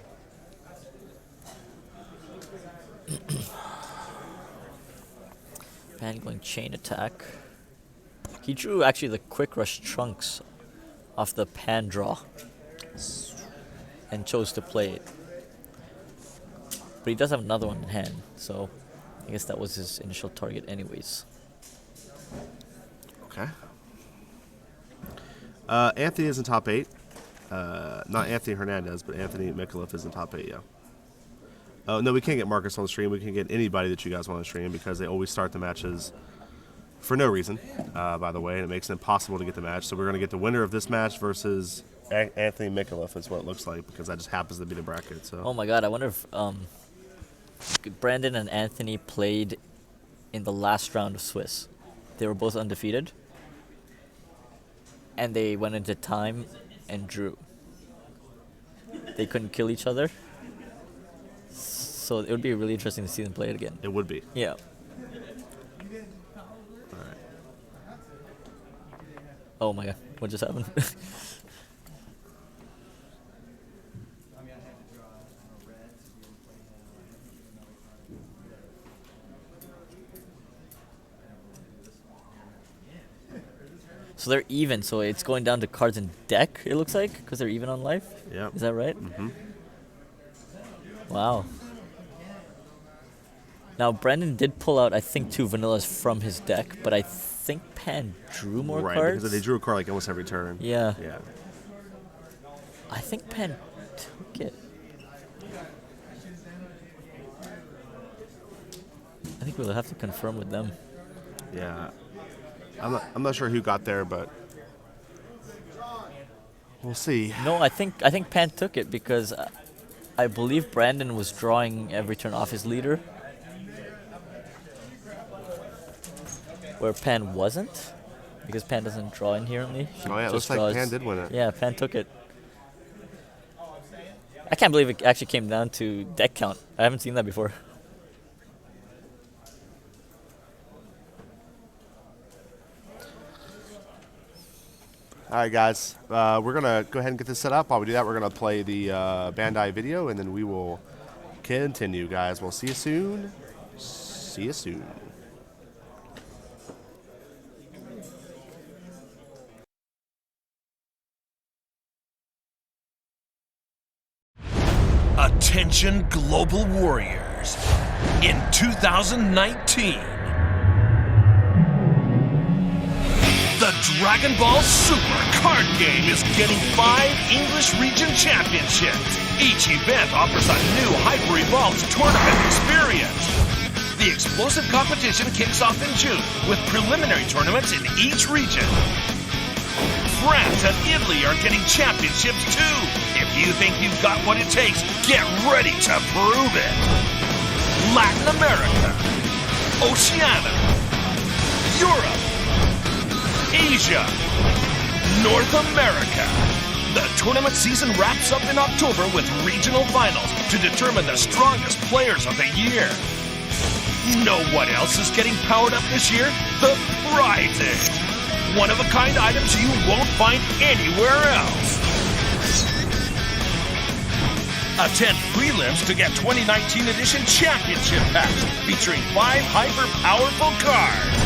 Pan going chain attack. He drew actually the quick rush trunks off the Pan draw and chose to play it. But he does have another one in hand, so I guess that was his initial target anyways. Okay. Anthony is in top 8. Not Anthony Hernandez, but Anthony Mikulev is in top 8, yeah. Oh, no, we can't get Marcus on the stream. We can get anybody that you guys want to stream because they always start the matches for no reason, by the way, and it makes it impossible to get the match. So we're going to get the winner of this match versus Anthony Mikulev is what it looks like because that just happens to be the bracket. So. Oh my god, I wonder if Brandon and Anthony played in the last round of Swiss. They were both undefeated. And they went into time and drew. They couldn't kill each other. So it would be really interesting to see them play it again. It would be. Yeah. All right. Oh my god, what just happened? So they're even, so it's going down to cards in deck, it looks like, because they're even on life? Yeah. Is that right? Mm-hmm. Wow. Now, Brandon did pull out, I think, 2 vanillas from his deck, but I think Pan drew more right, cards. because they drew a card like almost every turn. Yeah. Yeah. I think Pan took it. I think we'll have to confirm with them. Yeah. I'm not sure who got there, but we'll see. No, I think Pan took it because I believe Brandon was drawing every turn off his leader, where Pan wasn't, because Pan doesn't draw inherently. He Oh yeah, it just looks like draws- Pan did win it. Yeah, Pan took it. I can't believe it actually came down to deck count. I haven't seen that before. All right, guys. We're gonna go ahead and get this set up. While we do that, we're gonna play the Bandai video, and then we will continue, guys. We'll see you soon. See you soon. Attention Global Warriors. In 2019, the Dragon Ball Super card game is getting 5 English region championships. Each event offers a new Hyper Evolved tournament experience. The explosive competition kicks off in June with preliminary tournaments in each region. France and Italy are getting championships too. If you think you've got what it takes, get ready to prove it. Latin America, Oceania, Europe, Asia, North America. The tournament season wraps up in October with regional finals to determine the strongest players of the year. Know what else is getting powered up this year? The prizes. One-of-a-kind items you won't find anywhere else. Attend prelims to get 2019 edition championship packs featuring 5 hyper-powerful cards.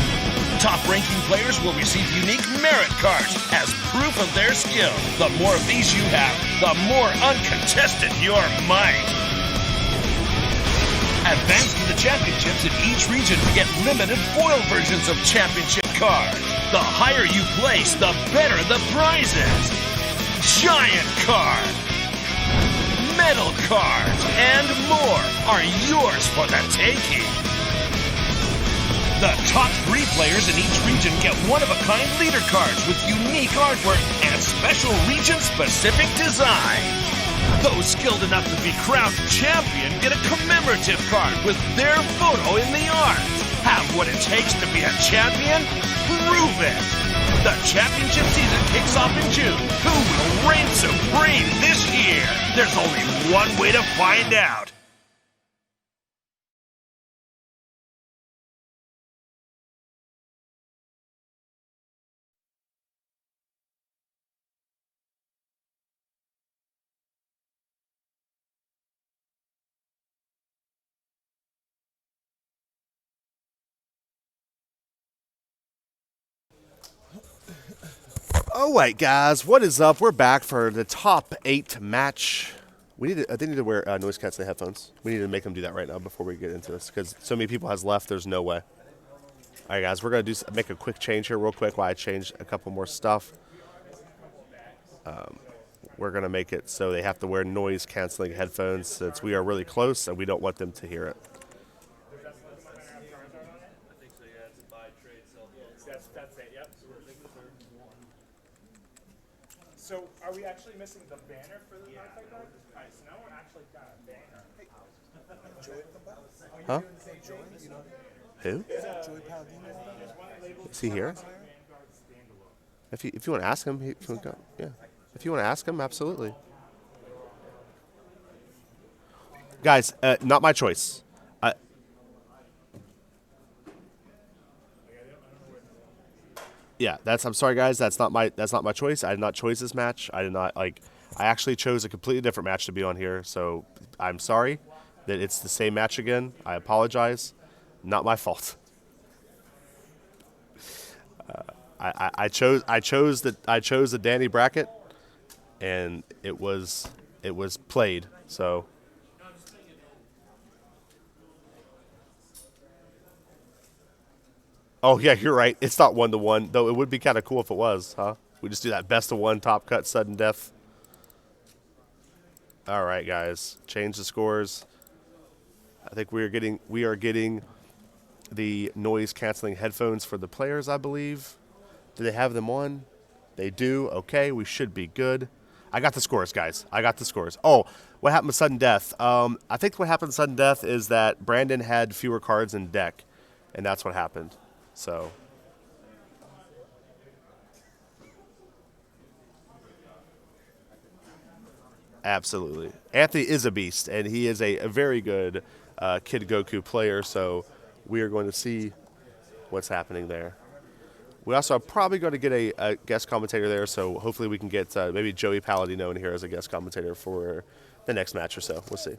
Top-ranking players will receive unique merit cards as proof of their skill. The more of these you have, the more uncontested your might. Advance to the championships in each region to get limited foil versions of championship cards. The higher you place, the better the prizes. Giant card, metal cards, and more are yours for the taking. The top 3 players in each region get one-of-a-kind leader cards with unique artwork and special region-specific design. Those skilled enough to be crowned champion get a commemorative card with their photo in the art. Have what it takes to be a champion? Prove it! The championship season kicks off in June. Who will reign supreme this year? There's only one way to find out. All right, guys, what is up? We're back for the top 8 match. They need to wear noise canceling headphones. We need to make them do that right now before we get into this because so many people has left. There's no way. All right, guys, we're gonna make a quick change here, real quick, while I change a couple more stuff. We're gonna make it so they have to wear noise canceling headphones since we are really close and we don't want them to hear it. So, are we actually missing the banner for the Wi-Fi card? Alright, so now we're actually got a banner. Huh? Who? Is he here? If you want to ask him, he can go. Yeah. If you want to ask him, absolutely. Guys, not my choice. Yeah, I'm sorry, guys. That's not my choice. I did not choose this match. I did not I actually chose a completely different match to be on here. So I'm sorry that it's the same match again. I apologize. Not my fault. I chose the Danny bracket, and it was played. So. Oh, yeah, you're right. It's not 1-to-1, though it would be kind of cool if it was, huh? We just do that best of 1, top cut, sudden death. All right, guys. Change the scores. I think we are getting the noise canceling headphones for the players, I believe. Do they have them on? They do. Okay, we should be good. I got the scores, guys. I got the scores. Oh, what happened with sudden death? I think what happened with sudden death is that Brandon had fewer cards in deck, and that's what happened. So. Absolutely. Anthony is a beast, and he is a very good Kid Goku player, so we are going to see what's happening there. We also are probably going to get a guest commentator there, so hopefully we can get maybe Joey Palladino in here as a guest commentator for the next match or so. We'll see.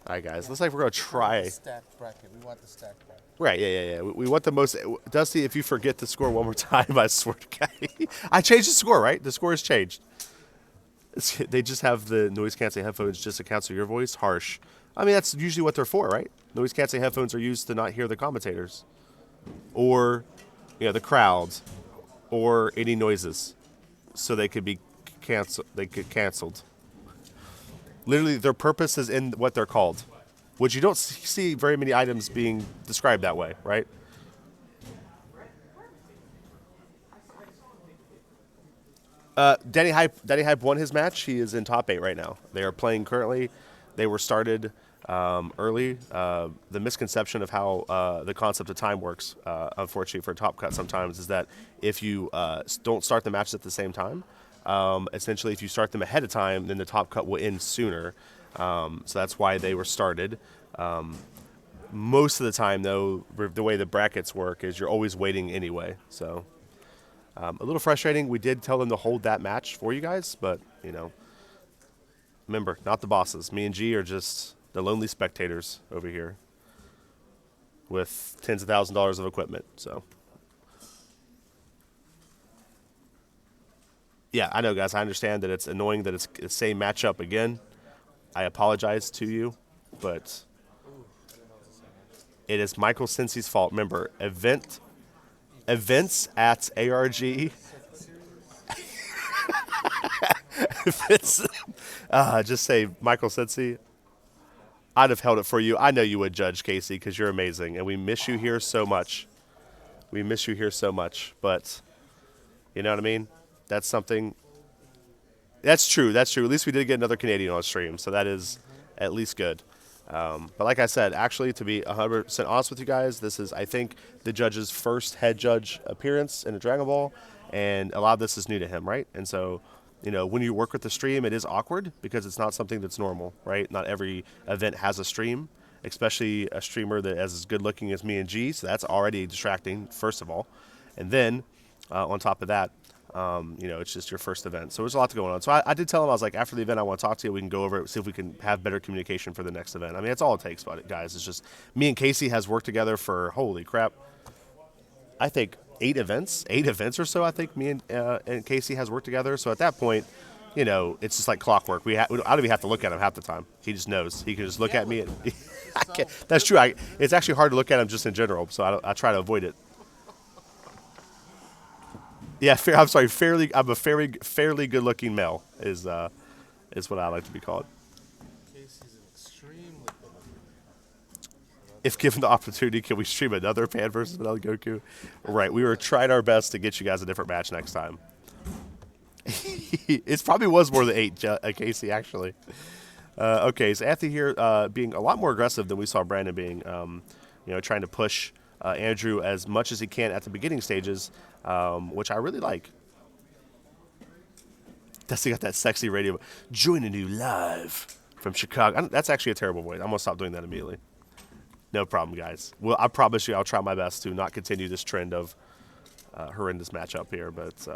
All right, guys. Looks like we're going to try. Stacked bracket. We want the stacked bracket. Right, yeah. We want the most. Dusty, if you forget to score one more time, I swear to God. I changed the score, right? The score has changed. They just have the noise canceling headphones just to cancel your voice. Harsh. I mean, that's usually what they're for, right? Noise canceling headphones are used to not hear the commentators, or the crowd, or any noises, so they could be canceled. They get canceled. Literally, their purpose is in what they're called, which you don't see very many items being described that way, right? Danny Hype won his match. He is in top 8 right now. They are playing currently. They were started early. The misconception of how the concept of time works, unfortunately for Top Cut sometimes, is that if you don't start the matches at the same time, essentially if you start them ahead of time, then the Top Cut will end sooner. So that's why they were started. Most of the time, though, the way the brackets work is you're always waiting anyway. So a little frustrating. We did tell them to hold that match for you guys, but, remember, not the bosses. Me and G are just the lonely spectators over here with tens of thousands of dollars of equipment. So, yeah, I know, guys. I understand that it's annoying that it's the same matchup again. I apologize to you, but it is Michael Cincy's fault. Remember, events at ARG. Just say Michael Cincy. I'd have held it for you. I know you would, Judge Casey, because you're amazing, and we miss you here so much. We miss you here so much, but you know what I mean? That's something. That's true. That's true. At least we did get another Canadian on stream, so that is at least good. But like I said, actually, to be 100% honest with you guys, this is, I think, the judge's first head judge appearance in a Dragon Ball, and a lot of this is new to him, right? And so, when you work with the stream, it is awkward because it's not something that's normal, right? Not every event has a stream, especially a streamer that is as good looking as me and G, so that's already distracting, first of all. And then, on top of that, it's just your first event. So there's a lot going on. So I did tell him, I was like, after the event, I want to talk to you. We can go over it, see if we can have better communication for the next event. I mean, that's all it takes, guys. It's just me and Casey has worked together for, holy crap, I think 8 events or so. I think me and Casey has worked together. So at that point, it's just like clockwork. We don't even have to look at him half the time. He just knows. He can just look at me. And that's true. It's actually hard to look at him just in general. So I try to avoid it. Yeah, I'm sorry. I'm a fairly good-looking male is what I like to be called. Casey's an extremely good-looking. If given the opportunity, can we stream another Pan versus another Goku? Right. We were trying our best to get you guys a different match next time. It probably was more than 8, Casey, actually. Okay, so Anthony here being a lot more aggressive than we saw Brandon being, trying to push Andrew as much as he can at the beginning stages, which I really like. Dusty got that sexy radio. Joining you live from Chicago. That's actually a terrible voice. I'm going to stop doing that immediately. No problem, guys. Well, I promise you I'll try my best to not continue this trend of horrendous matchup here, but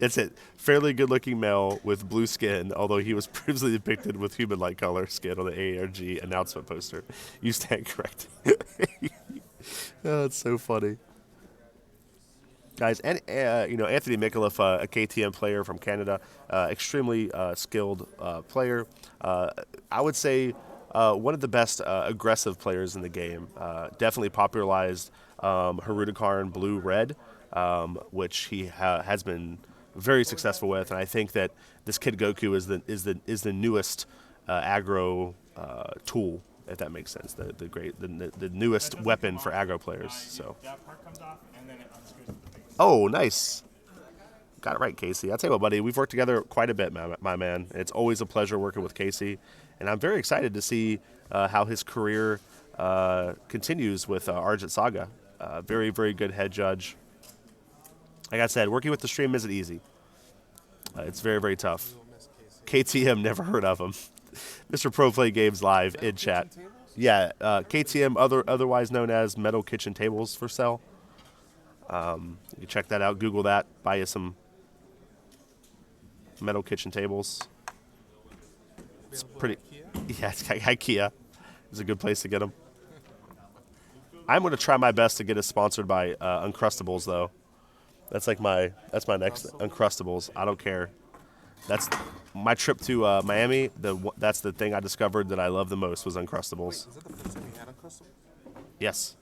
it's a fairly good-looking male with blue skin, although he was previously depicted with human-like color skin on the ARG announcement poster. You stand corrected. Oh, it's so funny. Guys, and Anthony Mikulev, a KTM player from Canada, extremely skilled player. I would say one of the best aggressive players in the game. Definitely popularized Haruda Blue Red, which he has been very successful with, and I think that this Kid Goku is the newest aggro tool, if that makes sense. The newest weapon for aggro players. So. That part comes off, and then it unscrews the big. Oh, nice. Got it right, Casey. I'll tell you what, buddy, we've worked together quite a bit, my man. It's always a pleasure working with Casey, and I'm very excited to see how his career continues with Argent Saga. Very, very good head judge. Like I said, working with the stream isn't easy. It's very, very tough. KTM, never heard of him. Mr. Pro Play Games Live in chat. Yeah, KTM, otherwise known as Metal Kitchen Tables for sale. You can check that out. Google that. Buy you some metal kitchen tables. It's pretty. Yeah, it's IKEA. It's a good place to get them. I'm going to try my best to get us sponsored by Uncrustables, though. That's my next Uncrustables. I don't care. That's my trip to Miami. That's the thing I discovered that I love the most was Uncrustables. Wait, is that the first time you had Uncrustables? Yes.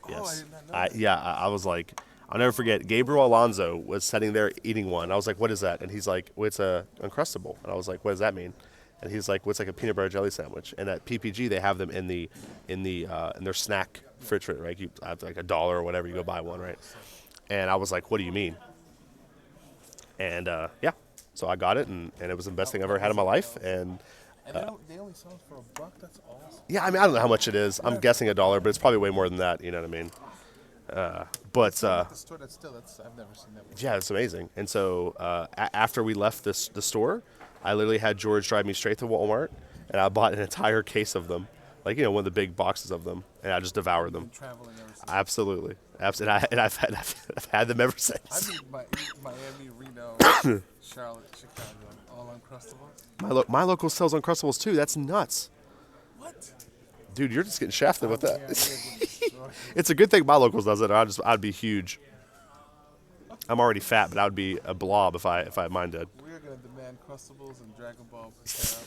Oh, Yes. I did not know that. I was like, I'll never forget. Gabriel Alonso was sitting there eating one. I was like, "What is that?" And he's like, "Well, it's a Uncrustable." And I was like, "What does that mean?" And he's like, "Well, it's like a peanut butter jelly sandwich." And at PPG, they have them in their snack refrigerator, right? You have like $1 or whatever, you go buy one, right? And I was like, "What do you mean?" And yeah, so I got it, and it was the best thing I've ever had in my life. And they only sell it for $1. That's awesome. yeah, I mean, I don't know how much it is. I'm guessing $1, but it's probably way more than that. You know what I mean? But The store I've never seen that before. yeah, it's amazing. And so after we left the store, I literally had George drive me straight to Walmart, and I bought an entire case of them, like one of the big boxes of them, and I just devoured them. Traveling ever since. Absolutely, and I've had them ever I since. mean, Miami, Reno, Charlotte, Chicago, all Uncrustables. My local sells Uncrustables too. That's nuts. What? Dude, you're just getting shafted with that. Yeah, It's a good thing my locals does it. I'd be huge. I'm already fat, but I would be a blob if mine did. we're gonna demand Crustables and Dragon Ball. For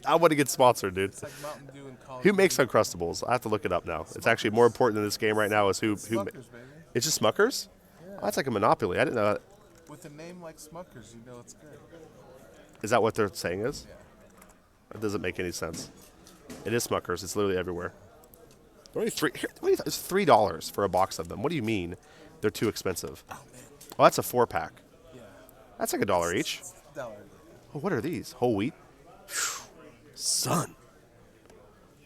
I want to get sponsored, dude. it's like Mountain Dew and Call of Who makes Duty. Uncrustables? I have to look it up now. It's actually more important in this game right now is who. Smuckers, baby. It's just Smuckers? Yeah. Oh, that's like a monopoly. I didn't know that. With a name like Smuckers, you know it's good. Is that what they're saying is? Yeah. That doesn't make any sense. It is Smuckers. It's literally everywhere. They're only it's $3 for a box of them. What do you mean? They're too expensive. Oh man. Oh, that's a 4-pack. Yeah. That's like $1 each. $1. Oh, what are these? Whole wheat? Phew. Son.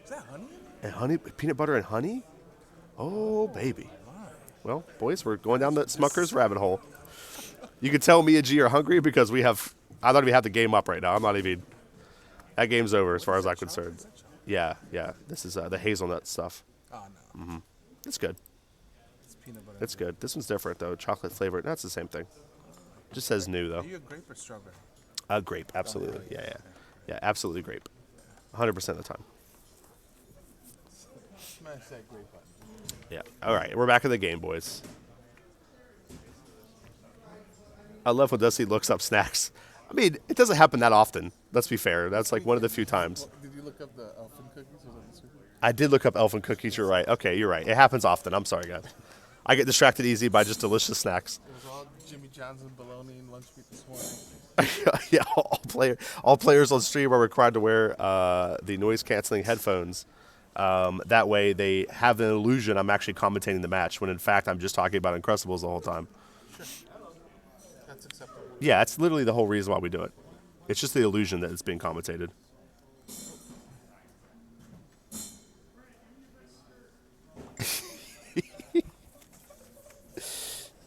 Is that honey? And honey, peanut butter and honey? Oh, baby. Well, boys, we're going down the Smuckers rabbit hole. You can tell me and G are hungry because I don't even have the game up right now. I'm not even, that game's over as far as I'm concerned. Yeah. This is the hazelnut stuff. Oh no. It's good. It's peanut butter. It's good. This one's different, though. Chocolate flavored. That's the same thing. Just says new, though. Are you a grape or strawberry? Grape, absolutely. Yeah, absolutely grape. 100% of the time. Smash that grape button. Yeah. All right, we're back in the game, boys. I love when Dusty looks up snacks. I mean, it doesn't happen that often. Let's be fair. That's like one of the few times. Did you look up the elfin cookies? Was that the secret? I did look up elfin cookies. You're right. Okay, you're right. It happens often. I'm sorry, guys. I get distracted easy by just delicious snacks. It was all Jimmy John's and bologna and lunch meat this morning. Yeah, all players on stream are required to wear the noise canceling headphones. That way, they have the illusion I'm actually commentating the match when in fact I'm just talking about Uncrustables the whole time. That's acceptable. Yeah, that's literally the whole reason why we do it. It's just the illusion that it's being commentated.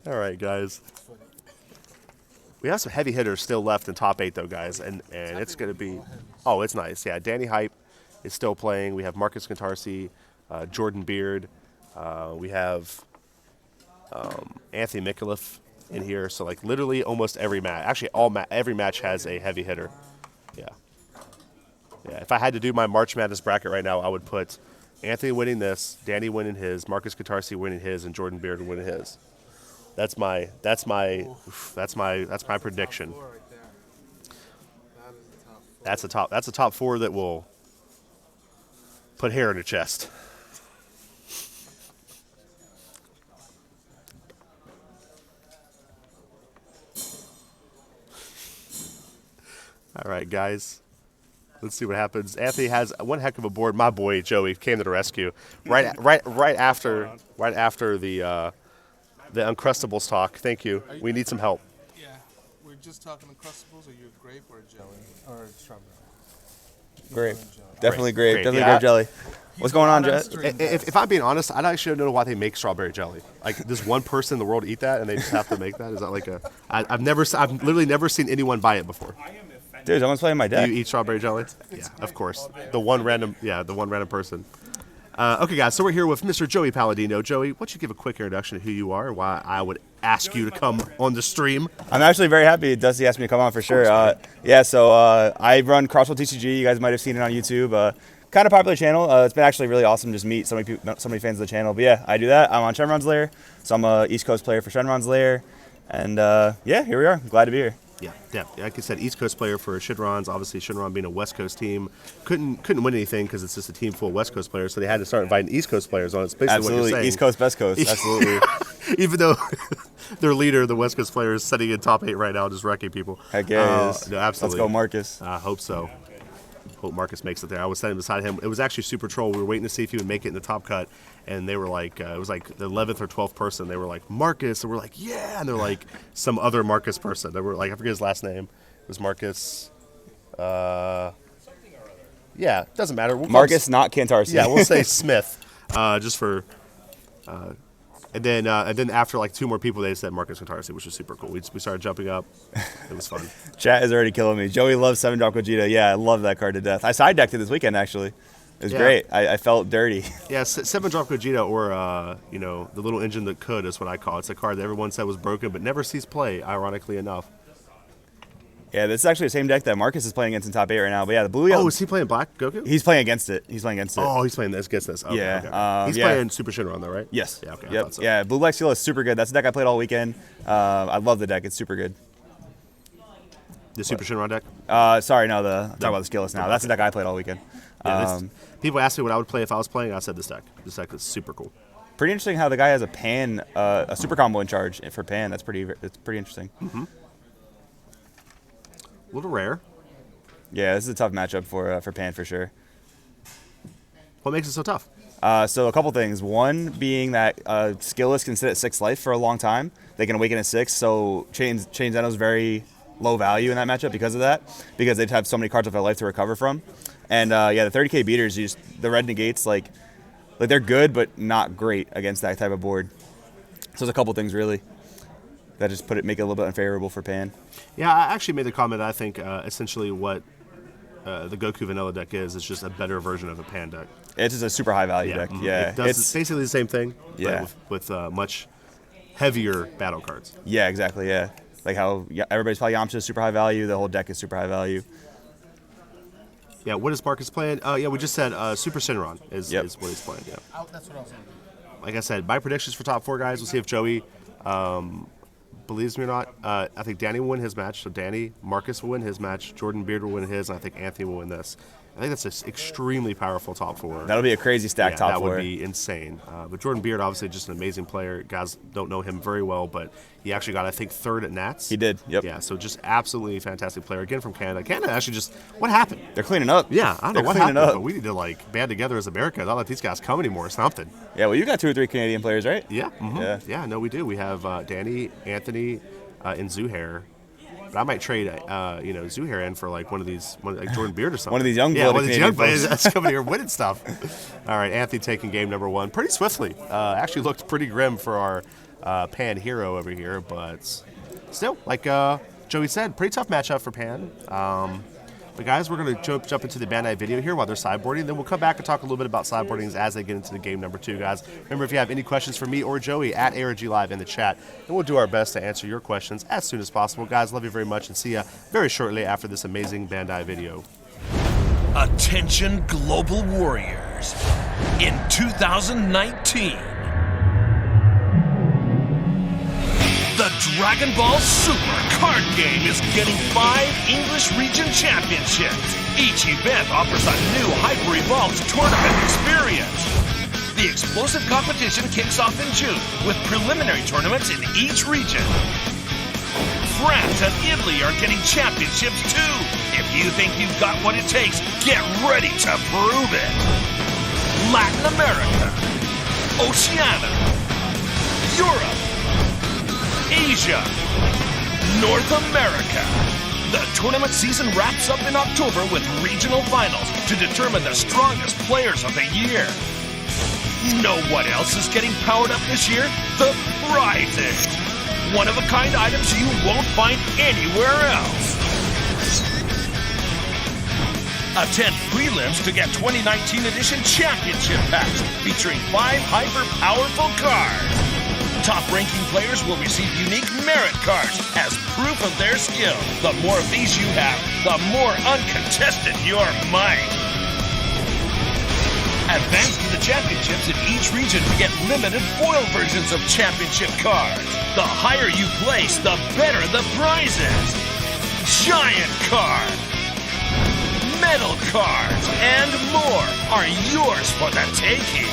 All right, guys. We have some heavy hitters still left in top 8, though, guys, and it's going to be... Oh, it's nice. Yeah, Danny Hype is still playing. We have Marcus Cantarsi, Jordan Beard. We have Anthony Mikulev in here. So, like, literally almost every match. Actually, every match has a heavy hitter. Yeah. Yeah, if I had to do my March Madness bracket right now, I would put Anthony winning this, Danny winning his, Marcus Cantarsi winning his, and Jordan Beard winning his. That's my prediction. Four right there. That is the top four. That's a top 4 that will Put hair in your chest. All right, guys. Let's see what happens. Anthony has one heck of a board. My boy Joey came to the rescue right after the Uncrustables talk. Thank you. We need some help. Yeah. We're just talking Uncrustables. Are you a grape or a jelly? Or a strawberry? Grape. Definitely Grape. grape. Definitely Yeah. grape jelly. What's going on, Jet? If I'm being honest, I don't actually know why they make strawberry jelly. Like, does one person in the world eat that, and they just have to make that? Is that like a? I've literally never seen anyone buy it before. Dude, someone's playing my Do deck. you eat strawberry jelly? Yeah, of course. The one random person. Okay, guys, so we're here with Mr. Joey Palladino. Joey, why don't you give a quick introduction to who you are and why I would ask you to come on the stream? I'm actually very happy Dusty asked me to come on for sure. So I run Crossroad TCG. You guys might have seen it on YouTube. Kind of popular channel. It's been actually really awesome to just meet so many people, so many fans of the channel. But yeah, I do that. I'm on Shenron's Lair, so I'm a East Coast player for Shenron's Lair. And yeah, here we are. Glad to be here. Yeah. Like I said, East Coast player for Shenron's. Obviously, Shenron being a West Coast team, couldn't win anything because it's just a team full of West Coast players. So they had to start inviting East Coast players on. It's basically Absolutely. what you're saying. East Coast, West Coast. Absolutely. Even though their leader, the West Coast player, is sitting in top 8 right now, just wrecking people. Heck yeah, he is. No, absolutely. Let's go, Marcus. I hope so. Hope Marcus makes it there. I was standing beside him. It was actually Super Troll. We were waiting to see if he would make it in the top cut, and they were like, it was like the 11th or 12th person. They were like, Marcus, and we're like, yeah, and they're like some other Marcus person. They were like, I forget his last name. It was Marcus. Yeah, doesn't matter. We'll Marcus, not Cantarsi. Yeah, we'll say Smith, just for. And then after like 2 more people, they said Marcus Cantarsi, which was super cool. We started jumping up. It was fun. Chat is already killing me. Joey loves 7-drop Gogeta. Yeah, I love that card to death. I side decked it this weekend actually. It was great. I felt dirty. Yeah, 7-drop Gogeta, or the little engine that could is what I call it. It's a card that everyone said was broken, but never sees play. Ironically enough. Yeah, this is actually the same deck that Marcus is playing against in top 8 right now. But yeah, the blue yellow. Oh, is he playing Black Goku? He's playing against it. Oh, he's playing against this. Okay, yeah. Okay. He's playing Super Shenron though, right? Yes. Yeah. Okay. I Yep. thought so. Yeah. Blue Black Steel is super good. That's the deck I played all weekend. I love the deck. It's super good. The Super Shenron deck? Sorry, no. I'm talking about the Skilless now. That's the deck I played all weekend. Yeah, people asked me what I would play if I was playing. I said this deck. This deck is super cool. Pretty interesting how the guy has a Pan, a super combo in charge for Pan. It's pretty interesting. Mm-hmm. A little rare. Yeah, this is a tough matchup for Pan for sure. What makes it so tough? So a couple things. One being that Skilless can sit at 6 life for a long time. They can awaken at 6, so Chain Zeno's very low value in that matchup because of that, because they'd have so many cards of their life to recover from. And yeah, the 30k beaters, the red negates, like they're good but not great against that type of board. So there's a couple things really that just make it a little bit unfavorable for Pan. Yeah, I actually made the comment. I think essentially what the Goku Vanilla deck is just a better version of a Pan deck. It's just a super high value deck. Mm-hmm. Yeah, it's basically the same thing. Yeah, but with much heavier battle cards. Yeah, exactly. Yeah, like how everybody's probably Yamcha is super high value. The whole deck is super high value. Yeah, what is Marcus playing? Yeah, we just said Super Shenron is what he's playing. Yeah. That's what I was saying. Like I said, my predictions for top 4 guys. We'll see if Joey believes me or not. I think Danny will win his match. So Marcus will win his match. Jordan Beard will win his, and I think Anthony will win this. I think that's an extremely powerful top 4. That'll be a crazy stack top 4. That would be insane. But Jordan Beard, obviously, just an amazing player. Guys don't know him very well, but he actually got, I think, 3rd at Nats. He did, yep. Yeah, so just absolutely fantastic player. Again, from Canada. Canada actually what happened? They're cleaning up. Yeah, I don't know what happened, up. but we need to, band together as America. Not let these guys come anymore or something. Yeah, well, you got 2 or 3 Canadian players, right? Yeah. Mm-hmm. Yeah, no, we do. We have Danny, Anthony, and Zuhair. But I might trade, Zuhair in for one of these, like Jordan Beard or something. One of these young one of these young players that's coming here winning stuff. All right, Anthony taking game number 1 pretty swiftly. Actually looked pretty grim for our Pan hero over here, but still, like Joey said, pretty tough matchup for Pan. But guys, we're going to jump into the Bandai video here while they're sideboarding. Then we'll come back and talk a little bit about sideboardings as they get into the game number 2, guys. Remember, if you have any questions for me or Joey, at ARG Live in the chat, and we'll do our best to answer your questions as soon as possible. Guys, love you very much, and see you very shortly after this amazing Bandai video. Attention Global Warriors. In 2019, the Dragon Ball Super card game is getting 5 English region championships. Each event offers a new Hyper-Evolved tournament experience. The explosive competition kicks off in June with preliminary tournaments in each region. France and Italy are getting championships too. If you think you've got what it takes, get ready to prove it. Latin America, Oceania, Europe, Asia, North America. The tournament season wraps up in October with regional finals to determine the strongest players of the year. Know what else is getting powered up this year? The prizes. One-of-a-kind items you won't find anywhere else. Attend prelims to get 2019 edition championship packs featuring 5 hyper-powerful cards. Top-ranking players will receive unique merit cards as proof of their skill. The more of these you have, the more uncontested your might. Advance to the championships in each region to get limited foil versions of championship cards. The higher you place, the better the prizes. Giant cards, metal cards, and more are yours for the taking.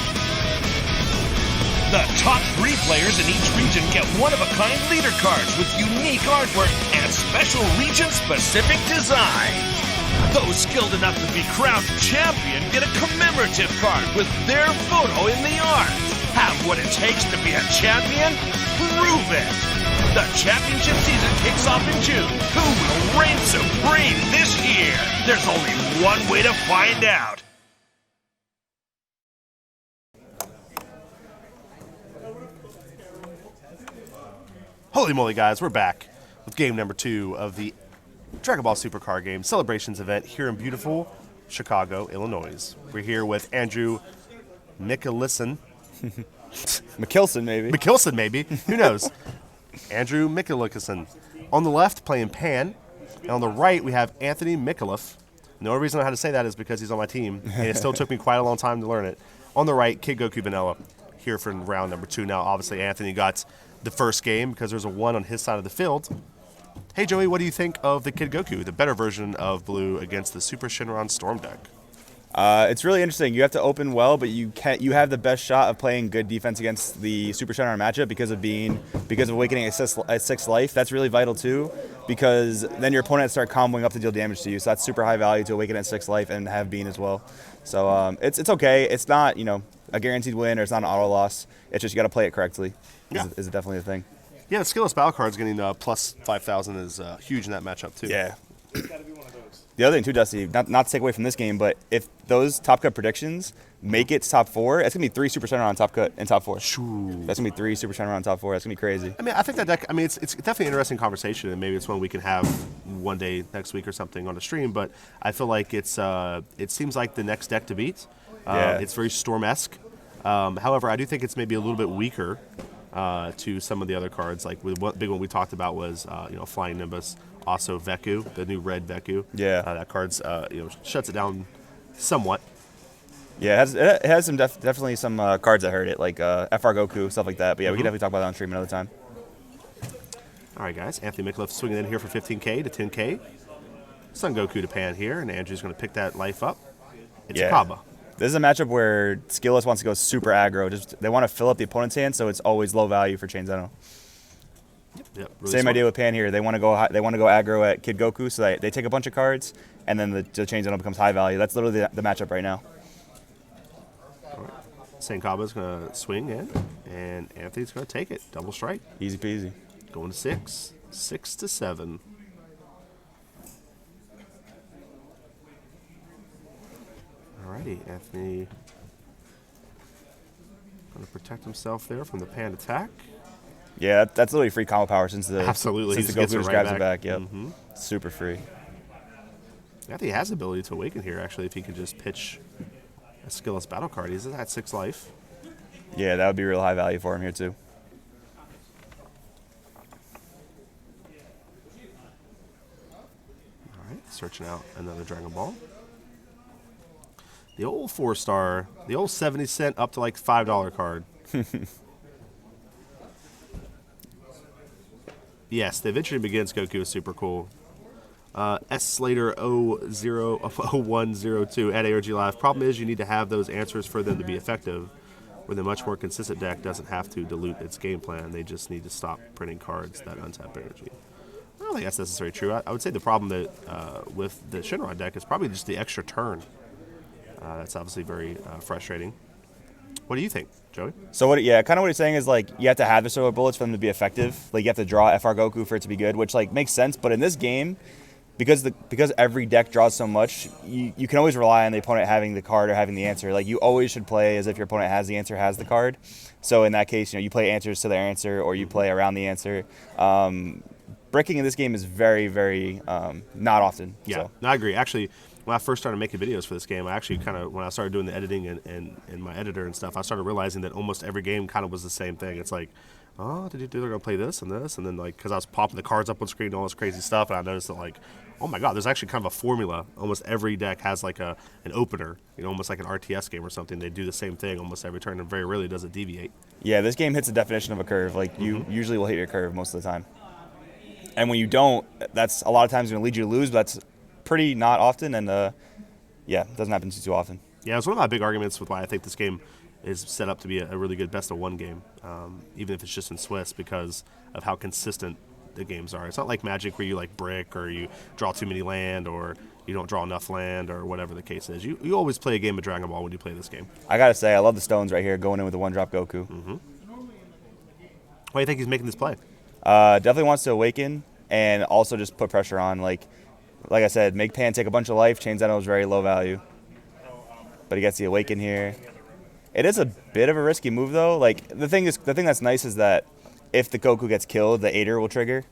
The top 3 players in each region get one-of-a-kind leader cards with unique artwork and special region-specific designs. Those skilled enough to be crowned champion get a commemorative card with their photo in the art. Have what it takes to be a champion? Prove it! The championship season kicks off in June. Who will reign supreme this year? There's only one way to find out. Holy moly, guys, we're back with game number 2 of the Dragon Ball Super card game celebrations event here in beautiful Chicago, Illinois. We're here with Andrew Mickelson. McKilson, maybe. McKilson, maybe. Who knows? Andrew Mickelson. On the left, playing Pan. And on the right, we have Anthony Micallef. The only reason I know how to say that is because he's on my team, and it still took me quite a long time to learn it. On the right, Kid Goku Vanilla, here for round number 2. Now, obviously, Anthony got the first game because there's a 1 on his side of the field. Hey, Joey, what do you think of the Kid Goku, the better version of Blue against the Super Shenron Storm deck? It's really interesting. You have to open well, but you have the best shot of playing good defense against the Super Shenron matchup because of awakening at 6 life. That's really vital too, because then your opponent start comboing up to deal damage to you. So that's super high value to awaken at 6 life and have Bean as well. So it's okay. It's not a guaranteed win or it's not an auto loss. It's just you got to play it correctly. Yeah. Is definitely a thing. Yeah, the skillless battle cards getting plus 5,000 is huge in that matchup too. Yeah. The other thing too, Dusty, not to take away from this game, but if those top cut predictions make it to top 4, it's gonna be 3 Super Shenron on top cut in top 4. That's gonna be 3 Super Shenron on top 4. That's gonna be crazy. I mean, I think that deck. I mean, it's definitely an interesting conversation, and maybe it's one we can have one day next week or something on the stream. But I feel like it seems like the next deck to beat. Yeah. It's very Storm-esque. However, I do think it's maybe a little bit weaker to some of the other cards. Like one big one we talked about was Flying Nimbus. Also Veku, the new red Veku. Yeah. That card's shuts it down somewhat. Yeah, it has some definitely some cards that hurt it, like FR Goku, stuff like that. But yeah, we can definitely talk about that on stream another time. All right, guys. Anthony Micallef swinging in here for 15K to 10K. Son Goku to Pan here, and Andrew's going to pick that life up. It's Kaba. This is a matchup where Skillless wants to go super aggro. They want to fill up the opponent's hand, so it's always low value for Chain Zeno. Yep, really Same smart. idea with Pan here. They want to go aggro at Kid Goku, so they take a bunch of cards, and then the Chain Zeno becomes high value. That's literally the matchup right now. All right. Saint Kaba's going to swing in, and Anthony's going to take it. Double strike. Easy peasy. Going to 6. 6 to 7. Alrighty, Anthony going to protect himself there from the Pan attack. Yeah, that's literally free combo power since the Absolutely. since He the just Goku gets just it grabs right it back. Yep, Mhm. super free. Anthony has the ability to awaken here, actually, if he could just pitch a skillless battle card. He's at 6 life. Yeah, that would be real high value for him here too. All right, searching out another Dragon Ball. The old 4-star, the old 70-cent up to like $5 card. Yes, the Adventure Begins Goku is super cool. S Slater 0102 at ARG Live. Problem is, you need to have those answers for them to be effective. With a much more consistent deck, doesn't have to dilute its game plan. They just need to stop printing cards that untap energy. I don't think that's necessarily true. I would say the problem that with the Shenron deck is probably just the extra turn. That's obviously very frustrating. What do you think, Joey? So what? Yeah, kind of what he's saying is like you have to have the solar bullets for them to be effective. Like you have to draw FR Goku for it to be good, which like makes sense. But in this game, because every deck draws so much, you can always rely on the opponent having the card or having the answer. Like you always should play as if your opponent has the answer, has the card. So in that case, you play answers to their answer, or you play around the answer. Bricking in this game is very, very not often. Yeah, So. no, I agree. Actually, when I first started making videos for this game, I actually when I started doing the editing and my editor and stuff, I started realizing that almost every game kind of was the same thing. It's like, oh, they're going to play this and this, and then like because I was popping the cards up on screen and all this crazy stuff, and I noticed that like, oh my God, there's actually kind of a formula. Almost every deck has like an opener, almost like an RTS game or something. They do the same thing almost every turn, and very rarely does it deviate. Yeah, this game hits the definition of a curve. Like you usually will hit your curve most of the time. And when you don't, that's a lot of times going to lead you to lose, but that's pretty not often, and yeah, it doesn't happen too often. Yeah, it's one of my big arguments with why I think this game is set up to be a really good best-of-1 game, even if it's just in Swiss, because of how consistent the games are. It's not like Magic where you like brick or you draw too many land or you don't draw enough land or whatever the case is. You always play a game of Dragon Ball when you play this game. I got to say, I love the stones right here going in with the one-drop Goku. Why do you think he's making this play? Definitely wants to awaken and also just put pressure on. Like I said, make Pan take a bunch of life. Chain Zeno is very low value. But he gets the awaken here. It is a bit of a risky move though. Like the thing that's nice is that if the Goku gets killed, the Aider will trigger.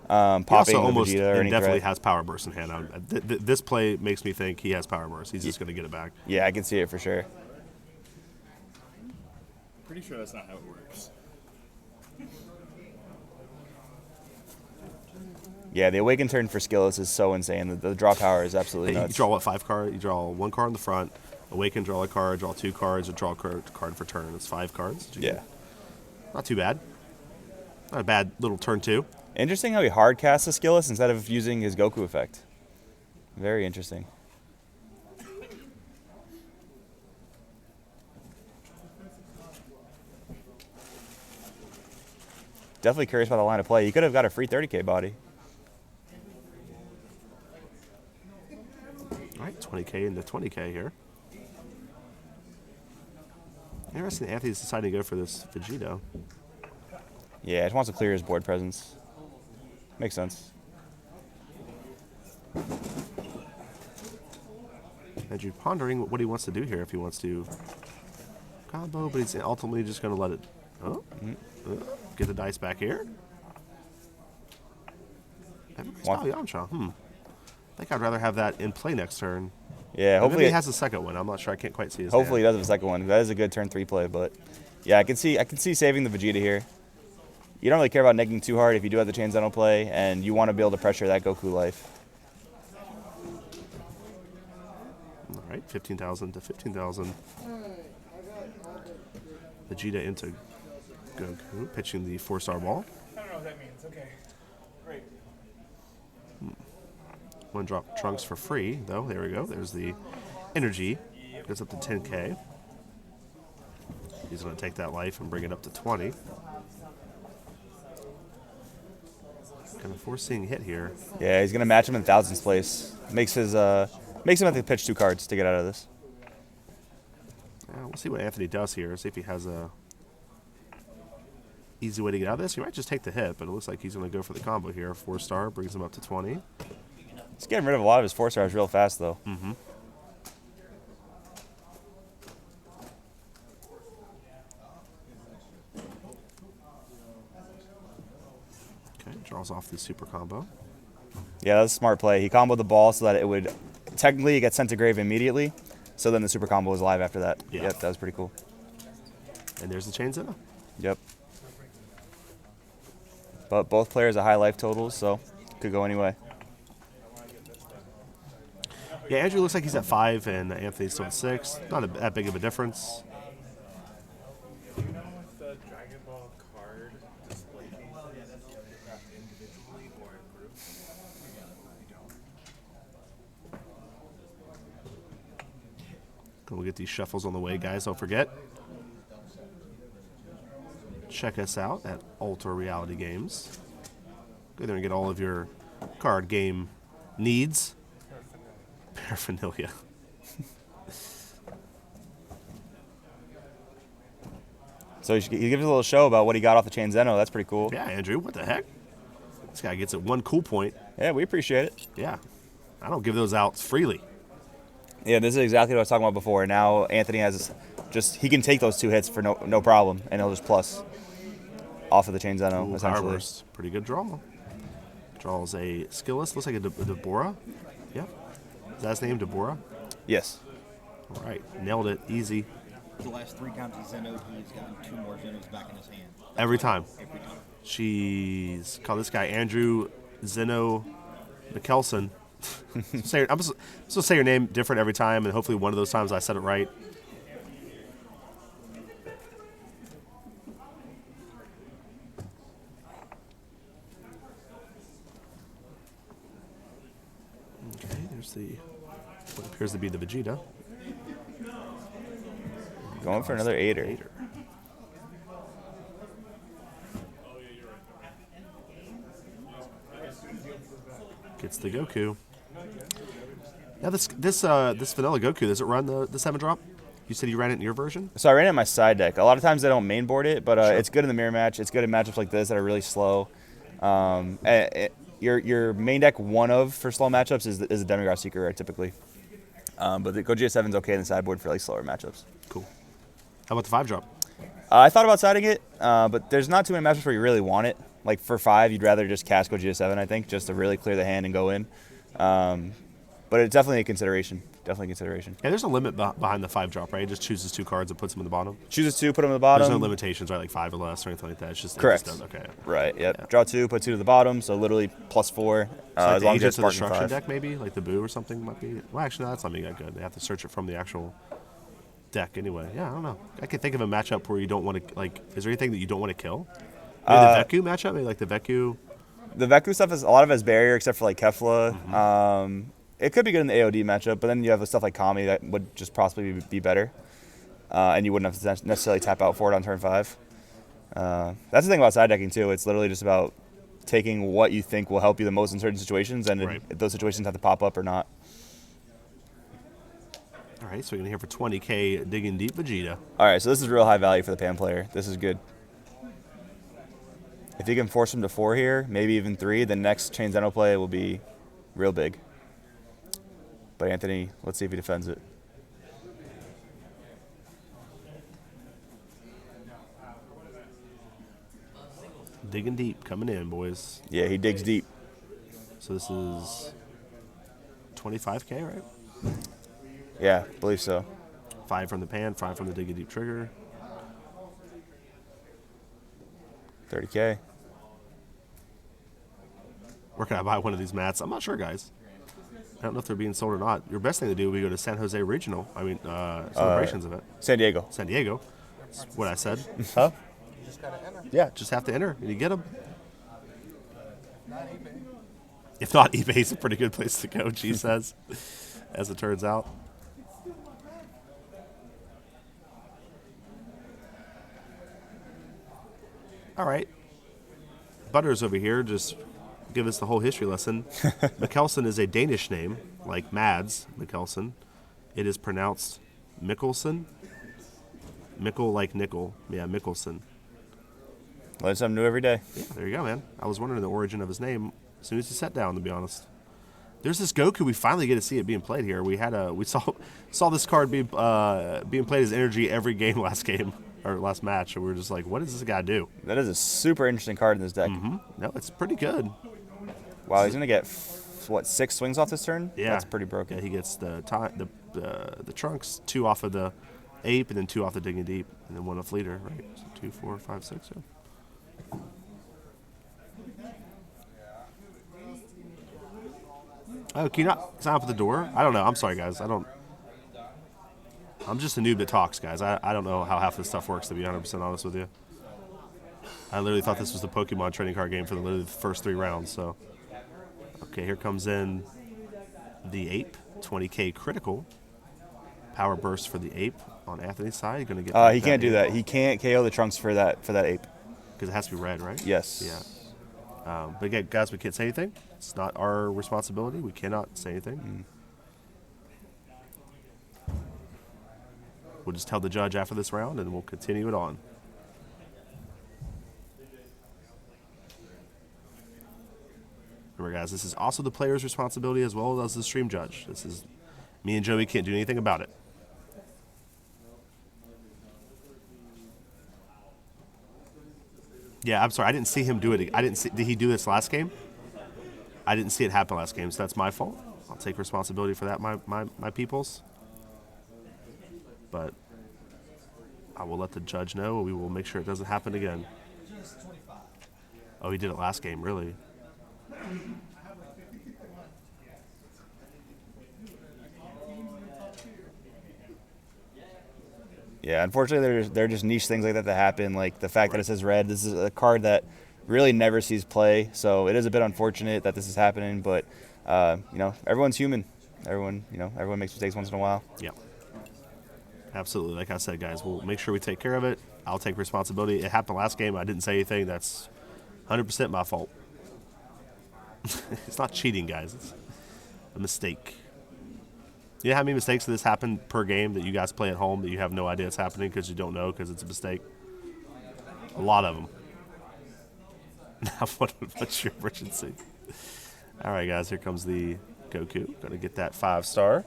Popping he also the almost Vegeta or any definitely threat. has Power Burst in hand. This play makes me think he has Power Burst. He's just going to get it back. Yeah, I can see it for sure. Pretty sure that's not how it works. Yeah, the awaken turn for Skillus is so insane. The draw power is absolutely You nuts. draw what, 5 cards? You draw 1 card in the front, awaken, draw a card, draw 2 cards, or draw a card for turn. It's 5 cards. Yeah. Not too bad. Not a bad little turn 2. Interesting how he hard casts the Skillus instead of using his Goku effect. Very interesting. Definitely curious about the line of play. He could have got a free 30K body. All right, 20K into 20K here. Interesting that Anthony's deciding to go for this Vegito. Yeah, just wants to clear his board presence. Makes sense. Andrew pondering what he wants to do here, if he wants to combo, but he's ultimately just going to let it get the dice back here. Yamcha. I think I'd rather have that in play next turn. Yeah, But hopefully maybe he has a second one. I'm not sure. I can't quite see his Hopefully he hand. does have a second one. That is a good turn 3 play, but yeah, I can see saving the Vegeta here. You don't really care about negging too hard if you do have the Chain Zeno play, and you want to be able to pressure that Goku life. All right, 15,000 to 15,000. Vegeta into Goku, pitching the 4-star ball. I don't know what that means. Okay. Great. 1 drop Trunks for free, though. There we go. There's the energy. Goes up to 10K. He's going to take that life and bring it up to 20. Kind of foreseeing hit here. Yeah, he's gonna match him in thousands place. Makes him have to pitch 2 cards to get out of this. We'll see what Anthony does here. See if he has a easy way to get out of this. He might just take the hit, but it looks like he's going to go for the combo here. 4-star brings him up to 20. He's getting rid of a lot of his 4-stars real fast though. Okay, draws off the super combo. Yeah, that's a smart play. He comboed the ball so that it would technically get sent to grave immediately. So then the super combo was live after that. Yeah. Yep, that was pretty cool. And there's the Chain Zeno. Yep. But both players have high life totals, so could go anyway. Yeah, Andrew looks like he's at 5, and Anthony's still at 6. Not that big of a difference. Dragon Ball card display cases wrapped individually or in groups? We'll get these shuffles on the way, guys. Don't forget. Check us out at Ultra Reality Games. Go there and get all of your card game needs. Paraphernalia. So he gives us a little show about what he got off the Chain Zeno. That's pretty cool. Yeah, Andrew, what the heck? This guy gets it one cool point. Yeah, we appreciate it. Yeah. I don't give those out freely. Yeah, this is exactly what I was talking about before. Now Anthony has he can take those 2 hits for no problem, and he'll just plus off of the Chain Zeno, Ooh, essentially. Power Burst. Pretty good draw. Draws a Skillus. Looks like a Deborah. Yep. Is that his name, Deborah? Yes. All right. Nailed it. Easy. The last 3 times he's Zenoed, he's gotten 2 more Zenos back in his hand. Every time. Every time. She's called this guy Andrew Zeno Mikkelsen. I'm supposed to say your name different every time, and hopefully one of those times I said it right. Okay, there's what appears to be the Vegeta. Going for another 8er. Gets the Goku. Now this vanilla Goku, does it run the 7-drop? You said you ran it in your version? So I ran it in my side deck. A lot of times they don't main board it, but it's good in the mirror match. It's good in matchups like this that are really slow. Your main deck for slow matchups is the Demigod Seeker, right, typically. But the Gogeta 7 is okay in the sideboard for like slower matchups. Cool. How about the 5-drop? I thought about siding it, but there's not too many matchups where you really want it. Like for 5, you'd rather just cast Gogeta 7, I think, just to really clear the hand and go in. But it's definitely a consideration. Definitely a consideration. Yeah, there's a limit behind the 5-drop, right? It just chooses 2 cards and puts them in the bottom. Chooses 2, put them in the bottom. There's no limitations, right? Like 5 or less or anything like that. It's just correct. It just does, okay. Right. Yep. Yeah. Draw 2, put 2 to the bottom, so literally +4. As long as it's it's a destruction 5. deck, maybe like the Boo or something might be. Well, actually, no, that's not that good. They have to search it from the actual deck anyway. Yeah, I don't know. I can think of a matchup where you don't want to like. Is there anything that you don't want to kill? Maybe the Veku matchup, maybe like the Veku. The Veku stuff is a lot of it is barrier, except for like Kefla. Mm-hmm. It could be good in the AOD matchup, but then you have stuff like Kami that would just possibly be better, and you wouldn't have to necessarily tap out for it on turn 5. That's the thing about side decking too. It's literally just about taking what you think will help you the most in certain situations, and if those situations have to pop up or not. All right, so we're gonna hear for 20K Digging Deep Vegeta. All right, so this is real high value for the Pan player. This is good. If you can force him to 4 here, maybe even 3, the next Chain Zeno play will be real big. But Anthony, let's see if he defends it. Digging deep, coming in, boys. Yeah, he digs deep. So this is 25K, right? Yeah, I believe so. 5 from the Pan, 5 from the Digging Deep trigger. 30K. Where can I buy one of these mats? I'm not sure, guys. I don't know if they're being sold or not. Your best thing to do would be go to San Jose Regional. I mean, celebrations of it. San Diego. San Diego. That's what I said. Huh? You just gotta enter. Yeah, just have to enter and you get them. Not eBay. If not, eBay's a pretty good place to go, G says, as it turns out. All right. Butters over here just give us the whole history lesson. Mikkelsen is a Danish name, like Mads Mikkelsen. It is pronounced Mikkelsen. Mikkel like nickel. Yeah, Mikkelsen. Learn something new every day. Yeah, there you go, man. I was wondering the origin of his name as soon as he sat down, to be honest. There's this Goku. We finally get to see it being played here. We saw this card being played as energy every game last match, and we were just like, what does this guy do? That is a super interesting card in this deck. Mm-hmm. No, it's pretty good. Wow, he's gonna get 6 swings off this turn? Yeah, that's pretty broken. Yeah, he gets the trunks, 2 off of the ape, and then 2 off the Digging Deep, and then 1 off leader, right? So 2, 4, 5, 6. Yeah. Oh, can you not sign up at the door? I don't know. I'm sorry, guys. I'm just a noob that talks, guys. I don't know how half this stuff works, to be 100% honest with you. I literally thought this was the Pokemon trading card game for literally the first 3 rounds. So, okay, here comes in the Ape, 20K critical. Power burst for the Ape on Anthony's side. You're gonna get. He can't do that. He can't KO the Trunks for that Ape. Because it has to be red, right? Yes. Yeah. But again, guys, we can't say anything. It's not our responsibility. We cannot say anything. We'll just tell the judge after this round, and we'll continue it on. Remember, guys, this is also the player's responsibility as well as the stream judge. This is me and Joey can't do anything about it. Yeah, I'm sorry. I didn't see him do it. I didn't see. Did he do this last game? I didn't see it happen last game, so that's my fault. I'll take responsibility for that, my peoples. But I will let the judge know. We will make sure it doesn't happen again. Oh, he did it last game, really? Yeah, unfortunately, they're just niche things like that that happen. Like the fact that it says red. This is a card that really never sees play, so it is a bit unfortunate that this is happening. But you know, everyone's human. Everyone makes mistakes once in a while. Yeah. Absolutely. Like I said, guys, we'll make sure we take care of it. I'll take responsibility. It happened last game. I didn't say anything. That's 100% my fault. It's not cheating, guys. It's a mistake. You know how many mistakes of this happen per game that you guys play at home that you have no idea it's happening because you don't know because it's a mistake? A lot of them. Now, what's your emergency? All right, guys, here comes the Goku. Going to get that 5-star.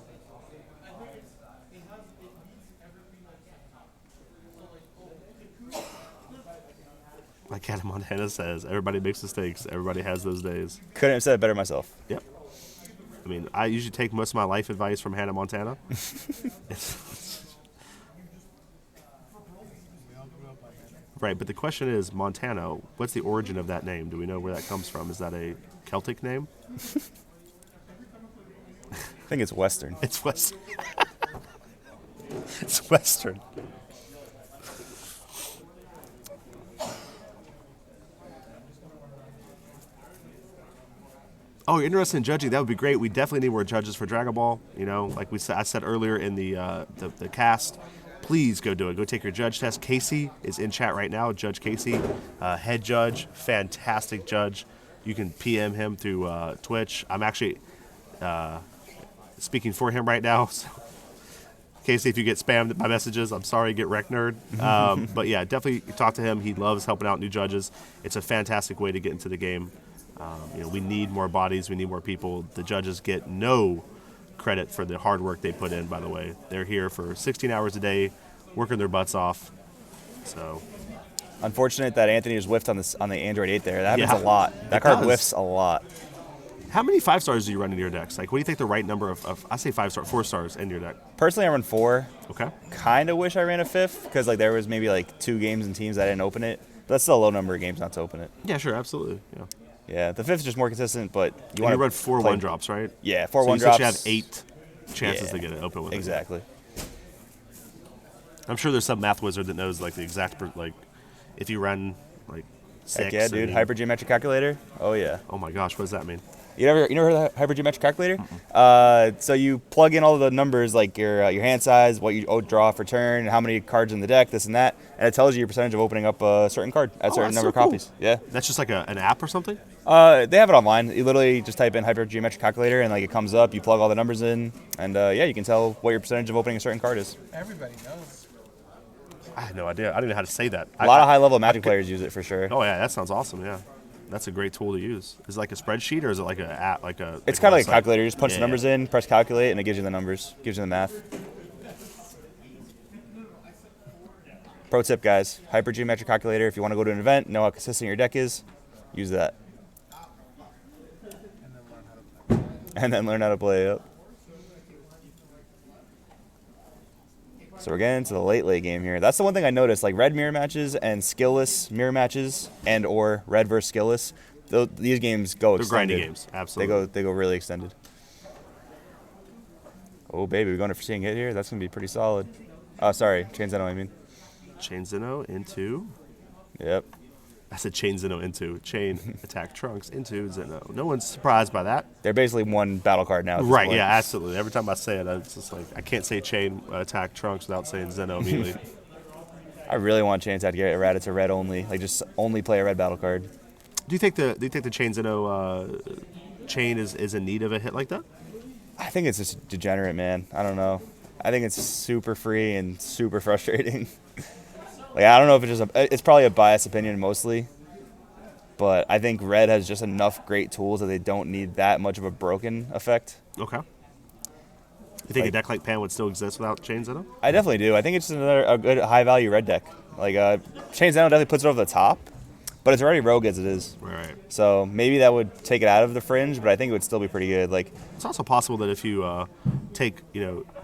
Like Hannah Montana says, everybody makes mistakes. Everybody has those days. Couldn't have said it better myself. Yep. I mean, I usually take most of my life advice from Hannah Montana. Right, but the question is, Montana, what's the origin of that name? Do we know where that comes from? Is that a Celtic name? I think it's Western. It's Western. It's Western. Oh, you're interested in judging? That would be great. We definitely need more judges for Dragon Ball. You know, like I said earlier in the cast, please go do it. Go take your judge test. Casey is in chat right now. Judge Casey, head judge, fantastic judge. You can PM him through Twitch. I'm actually speaking for him right now. So, Casey, if you get spammed by messages, I'm sorry, get wrecked, nerd. But yeah, definitely talk to him. He loves helping out new judges. It's a fantastic way to get into the game. You know, we need more bodies. We need more people. The judges get no credit for the hard work they put in, by the way. They're here for 16 hours a day, working their butts off. So, unfortunate that Anthony just whiffed on the Android 8 there. That happens a lot. That It card does. whiffs a lot. How many 5-stars do you run in your decks? Like, what do you think the right number of I say 4 stars in your deck? Personally, I run 4. Okay. Kind of wish I ran a 5th because like there was maybe like 2 games and teams that I didn't open it. But that's still a low number of games not to open it. Yeah, sure, absolutely. Yeah. Yeah, the 5th is just more consistent, but You run 4 1-drops, right? Yeah, 4 so 1-drops. you said you have 8 chances to get it open with it. Exactly. I'm sure there's some math wizard that knows like the exact like if you run like 6. Heck yeah, dude. Hypergeometric calculator. Oh yeah. Oh my gosh, what does that mean? You never heard of the hypergeometric calculator? So you plug in all of the numbers like your hand size, what you draw for turn, how many cards in the deck, this and that, and it tells you your percentage of opening up a certain card at a certain number of copies. Yeah. That's just like an app or something? They have it online. You literally just type in hypergeometric calculator and like it comes up. You plug all the numbers in, and yeah, you can tell what your percentage of opening a certain card is. Everybody knows. I had no idea. I didn't know how to say that. A lot of high-level Magic players use it for sure. Oh yeah, that sounds awesome. Yeah, that's a great tool to use. Is it like a spreadsheet or is it like an app? It's kind of like a calculator. You just punch the numbers in, press calculate, and it gives you the numbers, gives you the math. Pro tip, guys: hypergeometric calculator. If you want to go to an event, know how consistent your deck is, use that. And then learn how to play it. So we're getting into the late game here. That's the one thing I noticed, like red mirror matches and skillless mirror matches and or red versus skillless. These games go extended. They're grinding games, absolutely. They go really extended. Oh baby, we're going to seeing hit here. That's gonna be pretty solid. Oh sorry, Chain Zeno, I mean. Chain Zeno into. Yep. I said chain Zeno into. Chain attack Trunks into Zeno. No one's surprised by that. They're basically one battle card now. At this Right, point. yeah, absolutely. Every time I say it, it's just like, I can't say chain attack Trunks without saying Zeno immediately. I really want chain attack to get red. It's a red only. Like, just only play a red battle card. Do you think the chain Zeno chain is in need of a hit like that? I think it's just degenerate, man. I don't know. I think it's super free and super frustrating. Like, I don't know if it's probably a biased opinion mostly, but I think red has just enough great tools that they don't need that much of a broken effect. Okay. You think a deck like Pan would still exist without chain Zeno? I definitely do. I think it's a good high value red deck. Like, chain Zeno definitely puts it over the top, but it's already rogue as it is. Right. So maybe that would take it out of the fringe, but I think it would still be pretty good. Like, it's also possible that if you take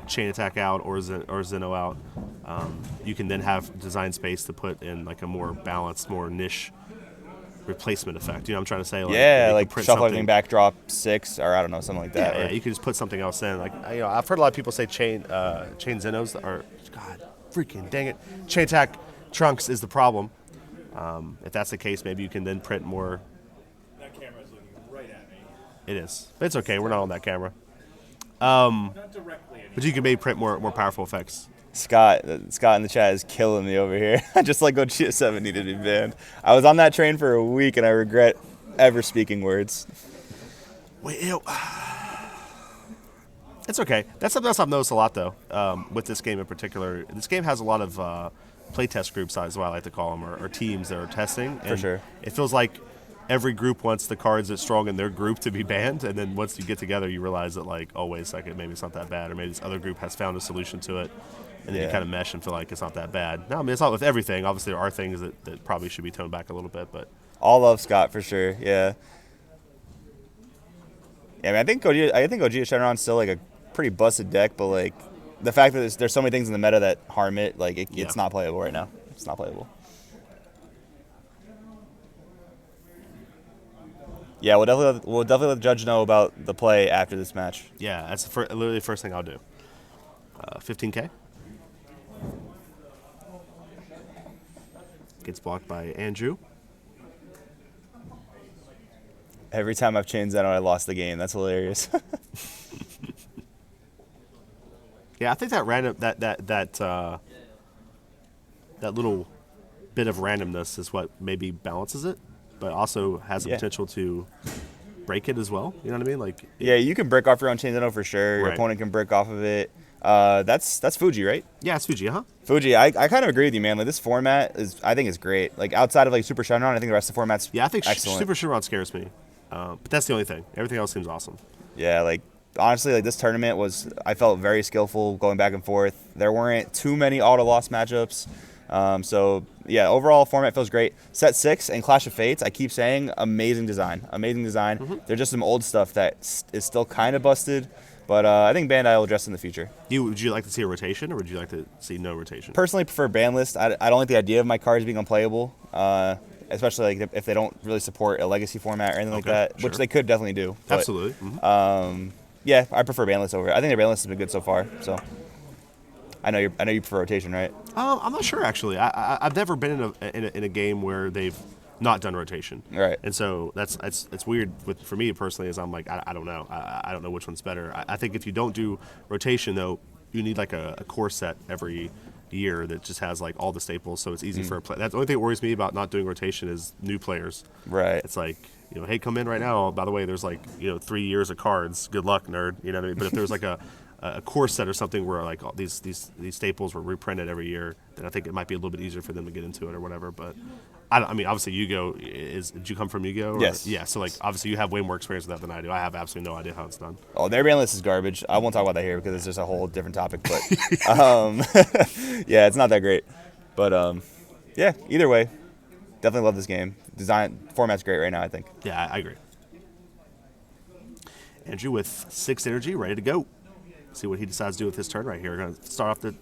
chain attack out or Zeno out, you can then have design space to put in like a more balanced, more niche replacement effect. You know what I'm trying to say? Like, yeah, like print shuffle something. everything back, drop 6, or I don't know, something like that. Yeah, Or- you could just put something else in. Like, I've heard a lot of people say chain Zenos are, God, freaking dang it, chain attack Trunks is the problem. If that's the case, maybe you can then print more. That camera's looking right at me. It is, but it's okay. We're not on that camera. Not directly at But you can maybe print more powerful effects. Scott in the chat is killing me over here. Just like Gogeta 7 needed to be banned. I was on that train for a week, and I regret ever speaking words. Wait, it's okay. That's something else I've noticed a lot, though, with this game in particular. This game has a lot of playtest groups, is what I like to call them, or teams that are testing. For sure. It feels like every group wants the cards that's strong in their group to be banned, and then once you get together, you realize that, like, oh, wait a second, maybe it's not that bad, or maybe this other group has found a solution to it, and then you Yeah. kind of mesh and feel like it's not that bad. No, I mean, it's not with everything. Obviously, there are things that probably should be toned back a little bit, but All love Scott for sure. Yeah. Yeah, I mean, I think Gogeta Shenron's still like a pretty busted deck, but like the fact that there's so many things in the meta that harm it, like it's not playable right now. It's not playable. Yeah, we'll definitely let the judge know about the play after this match. yeah, that's literally the first thing I'll do. 15K. Gets blocked by Andrew. Every time I've chained Zeno, I lost the game. That's hilarious. Yeah, I think that random that little bit of randomness is what maybe balances it, but also has the Yeah. potential to break it as well. You know what I mean? Like, Yeah, you can brick off your own chain Zeno for sure. Your Right. opponent can brick off of it. That's Fuji, right? yeah, it's Fuji, huh? Fuji, I kind of agree with you, man. Like, this format I think is great. Like, outside of like Super Shenron, I think the rest of the format's Yeah, I think excellent. Super Shenron scares me, but that's the only thing. Everything else seems awesome. Yeah, like honestly, like this tournament I felt very skillful going back and forth. There weren't too many auto loss matchups. So yeah, overall format feels great. Set 6 and Clash of Fates, I keep saying, amazing design. There's just some old stuff that is still kind of busted, but I think Bandai will address in the future. Would you like to see a rotation, or would you like to see no rotation? Personally, prefer ban list. I don't like the idea of my cards being unplayable, especially like if they don't really support a legacy format or anything like Okay, that, which sure. they could definitely do. But, Absolutely. Mhm. Yeah, I prefer ban list over it. I think their ban list has been good so far. So I know you prefer rotation, right? I'm not sure actually. I've never been in a game where they've not done rotation. Right. And so it's weird for me personally, as I'm like, I don't know. I don't know which one's better. I think if you don't do rotation though, you need like a core set every year that just has like all the staples, so it's easy for a play. That's the only thing that worries me about not doing rotation is new players. Right. It's like, hey, come in right now. By the way, there's like 3 years of cards. Good luck, nerd. You know what I mean? But if there's like a core set or something where like all these staples were reprinted every year, then I think it might be a little bit easier for them to get into it or whatever. But I mean, obviously Yu-Gi-Oh! Did you come from Yu-Gi-Oh? Yes. Yeah. So like, obviously you have way more experience with that than I do. I have absolutely no idea how it's done. Oh, their ban list is garbage. I won't talk about that here because it's just a whole different topic. But yeah, it's not that great. But yeah, either way, definitely love this game. Format's great right now, I think. Yeah, I agree. Andrew with 6 energy, ready to go. See what he decides to do with his turn right here. We're going to start off the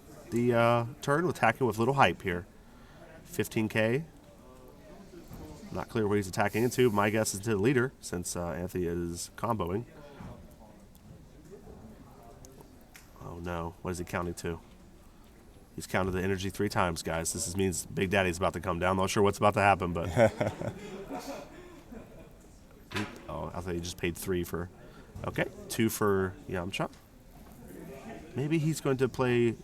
turn with attacking with little hype here. 15K. Not clear what he's attacking into. My guess is to the leader, since Anthony is comboing. Oh no, what is he counting to? He's counted the energy 3 times, guys. This means Big Daddy's about to come down. Not sure what's about to happen, but oh, I thought he just paid 3 for. Okay, 2 for Yamcha. Maybe he's going to play.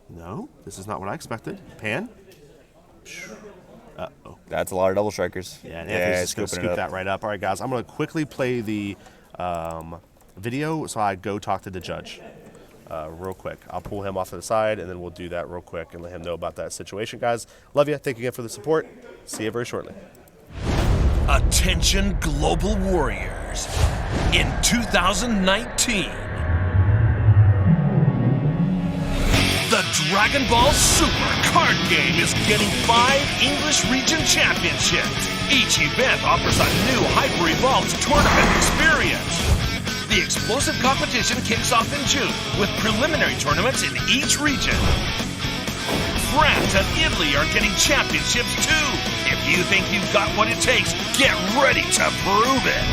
No, this is not what I expected. Pan. Uh-oh. That's a lot of double strikers. Yeah, and Anthony's just going to scoop that right up. All right, guys, I'm going to quickly play the video so I go talk to the judge real quick. I'll pull him off to the side, and then we'll do that real quick and let him know about that situation. Guys, love you. Thank you again for the support. See you very shortly. Attention Global Warriors. In 2019, the Dragon Ball Super card game is getting 5 English region championships. Each event offers a new hyper-evolved tournament experience. The explosive competition kicks off in June with preliminary tournaments in each region. France and Italy are getting championships too. If you think you've got what it takes, get ready to prove it.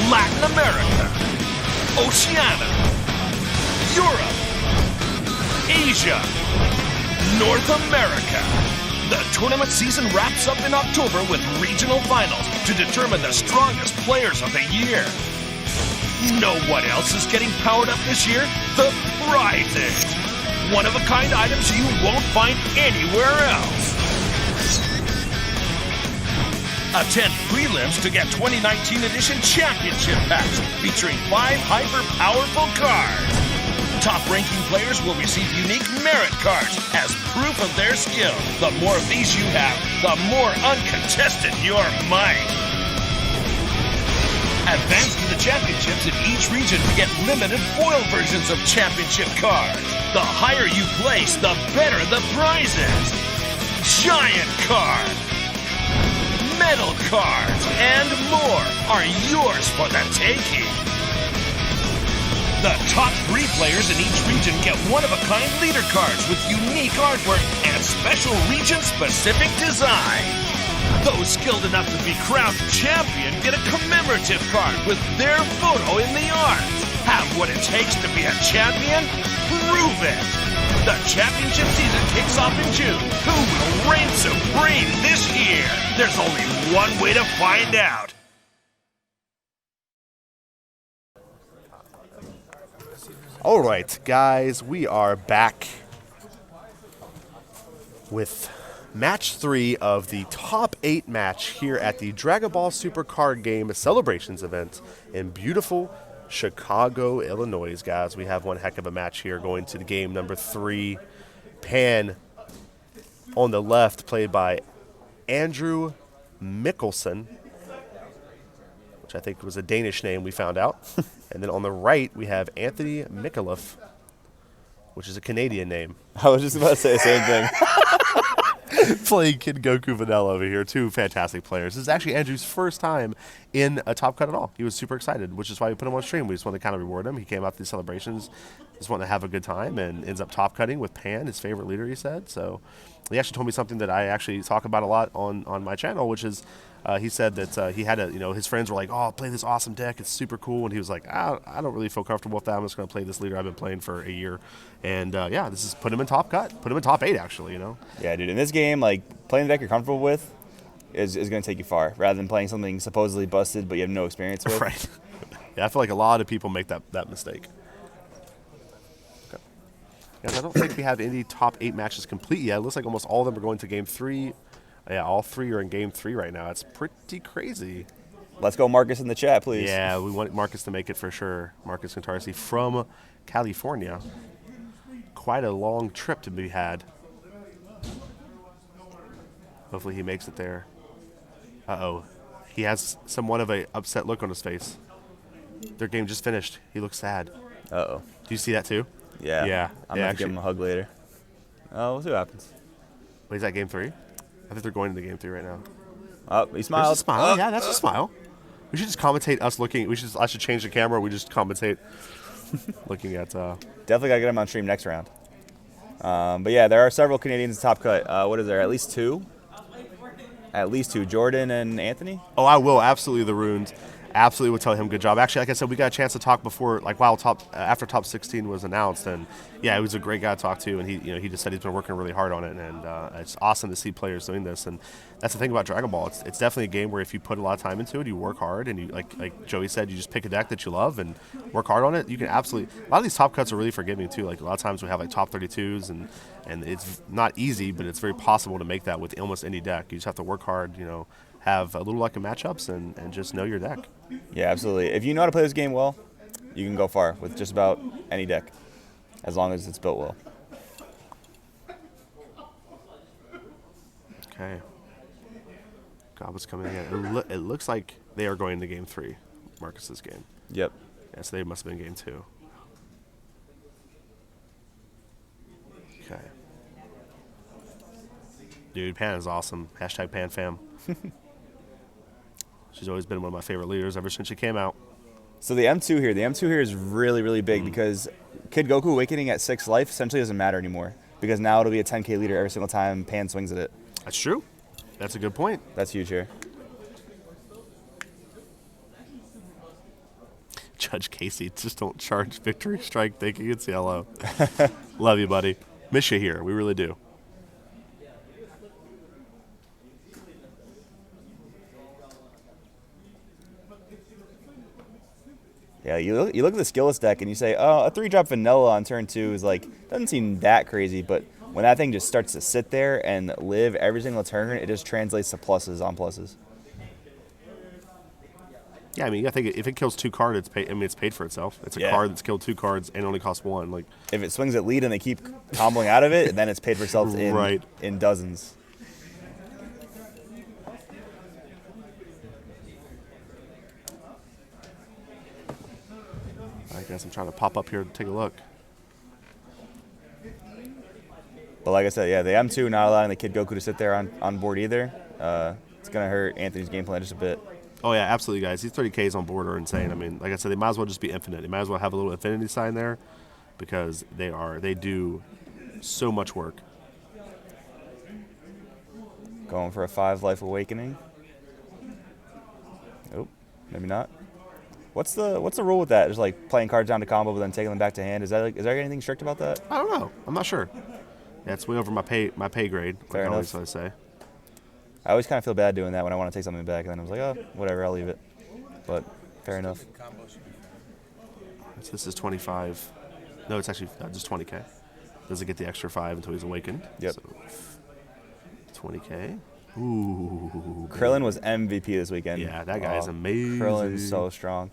Latin America, Oceania, Europe, Asia, North America. The tournament season wraps up in October with regional finals to determine the strongest players of the year. Know what else is getting powered up this year? The prizes. One-of-a-kind items you won't find anywhere else. Attend prelims to get 2019 edition championship packs featuring 5 hyper-powerful cards. Top-ranking players will receive unique merit cards as proof of their skill. The more of these you have, the more uncontested your might. Advance to the championships in each region to get limited foil versions of championship cards. The higher you place, the better the prizes. Giant cards, metal cards, and more are yours for the taking. The top 3 players in each region get one-of-a-kind leader cards with unique artwork and special region-specific design. Those skilled enough to be crowned champion get a commemorative card with their photo in the art. Have what it takes to be a champion? Prove it! The championship season kicks off in June. Who will reign supreme this year? There's only one way to find out. All right, guys, we are back with Match 3 of the top 8 match here at the Dragon Ball Super Card Game Celebrations event in beautiful Chicago, Illinois. Guys, we have one heck of a match here going to the game number 3. Pan on the left, played by Andrew Mikkelsen, which I think was a Danish name we found out. And then on the right, we have Anthony Mikalev, which is a Canadian name. I was just about to say the same thing. Playing Kid Goku Vanilla over here. 2 fantastic players. This is actually Andrew's first time in a Top Cut at all. He was super excited, which is why we put him on stream. We just wanted to kind of reward him. He came out to these celebrations, just wanted to have a good time, and ends up top cutting with Pan, his favorite leader, he said. So he actually told me something that I actually talk about a lot on my channel, which is he said that he had his friends were like, oh, play this awesome deck. It's super cool. And he was like, I don't really feel comfortable with that. I'm just going to play this leader I've been playing for a year. And yeah, this is put him in top cut. Put him in top 8, actually, Yeah, dude. In this game, like, playing the deck you're comfortable with is going to take you far, rather than playing something supposedly busted but you have no experience with. Right. Yeah, I feel like a lot of people make that mistake. Okay. Guys, I don't think we have any top 8 matches complete yet. It looks like almost all of them are going to game 3. Yeah, all 3 are in game 3 right now. It's pretty crazy. Let's go Marcus in the chat, please. Yeah, we want Marcus to make it for sure. Marcus Cantarsi from California. Quite a long trip to be had. Hopefully he makes it there. Uh-oh. He has somewhat of a upset look on his face. Their game just finished. He looks sad. Uh-oh. Do you see that too? Yeah. Yeah. I'm going to give him a hug later. Oh, we'll see what happens. Wait, is that game 3? I think they're going into game 3 right now. Oh, he smiled. There's a smile. Yeah, that's a smile. We should just commentate us looking. I should change the camera. We just commentate looking at. Definitely gotta get him on stream next round. But yeah, there are several Canadians in top cut. What is there? At least 2. At least 2. Jordan and Anthony. Oh, I will absolutely the runes. absolutely would tell him good job. Actually, like I said, we got a chance to talk before, like after top 16 was announced, and yeah, he was a great guy to talk to, and he just said he's been working really hard on it, and it's awesome to see players doing this. And that's the thing about Dragon Ball. It's definitely a game where if you put a lot of time into it, you work hard, and you like Joey said, you just pick a deck that you love and work hard on it. You can absolutely. A lot of these top cuts are really forgiving too. Like a lot of times we have like top 32s, and it's not easy, but it's very possible to make that with almost any deck. You just have to work hard, have a little luck in matchups, and just know your deck. Yeah, absolutely. If you know how to play this game well, you can go far with just about any deck, as long as it's built well. Okay. Goblet's coming in. It looks like they are going to game 3, Marcus's game. Yep. Yeah, so they must have been game 2. Okay. Dude, Pan is awesome. Hashtag PanFam. She's always been one of my favorite leaders ever since she came out. So the M2 here is really, really big because Kid Goku Awakening at 6 life essentially doesn't matter anymore because now it'll be a 10k leader every single time Pan swings at it. That's true. That's a good point. That's huge here. Judge Casey, just don't charge Victory Strike thinking it's yellow. Love you, buddy. Miss you here. We really do. Yeah, you look at the skillless deck and you say, oh, a 3-drop vanilla on turn 2 is doesn't seem that crazy, but when that thing just starts to sit there and live every single turn, it just translates to pluses on pluses. Yeah, I mean, you gotta think if it kills 2 cards, it's paid. I mean, it's paid for itself. It's a card that's killed 2 cards and only costs 1. Like, if it swings at lead and they keep comboing out of it, then it's paid for itself in dozens. I guess I'm trying to pop up here to take a look. But like I said, yeah, the M2 not allowing the Kid Goku to sit there on board either. It's going to hurt Anthony's game plan just a bit. Oh, yeah, absolutely, guys. These 30Ks on board are insane. I mean, like I said, they might as well just be infinite. They might as well have a little infinity sign there because they do so much work. Going for a 5 life awakening. Oh, maybe not. What's the rule with that? Just like playing cards down to combo but then taking them back to hand. Is there anything strict about that? I don't know. I'm not sure. Yeah, it's way over my pay grade. Fair enough. I say. I always kind of feel bad doing that when I want to take something back, and then I was like, oh, whatever, I'll leave it. But fair enough. So this is 25. No, it's actually just 20K. Doesn't get the extra 5 until he's awakened. Yep. So 20K. Ooh. Krillin was MVP this weekend. Yeah, that guy is amazing. Krillin's so strong.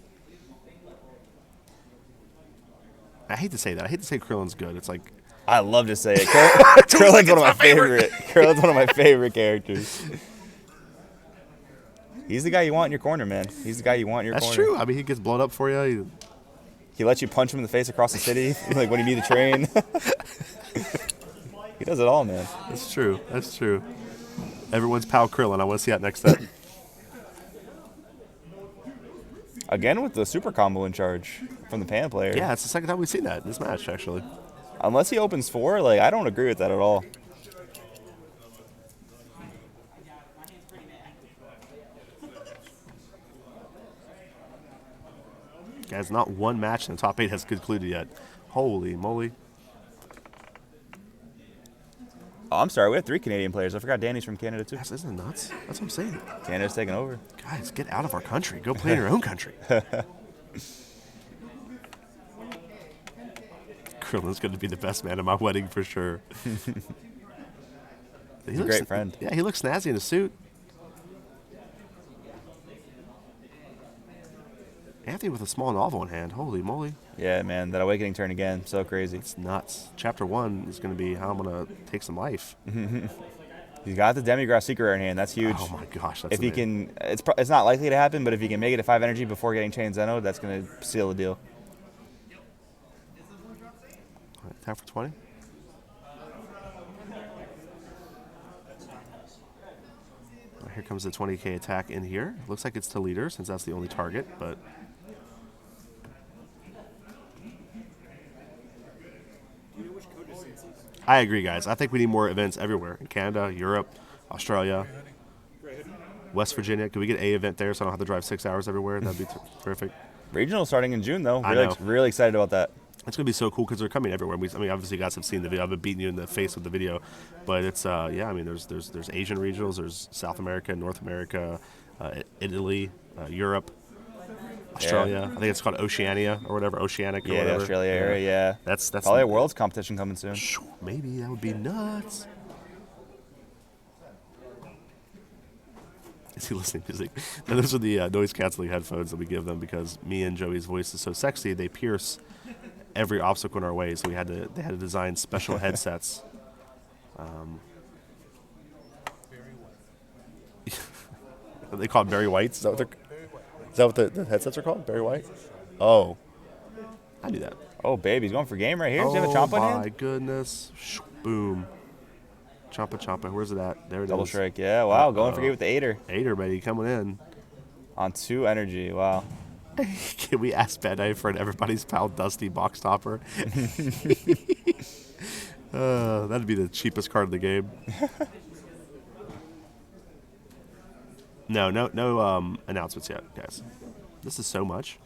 I hate to say that. I hate to say Krillin's good. It's like I love to say it. Krillin's one of my favorite. Krillin's one of my favorite characters. He's the guy you want in your corner, man. He's the guy you want in your corner. That's true. I mean, he gets blown up for you. He lets you punch him in the face across the city, like when you need a train. He does it all, man. That's true. That's true. Everyone's pal Krillin. I want to see that next set. Again with the super combo in charge from the Pan player. Yeah, it's the second time we've seen that in this match, actually. Unless he opens 4, I don't agree with that at all. Guys, not one match in the top 8 has concluded yet. Holy moly. Oh, I'm sorry. We have 3 Canadian players. I forgot Danny's from Canada, too. Yes, isn't it nuts? That's what I'm saying. Canada's taking over. Guys, get out of our country. Go play in your own country. Krillin's going to be the best man at my wedding for sure. He's a great friend. Yeah, he looks snazzy in a suit. Anthony with a small novel in hand. Holy moly. Yeah, man. That awakening turn again. So crazy. It's nuts. Chapter 1 is going to be how I'm going to take some life. He's got the Demigraph Secret Rare in hand. That's huge. Oh, my gosh. That's if he can, it's not likely to happen, but if he can make it to 5 energy before getting Chain Zeno, that's going to seal the deal. All right, tap for 20. Here comes the 20K attack in here. Looks like it's to leader since that's the only target, but... I agree, guys. I think we need more events everywhere. In Canada, Europe, Australia. West Virginia. Can we get a event there so I don't have to drive 6 hours everywhere? That'd be terrific. Regional starting in June, though. I know. Really excited about that. It's gonna be so cool because they're coming everywhere. I mean, obviously, you guys have seen the video. I've been beating you in the face with the video, but it's yeah. I mean, there's Asian regionals, there's South America, North America, Italy, Europe, Australia. I think it's called Oceania or whatever, Oceanic. Or Yeah, whatever. the Australia area. Yeah, That's probably a world's competition coming soon. Maybe that would be nuts. Is he listening to music? Now, those are the noise canceling headphones that we give them because me and Joey's voice is so sexy. They pierce every obstacle in our way, so they had to design special headsets. They call it Barry Whites. Is that what the headsets are called? Barry White? Oh, I knew that. Oh, baby, he's going for game right here. Does he have a Oh chomp in my hand? goodness! Boom. Champa. Where's it at? There it Double is. strike. Yeah, wow, going for game with the 8-er. 8-er, baby, coming in. On 2 energy, wow. Can we ask Bandai for an Everybody's Pal Dusty box topper? That'd be the cheapest card of the game. No announcements yet, guys. This is so much.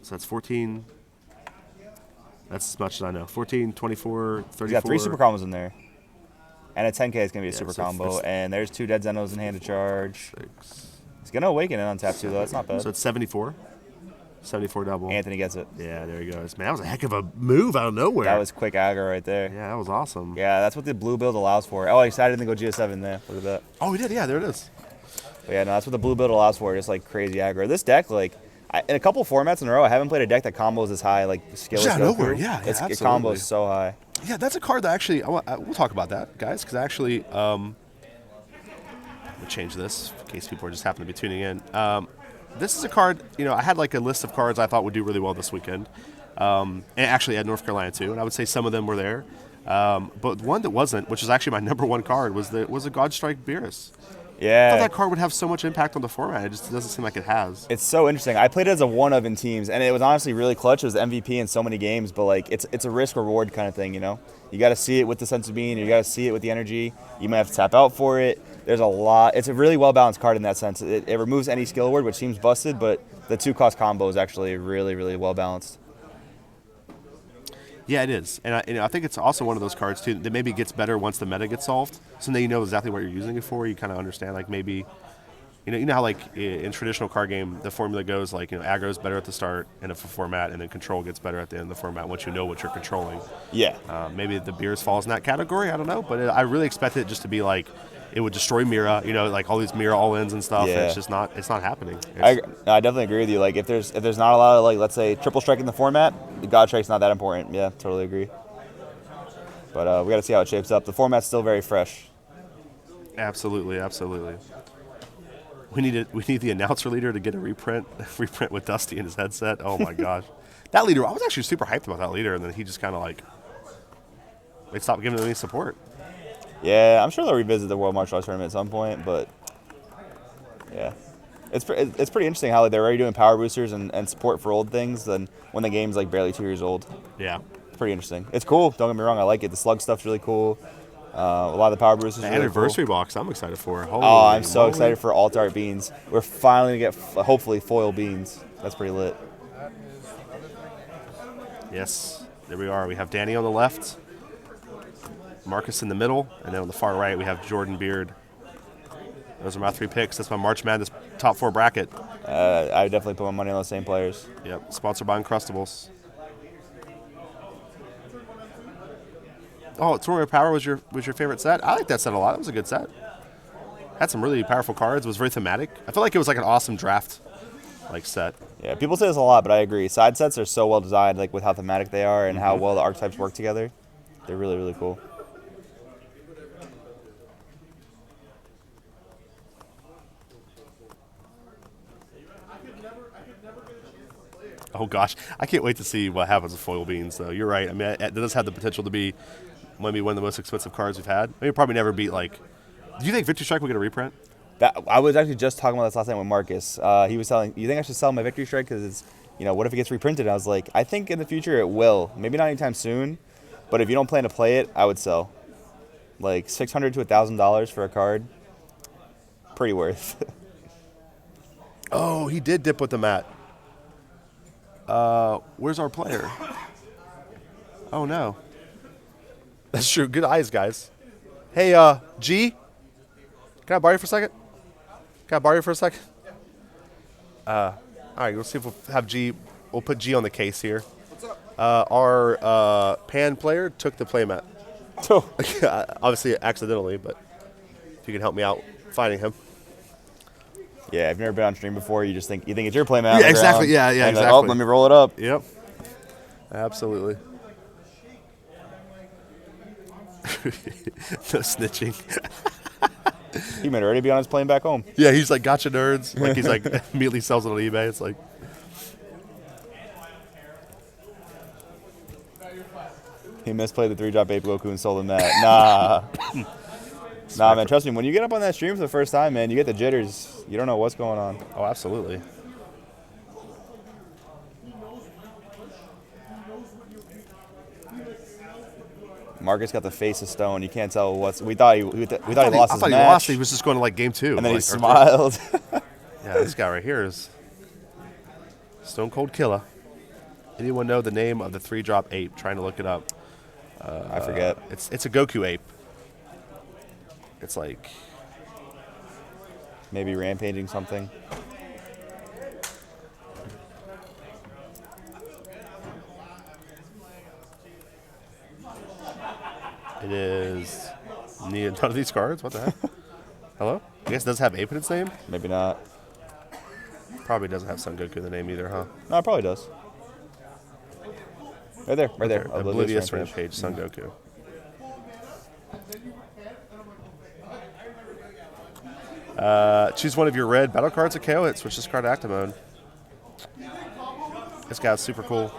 So that's 14. That's as much as I know. 14, 24, 34. He's got 3 super combos in there. And a 10K is going to be a super so combo. And there's 2 Dead Zenos in hand to charge. 6. He's going to awaken it on tap 2, though. That's not bad. So it's 74. 74 double. Anthony gets it. Yeah, there he goes. Man, that was a heck of a move out of nowhere. That was quick aggro right there. Yeah, that was awesome. Yeah, that's what the blue build allows for. Oh, I decided to go GS7 there. Look at that. Oh, we did. Yeah, there it is. But yeah, no, that's what the blue build allows for. Just like crazy aggro. This deck, like, in a couple formats in a row, I haven't played a deck that combos as high, like skillless. Just out of nowhere, yeah, it absolutely. combos so high. Yeah, that's a card that actually we'll talk about that, guys, because actually we'll change this in case people are just happen to be tuning in. This is a card, I had like a list of cards I thought would do really well this weekend, and actually at North Carolina too, and I would say some of them were there, but one that wasn't, which is actually my number one card, was a Godstrike Beerus. I Yeah. thought that card would have so much impact on the format. It just doesn't seem like it has. It's so interesting. I played it as a one-of in teams, and it was honestly really clutch. It was MVP in so many games, but like it's a risk-reward kind of thing, You got to see it with the sense of being, you got to see it with the energy. You might have to tap out for it. There's a lot. It's a really well-balanced card in that sense. It removes any skill word, which seems busted, but the 2-cost combo is actually really, really well-balanced. Yeah, it is, and I think it's also one of those cards too that maybe gets better once the meta gets solved. So then you know exactly what you're using it for. You kind of understand, like maybe, you know how like in traditional card game the formula goes like aggro is better at the start in a format, and then control gets better at the end of the format once you know what you're controlling. Yeah. Maybe the Beers falls in that category. I don't know, but I really expect it just to be like it would destroy Mira. Like all these Mira all-ins and stuff. Yeah. And it's just not. It's not happening. I definitely agree with you. Like if there's not a lot of like let's say triple strike in the format, the Godstrike's not that important. Yeah, totally agree. But we got to see how it shapes up. The format's still very fresh. Absolutely. We need the announcer leader to get a reprint with Dusty in his headset. Oh my gosh, that leader! I was actually super hyped about that leader, and then he just kind of like they stopped giving him any support. Yeah, I'm sure they'll revisit the World Martial Arts Tournament at some point, but yeah, it's pretty interesting how like, they're already doing power boosters and support for old things, then when the game's like barely 2 years old. Yeah, it's pretty interesting. It's cool. Don't get me wrong, I like it. The slug stuff's really cool. A lot of the power boosters. The really anniversary cool. box, I'm excited for. Holy Oh, I'm so moly. excited for Alt Art Beans. We're finally gonna get hopefully foil beans. That's pretty lit. Yes, there we are. We have Danny on the left, Marcus in the middle, and then on the far right we have Jordan Beard. Those are my 3 picks. That's my March Madness top 4 bracket. I definitely put my money on those same players. Yep, sponsored by Uncrustables. Oh, Tournament of Power was your favorite set? I like that set a lot. It was a good set. Had some really powerful cards. It was very thematic. I feel like it was like an awesome draft set. Yeah, people say this a lot, but I agree. Side sets are so well designed, like with how thematic they are and how well the archetypes work together. They're really, really cool. Oh gosh, I can't wait to see what happens with foil beans. Though you're right. I mean, it does have the potential to be maybe one of the most expensive cards we've had. Maybe probably never beat like. Do you think Victory Strike will get a reprint? I was actually just talking about this last night with Marcus. He was telling, you think I should sell my Victory Strike because it's, what if it gets reprinted? I was like, I think in the future it will. Maybe not anytime soon, but if you don't plan to play it, I would sell. Like $600 to $1,000 for a card. pretty worth. Oh, he did dip with the mat. Where's our player? Oh, no. That's true. Good eyes, guys. Hey, G? Can I borrow you for a second? Can I borrow you for a second? All right, we'll see if we'll have G. We'll put G on the case here. What's up? Our pan player took the playmat. Obviously, accidentally, but if you can help me out finding him. Yeah, I've never been on stream before. You think it's your playmat. Yeah, exactly. Yeah, and exactly. Like, oh, let me roll it up. Yep. Absolutely. No snitching. He might already be on his plane back home. Yeah, he's like, gotcha, nerds. Like, he's like, immediately sells it on eBay. It's like. He misplayed the 3-drop Ape Goku and sold him that. Nah. Nah, man, trust me. When you get up on that stream for the first time, man, you get the jitters. You don't know what's going on. Oh, absolutely. Marcus got the face of stone. You can't tell what's. We thought he lost his match. I thought he lost. He was just going to like game 2. And then like, he smiled. Yeah, this guy right here is Stone Cold Killer. Anyone know the name of the 3-drop ape? Trying to look it up. I forget. It's a Goku ape. It's like maybe rampaging something. It is none of these cards. What the heck? Hello? I guess it does have ape in its name. Maybe not. Probably doesn't have Son Goku in the name either, huh? No, it probably does. Right there, right there. Oblivious Rampage, Son Goku. Choose one of your red battle cards at KO. Switch this card to active mode. This guy's super cool.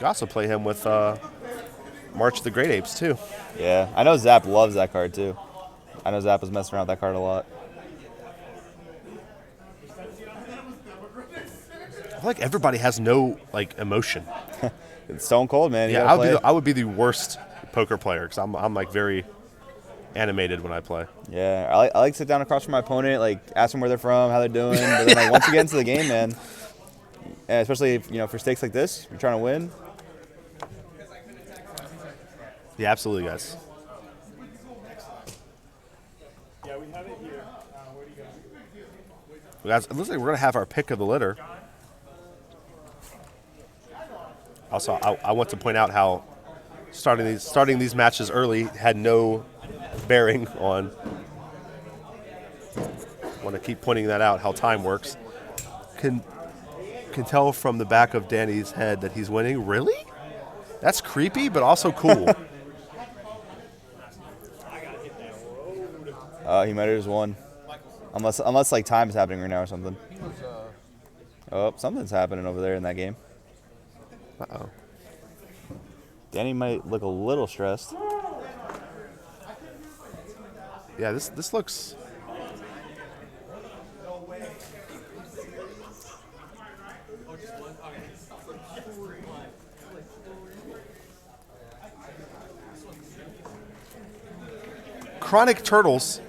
You also play him with March of the Great Apes, too. Yeah, I know Zap loves that card, too. I know Zap was messing around with that card a lot. I feel like everybody has no like emotion. It's Stone Cold, man. Yeah, I would be the worst poker player because I'm like very animated when I play. Yeah, I like to sit down across from my opponent, like ask them where they're from, how they're doing. But then like once you get into the game, man, and especially if, for stakes like this, you're trying to win. Yeah, absolutely, guys. Yeah, we have it here. Where do you go? Guys, it looks like we're gonna have our pick of the litter. Also, I want to point out how starting these matches early had no bearing on. I want to keep pointing that out, how time works. Can tell from the back of Danny's head that he's winning. Really? That's creepy, but also cool. He might have just won, unless like time is happening right now or something. Oh, something's happening over there in that game. Uh-oh. Danny might look a little stressed. Yeah, this looks. Chronic Turtles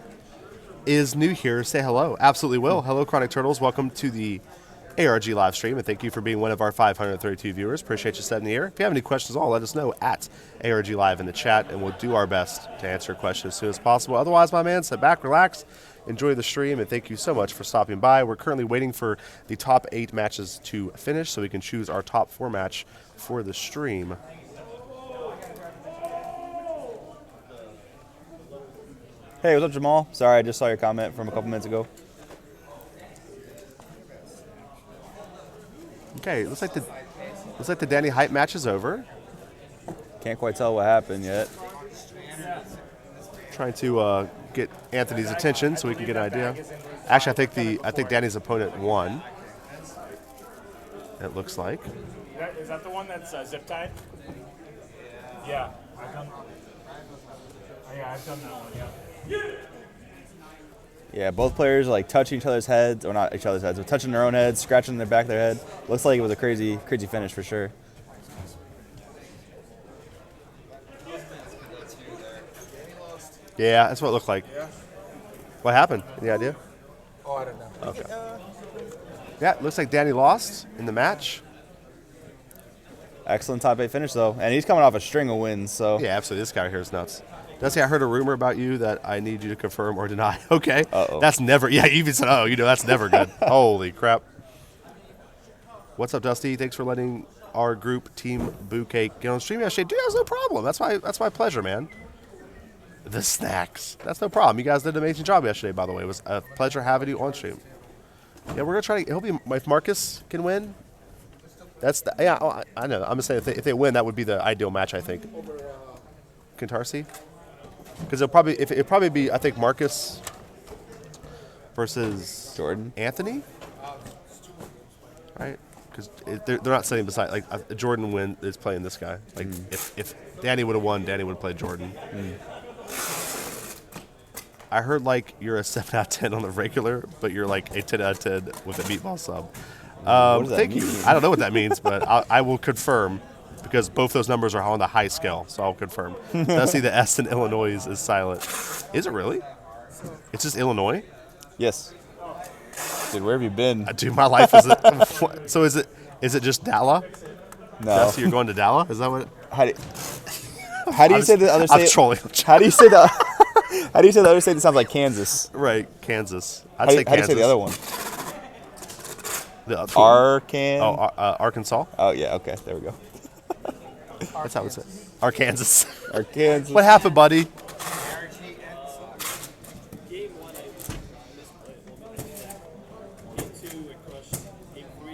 is new here. Say hello. Absolutely will. Hello, Chronic Turtles. Welcome to the ARG live stream, and thank you for being one of our 532 viewers. Appreciate you setting the air. If you have any questions at all, let us know at ARG Live in the chat, and we'll do our best to answer questions as soon as possible. Otherwise, my man, sit back, relax, enjoy the stream, and thank you so much for stopping by. We're currently waiting for the top 8 matches to finish so we can choose our top 4 match for the stream. Hey, what's up, Jamal? Sorry, I just saw your comment from a couple minutes ago. Okay, looks like the Danny hype match is over. Can't quite tell what happened yet. Trying to get Anthony's attention so we can get an idea. Actually, I think Danny's opponent won. It looks like. Is that the one that's zip tied? Yeah, I've done. Yeah, I've done that one. Yeah. Yeah, both players are like touching each other's heads, or not each other's heads, but touching their own heads, scratching the back of their head. Looks like it was a crazy finish for sure. Yeah, that's what it looked like. What happened? Any idea? Oh, I don't know. Okay. Yeah, it looks like Danny lost in the match. Excellent top 8 finish, though. And he's coming off a string of wins, so. Yeah, absolutely. This guy here is nuts. Dusty, I heard a rumor about you that I need you to confirm or deny. Okay. Uh-oh. That's never, yeah, you even said, oh, that's never good. Holy crap. What's up, Dusty? Thanks for letting our group, Team Bouquet, get on stream yesterday. Dude, that's no problem. That's my pleasure, man. The snacks. That's no problem. You guys did an amazing job yesterday, by the way. It was a pleasure having you on stream. Yeah, we're going to try to, if Marcus can win, I know. I'm just saying if they win, that would be the ideal match, I think. Kintarsi? Because it'll probably be, I think, Marcus versus Jordan. Anthony? Right? Because they're not sitting beside, like, Jordan is playing this guy. Like, if Danny would have won, Danny would have played Jordan. I heard, like, you're a 7 out of 10 on the regular, but you're, like, a 10 out of 10 with a meatball sub. What does that Thank mean? you. I don't know what that means, but I will confirm because both those numbers are on the high scale, so I'll confirm. Dusty, the S in Illinois is silent. Is it really? It's just Illinois? Yes. Dude, where have you been? Dude, my life is it. So is it just Dalla? No. Dusty, you're going to Dalla? Is that what? How do you say the other state? I'm trolling. How do you say the? How do you say the other state that sounds like Kansas? Right, Kansas. How do you say the other one? Arkansas. Oh yeah, okay, there we go. That's how it's said. Arkansas. Arkansas. What happened, buddy? Game 1, I misplayed. Game 2, I crushed. Game 3,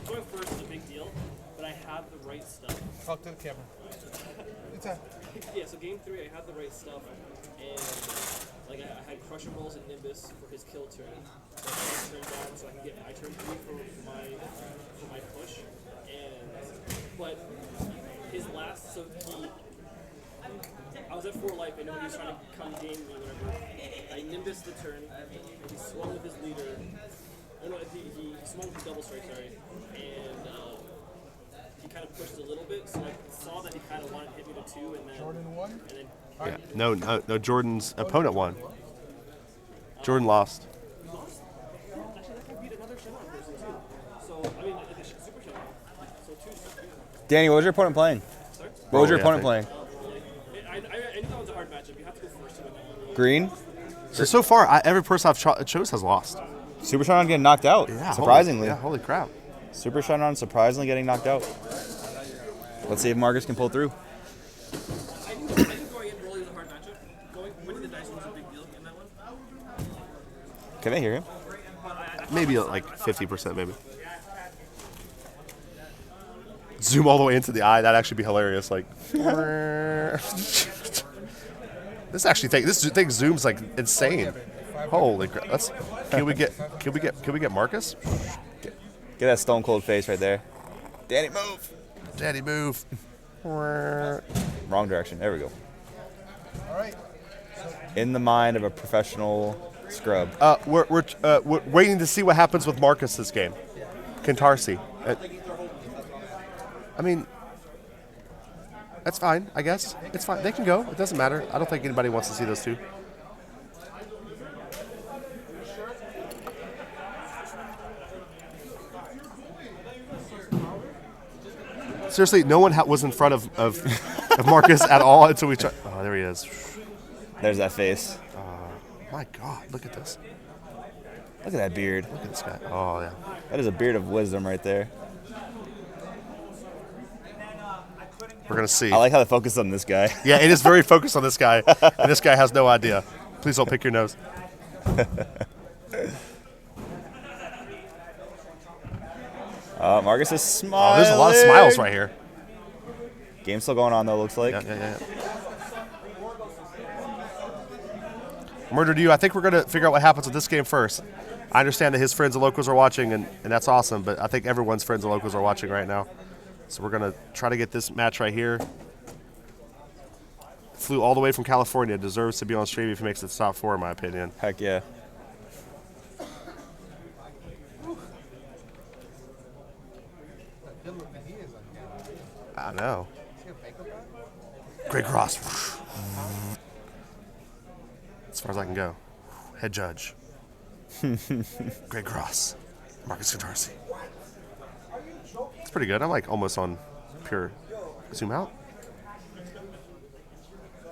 going first is a big deal, but I had the right stuff. Talk to the camera. Yeah, so game 3, I had the right stuff, and like I had Crusher Balls and Nimbus for his kill turn. So I turned down so I can get my turn 3 for my push. But his last, I was at 4 life, I know he was trying to come game me, whatever. I Nimbus the turn, he swung with his leader. Oh no, he swung with his double strike, sorry. And he kind of pushed a little bit, so I saw that he kind of wanted to hit me to 2, and then Jordan won? And then Yeah. No, Jordan's opponent won. Jordan lost. he lost. Actually, that guy beat another Shenron person too. So I mean, like a super Shenron. So 2. Danny, what was your opponent playing? Sorry? What was your opponent playing? I knew that was a hard matchup. You have to go first to win that one. Green. So far, every person I've chose has lost. Super Shenron getting knocked out. Yeah, surprisingly. Holy crap. Super Shenron surprisingly getting knocked out. Let's see if Marcus can pull through. I knew going in Broly was a hard matchup. Winning the dice was a big deal in that one. Can they hear him? Maybe like 50%, maybe. Zoom all the way into the eye. That'd actually be hilarious. Like, this thing zooms like insane. Holy crap! Can we get Marcus? Get that stone cold face right there. Danny, move. Danny, move. Wrong direction. There we go. All right. In the mind of a professional scrub. We're waiting to see what happens with Marcus this game. Kintarsi. I mean, that's fine, I guess. It's fine. They can go. It doesn't matter. I don't think anybody wants to see those two. Seriously, no one was in front of Marcus at all until we tried. Oh, there he is. There's that face. My God, look at this. Look at that beard. Look at this guy. Oh, yeah. That is a beard of wisdom right there. We're going to see. I like how they focus on this guy. Yeah, it is very focused on this guy, and this guy has no idea. Please don't pick your nose. Marcus is smiling. Oh, there's a lot of smiles right here. Game's still going on, though, looks like. Yeah. Murder to you. I think we're going to figure out what happens with this game first. I understand that his friends and locals are watching, and that's awesome, but I think everyone's friends and locals are watching right now. So we're going to try to get this match right here. Flew all the way from California. Deserves to be on stream if he makes it top 4, in my opinion. Heck yeah. I know. Great cross. As far as I can go. Head judge. Greg Cross. Marcus Cantarsi. It's pretty good. I'm like almost on pure zoom out.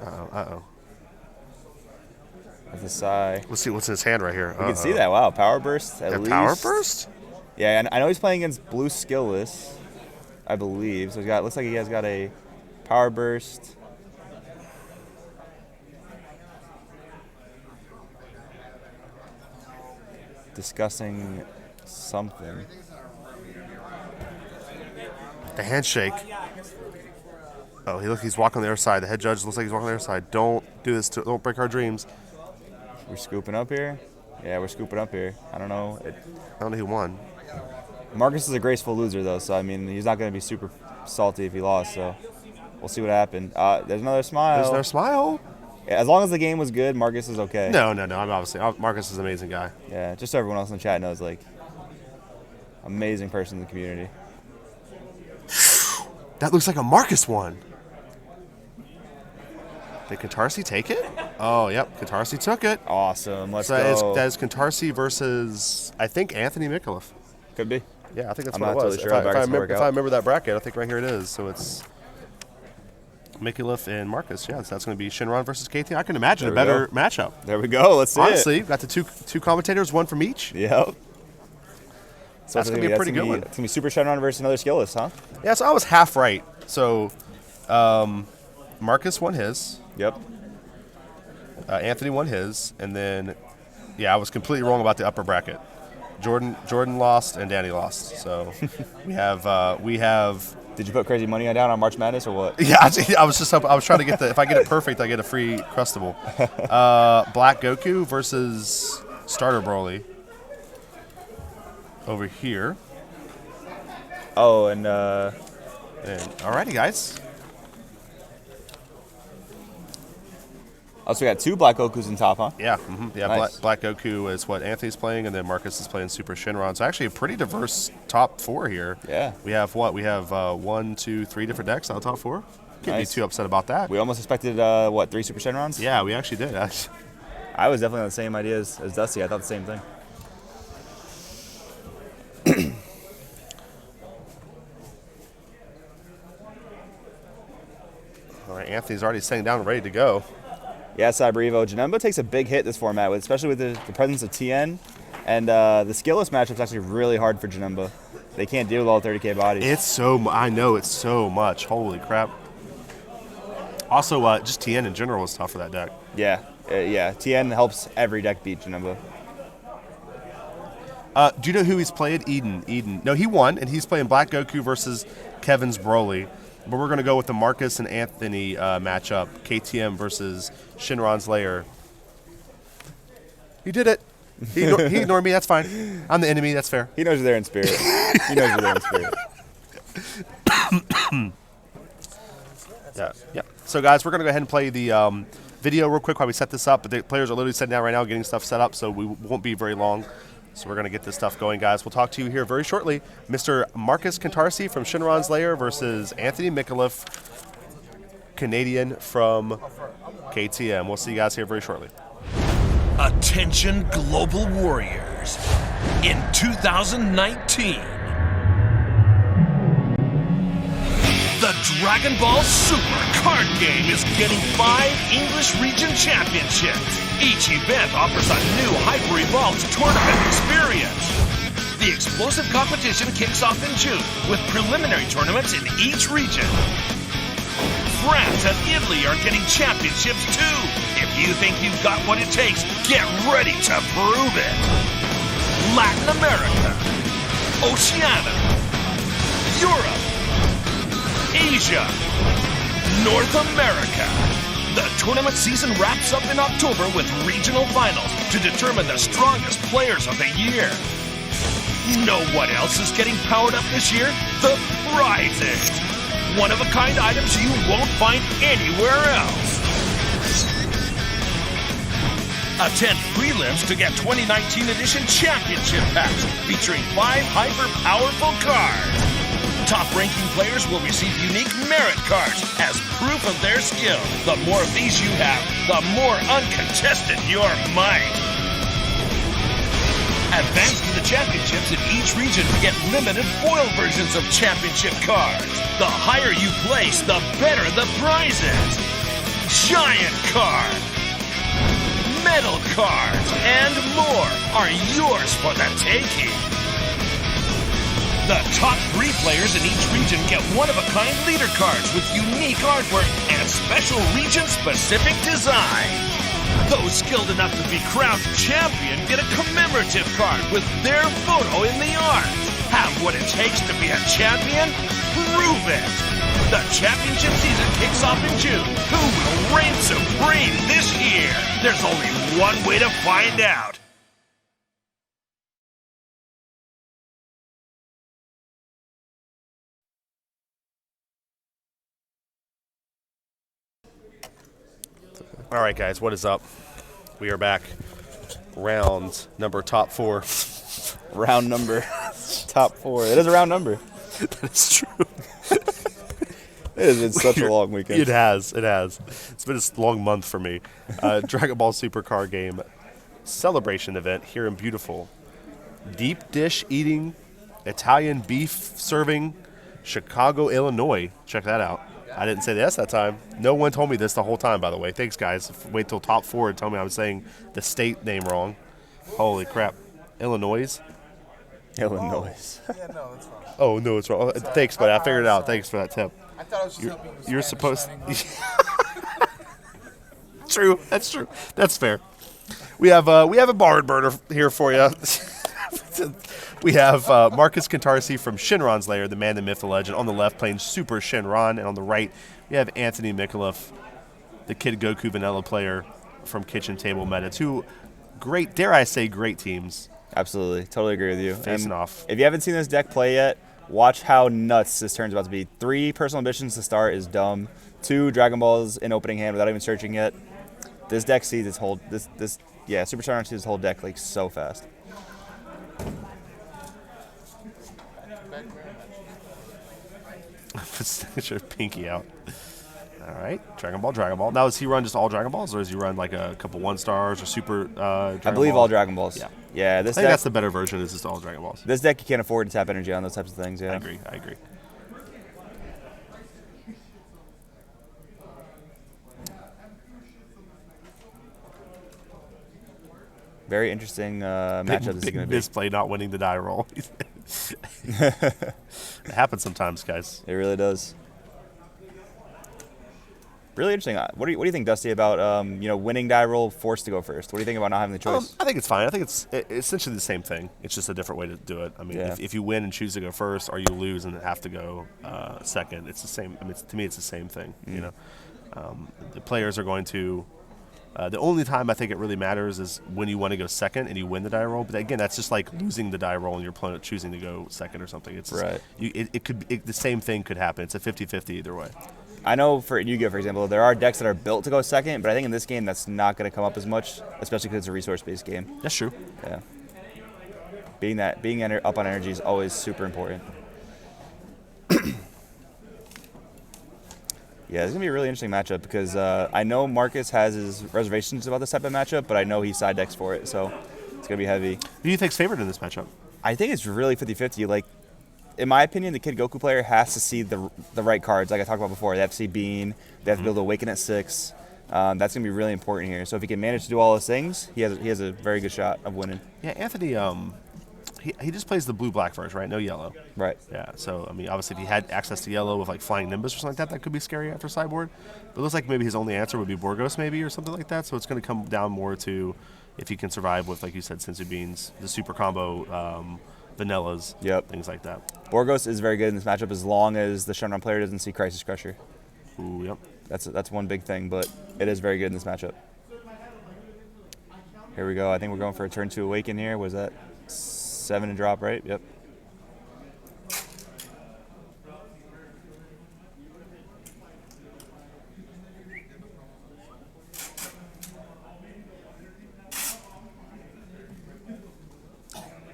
Uh-oh. That's a sigh. Let's see what's in his hand right here. You can see that. Wow, power burst at least. Power burst? Yeah, and I know he's playing against blue skillless, I believe. So looks like he has got a power burst. Discussing something. The handshake. Oh, he's walking on the other side. The head judge looks like he's walking on the other side. Don't do this. Don't break our dreams. We're scooping up here. Yeah, we're scooping up here. I don't know. I don't know who won. Marcus is a graceful loser, though, so I mean, he's not going to be super salty if he lost. So we'll see what happened. There's another smile. There's another smile. Yeah, as long as the game was good, Marcus is okay. No. I'm obviously Marcus is an amazing guy. Yeah, just so everyone else in the chat knows, like, amazing person in the community. That looks like a Marcus one. Did Cantarsi take it? Oh, yep. Cantarsi took it. Awesome. Let's go. That is Cantarsi versus, I think, Anthony Mikulev. Could be. Yeah, I think that's I'm what not it was. totally sure If I remember that bracket, I think right here it is. So it's Mikulev and Marcus. Yeah, so that's going to be Shinron versus KT. I can imagine a better matchup. There we go. Let's see Honestly, got the two commentators, one from each. Yep. So that's going to be a pretty good one. It's going to be Super Shenron versus another skillless, huh? Yeah, so I was half right. So Marcus won his. Yep. Anthony won his. And then, yeah, I was completely wrong about the upper bracket. Jordan lost and Danny lost. So we have. Did you put crazy money down on March Madness or what? Yeah, I was trying to get if I get it perfect, I get a free Crustable. Black Goku versus Starter Broly. Over here. Oh, and alrighty, guys. Oh, so we got two Black Gokus in top, huh? Yeah, yeah. Nice. Black Goku is what Anthony's playing, and then Marcus is playing Super Shenron. So actually, a pretty diverse top four here. Yeah. We have what? We have 1, 2, 3 different decks out of the top four. Can't be too upset about that. We almost expected 3 Super Shenrons? Yeah, we actually did. I was definitely on the same idea as Dusty. I thought the same thing. All right, Anthony's already sitting down, ready to go. Yeah, Cyber Evo. Janemba takes a big hit this format, especially with the presence of TN. And the skillless matchup's actually really hard for Janemba. They can't deal with all 30k bodies. I know it's so much. Holy crap. Also, just TN in general is tough for that deck. Yeah, yeah. TN helps every deck beat Janemba. Do you know who he's playing? Eden. No, he won, and he's playing Black Goku versus Kevin's Broly. But we're going to go with the Marcus and Anthony matchup, KTM versus Shinron's Lair. He did it. He ignored me. That's fine. I'm the enemy. That's fair. He knows you're there in spirit. He knows you're there in spirit. Yeah. So, guys, we're going to go ahead and play the video real quick while we set this up. But the players are literally sitting down right now getting stuff set up, so we won't be very long. So we're going to get this stuff going, guys. We'll talk to you here very shortly. Mr. Marcus Cantarsi from Shinron's Lair versus Anthony Mikulev, Canadian from KTM. We'll see you guys here very shortly. Attention Global Warriors. In 2019, the Dragon Ball Super card game is getting 5 English region championships. Each event offers a new hyper-evolved tournament experience. The explosive competition kicks off in June with preliminary tournaments in each region. France and Italy are getting championships too. If you think you've got what it takes, get ready to prove it. Latin America, Oceania, Europe, Asia, North America. The tournament season wraps up in October with regional finals to determine the strongest players of the year. Know what else is getting powered up this year? The prizes. One-of-a-kind items you won't find anywhere else. Attend prelims to get 2019 edition championship packs featuring 5 hyper-powerful cards. Top-ranking players will receive unique merit cards as proof of their skill. The more of these you have, the more uncontested your might. Advance to the championships in each region to get limited foil versions of championship cards. The higher you place, the better the prizes. Giant card, metal cards, and more are yours for the taking. The top 3 players in each region get one-of-a-kind leader cards with unique artwork and special region-specific design. Those skilled enough to be crowned champion get a commemorative card with their photo in the art. Have what it takes to be a champion? Prove it! The championship season kicks off in June. Who will reign supreme this year? There's only one way to find out. All right, guys, what is up? We are back. Round number top 4. Round number top 4. It is a round number. That's true. It has been such a long weekend. It has. It's been a long month for me. Dragon Ball Super Card Game celebration event here in beautiful deep dish eating, Italian beef serving, Chicago, Illinois. Check that out. I didn't say the S that time. No one told me this the whole time, by the way. Thanks, guys. Wait till top 4 and tell me I'm saying the state name wrong. Holy crap. Illinois? Illinois. Yeah, no, that's fine. Oh, no, it's wrong. Thanks, buddy. I figured it out. Thanks for that tip. I thought I was just helping with You're Spanish supposed signing. True. That's true. That's fair. We have a barn burner here for you. We have Marcus Kantarsi from Shinron's Lair, the man, the myth, the legend. On the left, playing Super Shinron. And on the right, we have Anthony Mikulev, the Kid Goku vanilla player from Kitchen Table Meta. Two great, dare I say, great teams. Absolutely. Totally agree with you. Facing off. If you haven't seen this deck play yet, watch how nuts this turn's about to be. 3 personal ambitions to start is dumb. 2 Dragon Balls in opening hand without even searching yet. This deck sees its whole Super Shinron sees its whole deck like so fast. Signature pinky out. All right, Dragon Ball. Now, does he run just all Dragon Balls, or does he run like a couple 1-stars or Super Dragon I believe Balls? all Dragon Balls. Yeah. This I think deck, that's the better version. Is just all Dragon Balls. This deck you can't afford to tap energy on those types of things. Yeah. I agree. Very interesting matchup. This is Big going to be. misplay, not winning the die roll. It happens sometimes, guys. It really does. Really interesting. What do you think, Dusty, about winning die roll, forced to go first? What do you think about not having the choice? I think it's fine. I think it's essentially the same thing. It's just a different way to do it. I mean, if you win and choose to go first, or you lose and have to go second, it's the same. I mean, to me, it's the same thing. You know, the players are going to. The only time I think it really matters is when you want to go second and you win the die roll. But again, that's just like losing the die roll and your opponent choosing to go second or something. It's just, right. The same thing could happen. It's a 50-50 either way. I know for Yu-Gi-Oh, for example, there are decks that are built to go second, but I think in this game that's not going to come up as much, especially because it's a resource-based game. That's true. Yeah. Being up on energy is always super important. Yeah, it's going to be a really interesting matchup because I know Marcus has his reservations about this type of matchup, but I know he side decks for it, so it's going to be heavy. Who do you think's favored in this matchup? I think it's really 50-50. Like, in my opinion, the Kid Goku player has to see the right cards, like I talked about before. They have to see Bean. They have to be able to awaken at 6. That's going to be really important here. So if he can manage to do all those things, he has a very good shot of winning. Yeah, Anthony, he just plays the blue-black version, right? No yellow. Right. Yeah, so, I mean, obviously if he had access to yellow with, like, Flying Nimbus or something like that, that could be scary after sideboard. But it looks like maybe his only answer would be Borgos maybe or something like that. So it's going to come down more to if he can survive with, like you said, Senzu Beans, the super combo, vanillas, things like that. Borgos is very good in this matchup as long as the Shenron player doesn't see Crisis Crusher. Ooh, yep. That's one big thing, but it is very good in this matchup. Here we go. I think we're going for a turn 2 Awaken here. Was that 7 and drop, right? Yep.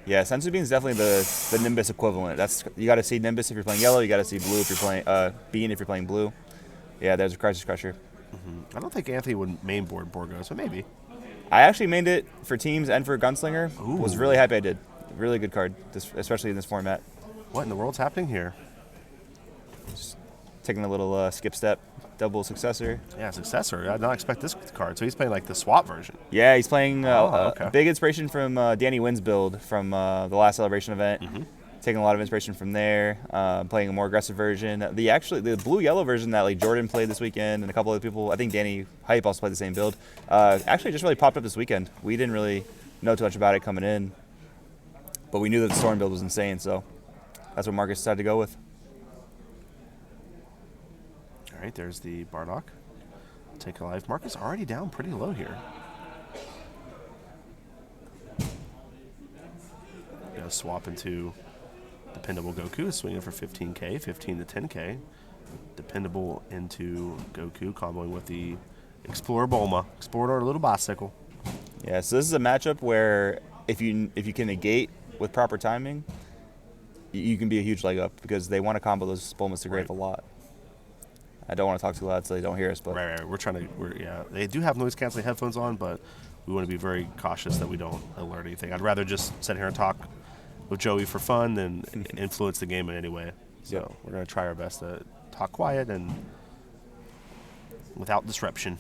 Yeah, Senzu Bean is definitely the Nimbus equivalent. You got to see Nimbus if you're playing yellow. You got to see blue if you're playing Bean if you're playing blue. Yeah, there's a Crisis Crusher. I don't think Anthony would main board Borgos, but maybe. I actually mained it for teams and for Gunslinger. Was really happy I did. Really good card, especially in this format. What in the world's happening here? Just taking a little skip step, double successor. Yeah, successor. I did not expect this card. So he's playing like the swap version. Yeah, he's playing okay. big inspiration from Danny Wynn's build from the last Celebration event. Taking a lot of inspiration from there. Playing a more aggressive version. The blue-yellow version that like Jordan played this weekend and a couple other people, I think Danny Hype also played the same build. Actually, just really popped up this weekend. We didn't really know too much about it coming in, but we knew that the Storm build was insane, so that's what Marcus decided to go with. All right, there's the Bardock. Take a life. Marcus already down pretty low here. Gonna swap into Dependable Goku, swinging for 15k, 15 to 10k. Dependable into Goku, comboing with the Explorer Bulma. Explorer little bicycle. Yeah, so this is a matchup where if you can negate with proper timing, you can be a huge leg up because they want to combo those Bulmas to Grave a lot. I don't want to talk too loud so they don't hear us, but Right. We're trying to. Yeah, they do have noise canceling headphones on, but we want to be very cautious that we don't alert anything. I'd rather just sit here and talk with Joey for fun than influence the game in any way. So we're going to try our best to talk quiet and without disruption.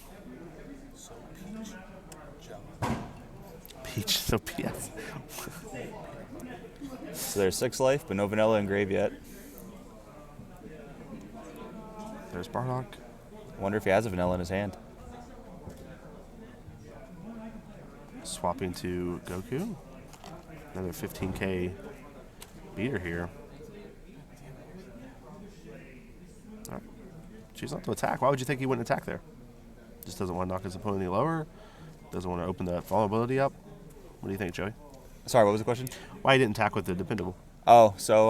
Peach, so PS. So there's 6 life, but no vanilla in grave yet. There's Bardock. Wonder if he has a vanilla in his hand. Swapping to Goku. Another 15k beater here. All right. Choose not to attack. Why would you think he wouldn't attack there? Just doesn't want to knock his opponent any lower. Doesn't want to open that vulnerability up. What do you think, Joey? Sorry, what was the question? Why he didn't attack with the Dependable? Oh, so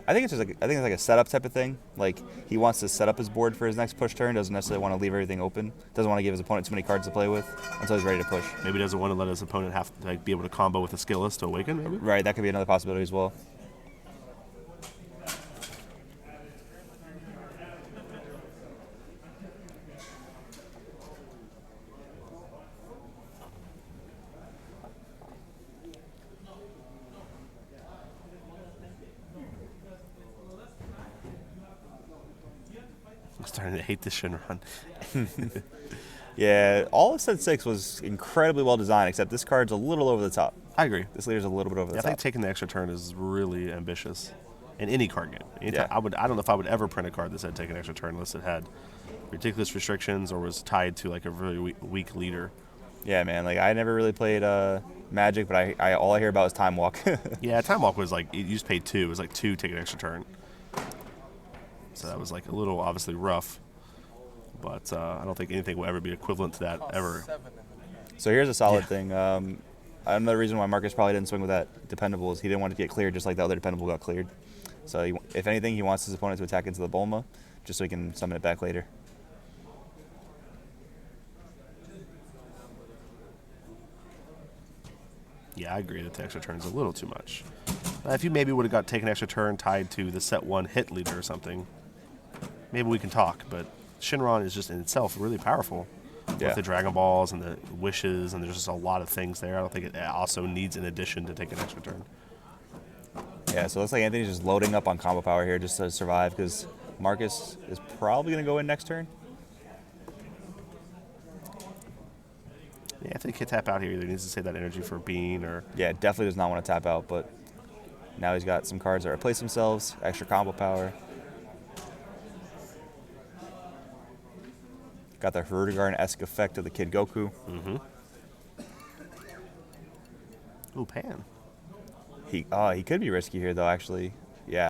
I think it's like a setup type of thing. Like he wants to set up his board for his next push turn. Doesn't necessarily want to leave everything open. Doesn't want to give his opponent too many cards to play with until he's ready to push. Maybe doesn't want to let his opponent have to be able to combo with a skillless to awaken. Maybe. Right, that could be another possibility as well. I'm starting to hate this Shinron. Yeah, all of set 6 was incredibly well designed, except this card's a little over the top. I agree. This leader's a little bit over the I top. think taking the extra turn is really ambitious in any card game. Anytime, Yeah. I don't know if I would ever print a card that said take an extra turn unless it had ridiculous restrictions or was tied to like a really weak leader. Yeah, man. Like I never really played Magic, but I all I hear about is Time Walk. Yeah, Time Walk was like you just paid 2. It was like 2 take an extra turn. So that was like a little obviously rough, but I don't think anything will ever be equivalent to that ever. So here's a solid thing. Another reason why Marcus probably didn't swing with that Dependable is he didn't want to get cleared just like the other Dependable got cleared. So if anything, he wants his opponent to attack into the Bulma just so he can summon it back later. Yeah, I agree that the extra turn is a little too much. If you maybe would have got taken extra turn tied to the set 1 hit leader or something, maybe we can talk. But Shinron is just in itself really powerful. Yeah. With the Dragon Balls and the wishes, and there's just a lot of things there. I don't think it also needs an addition to take an extra turn. Yeah, so it looks like Anthony's just loading up on combo power here just to survive because Marcus is probably going to go in next turn. Yeah, Anthony can't tap out here either. He needs to save that energy for Bean or... Yeah, definitely does not want to tap out, but now he's got some cards that replace themselves, extra combo power. Got the Hurdigarn-esque effect of the Kid Goku. Mm-hmm. Ooh, Pan. He could be risky here, though, actually.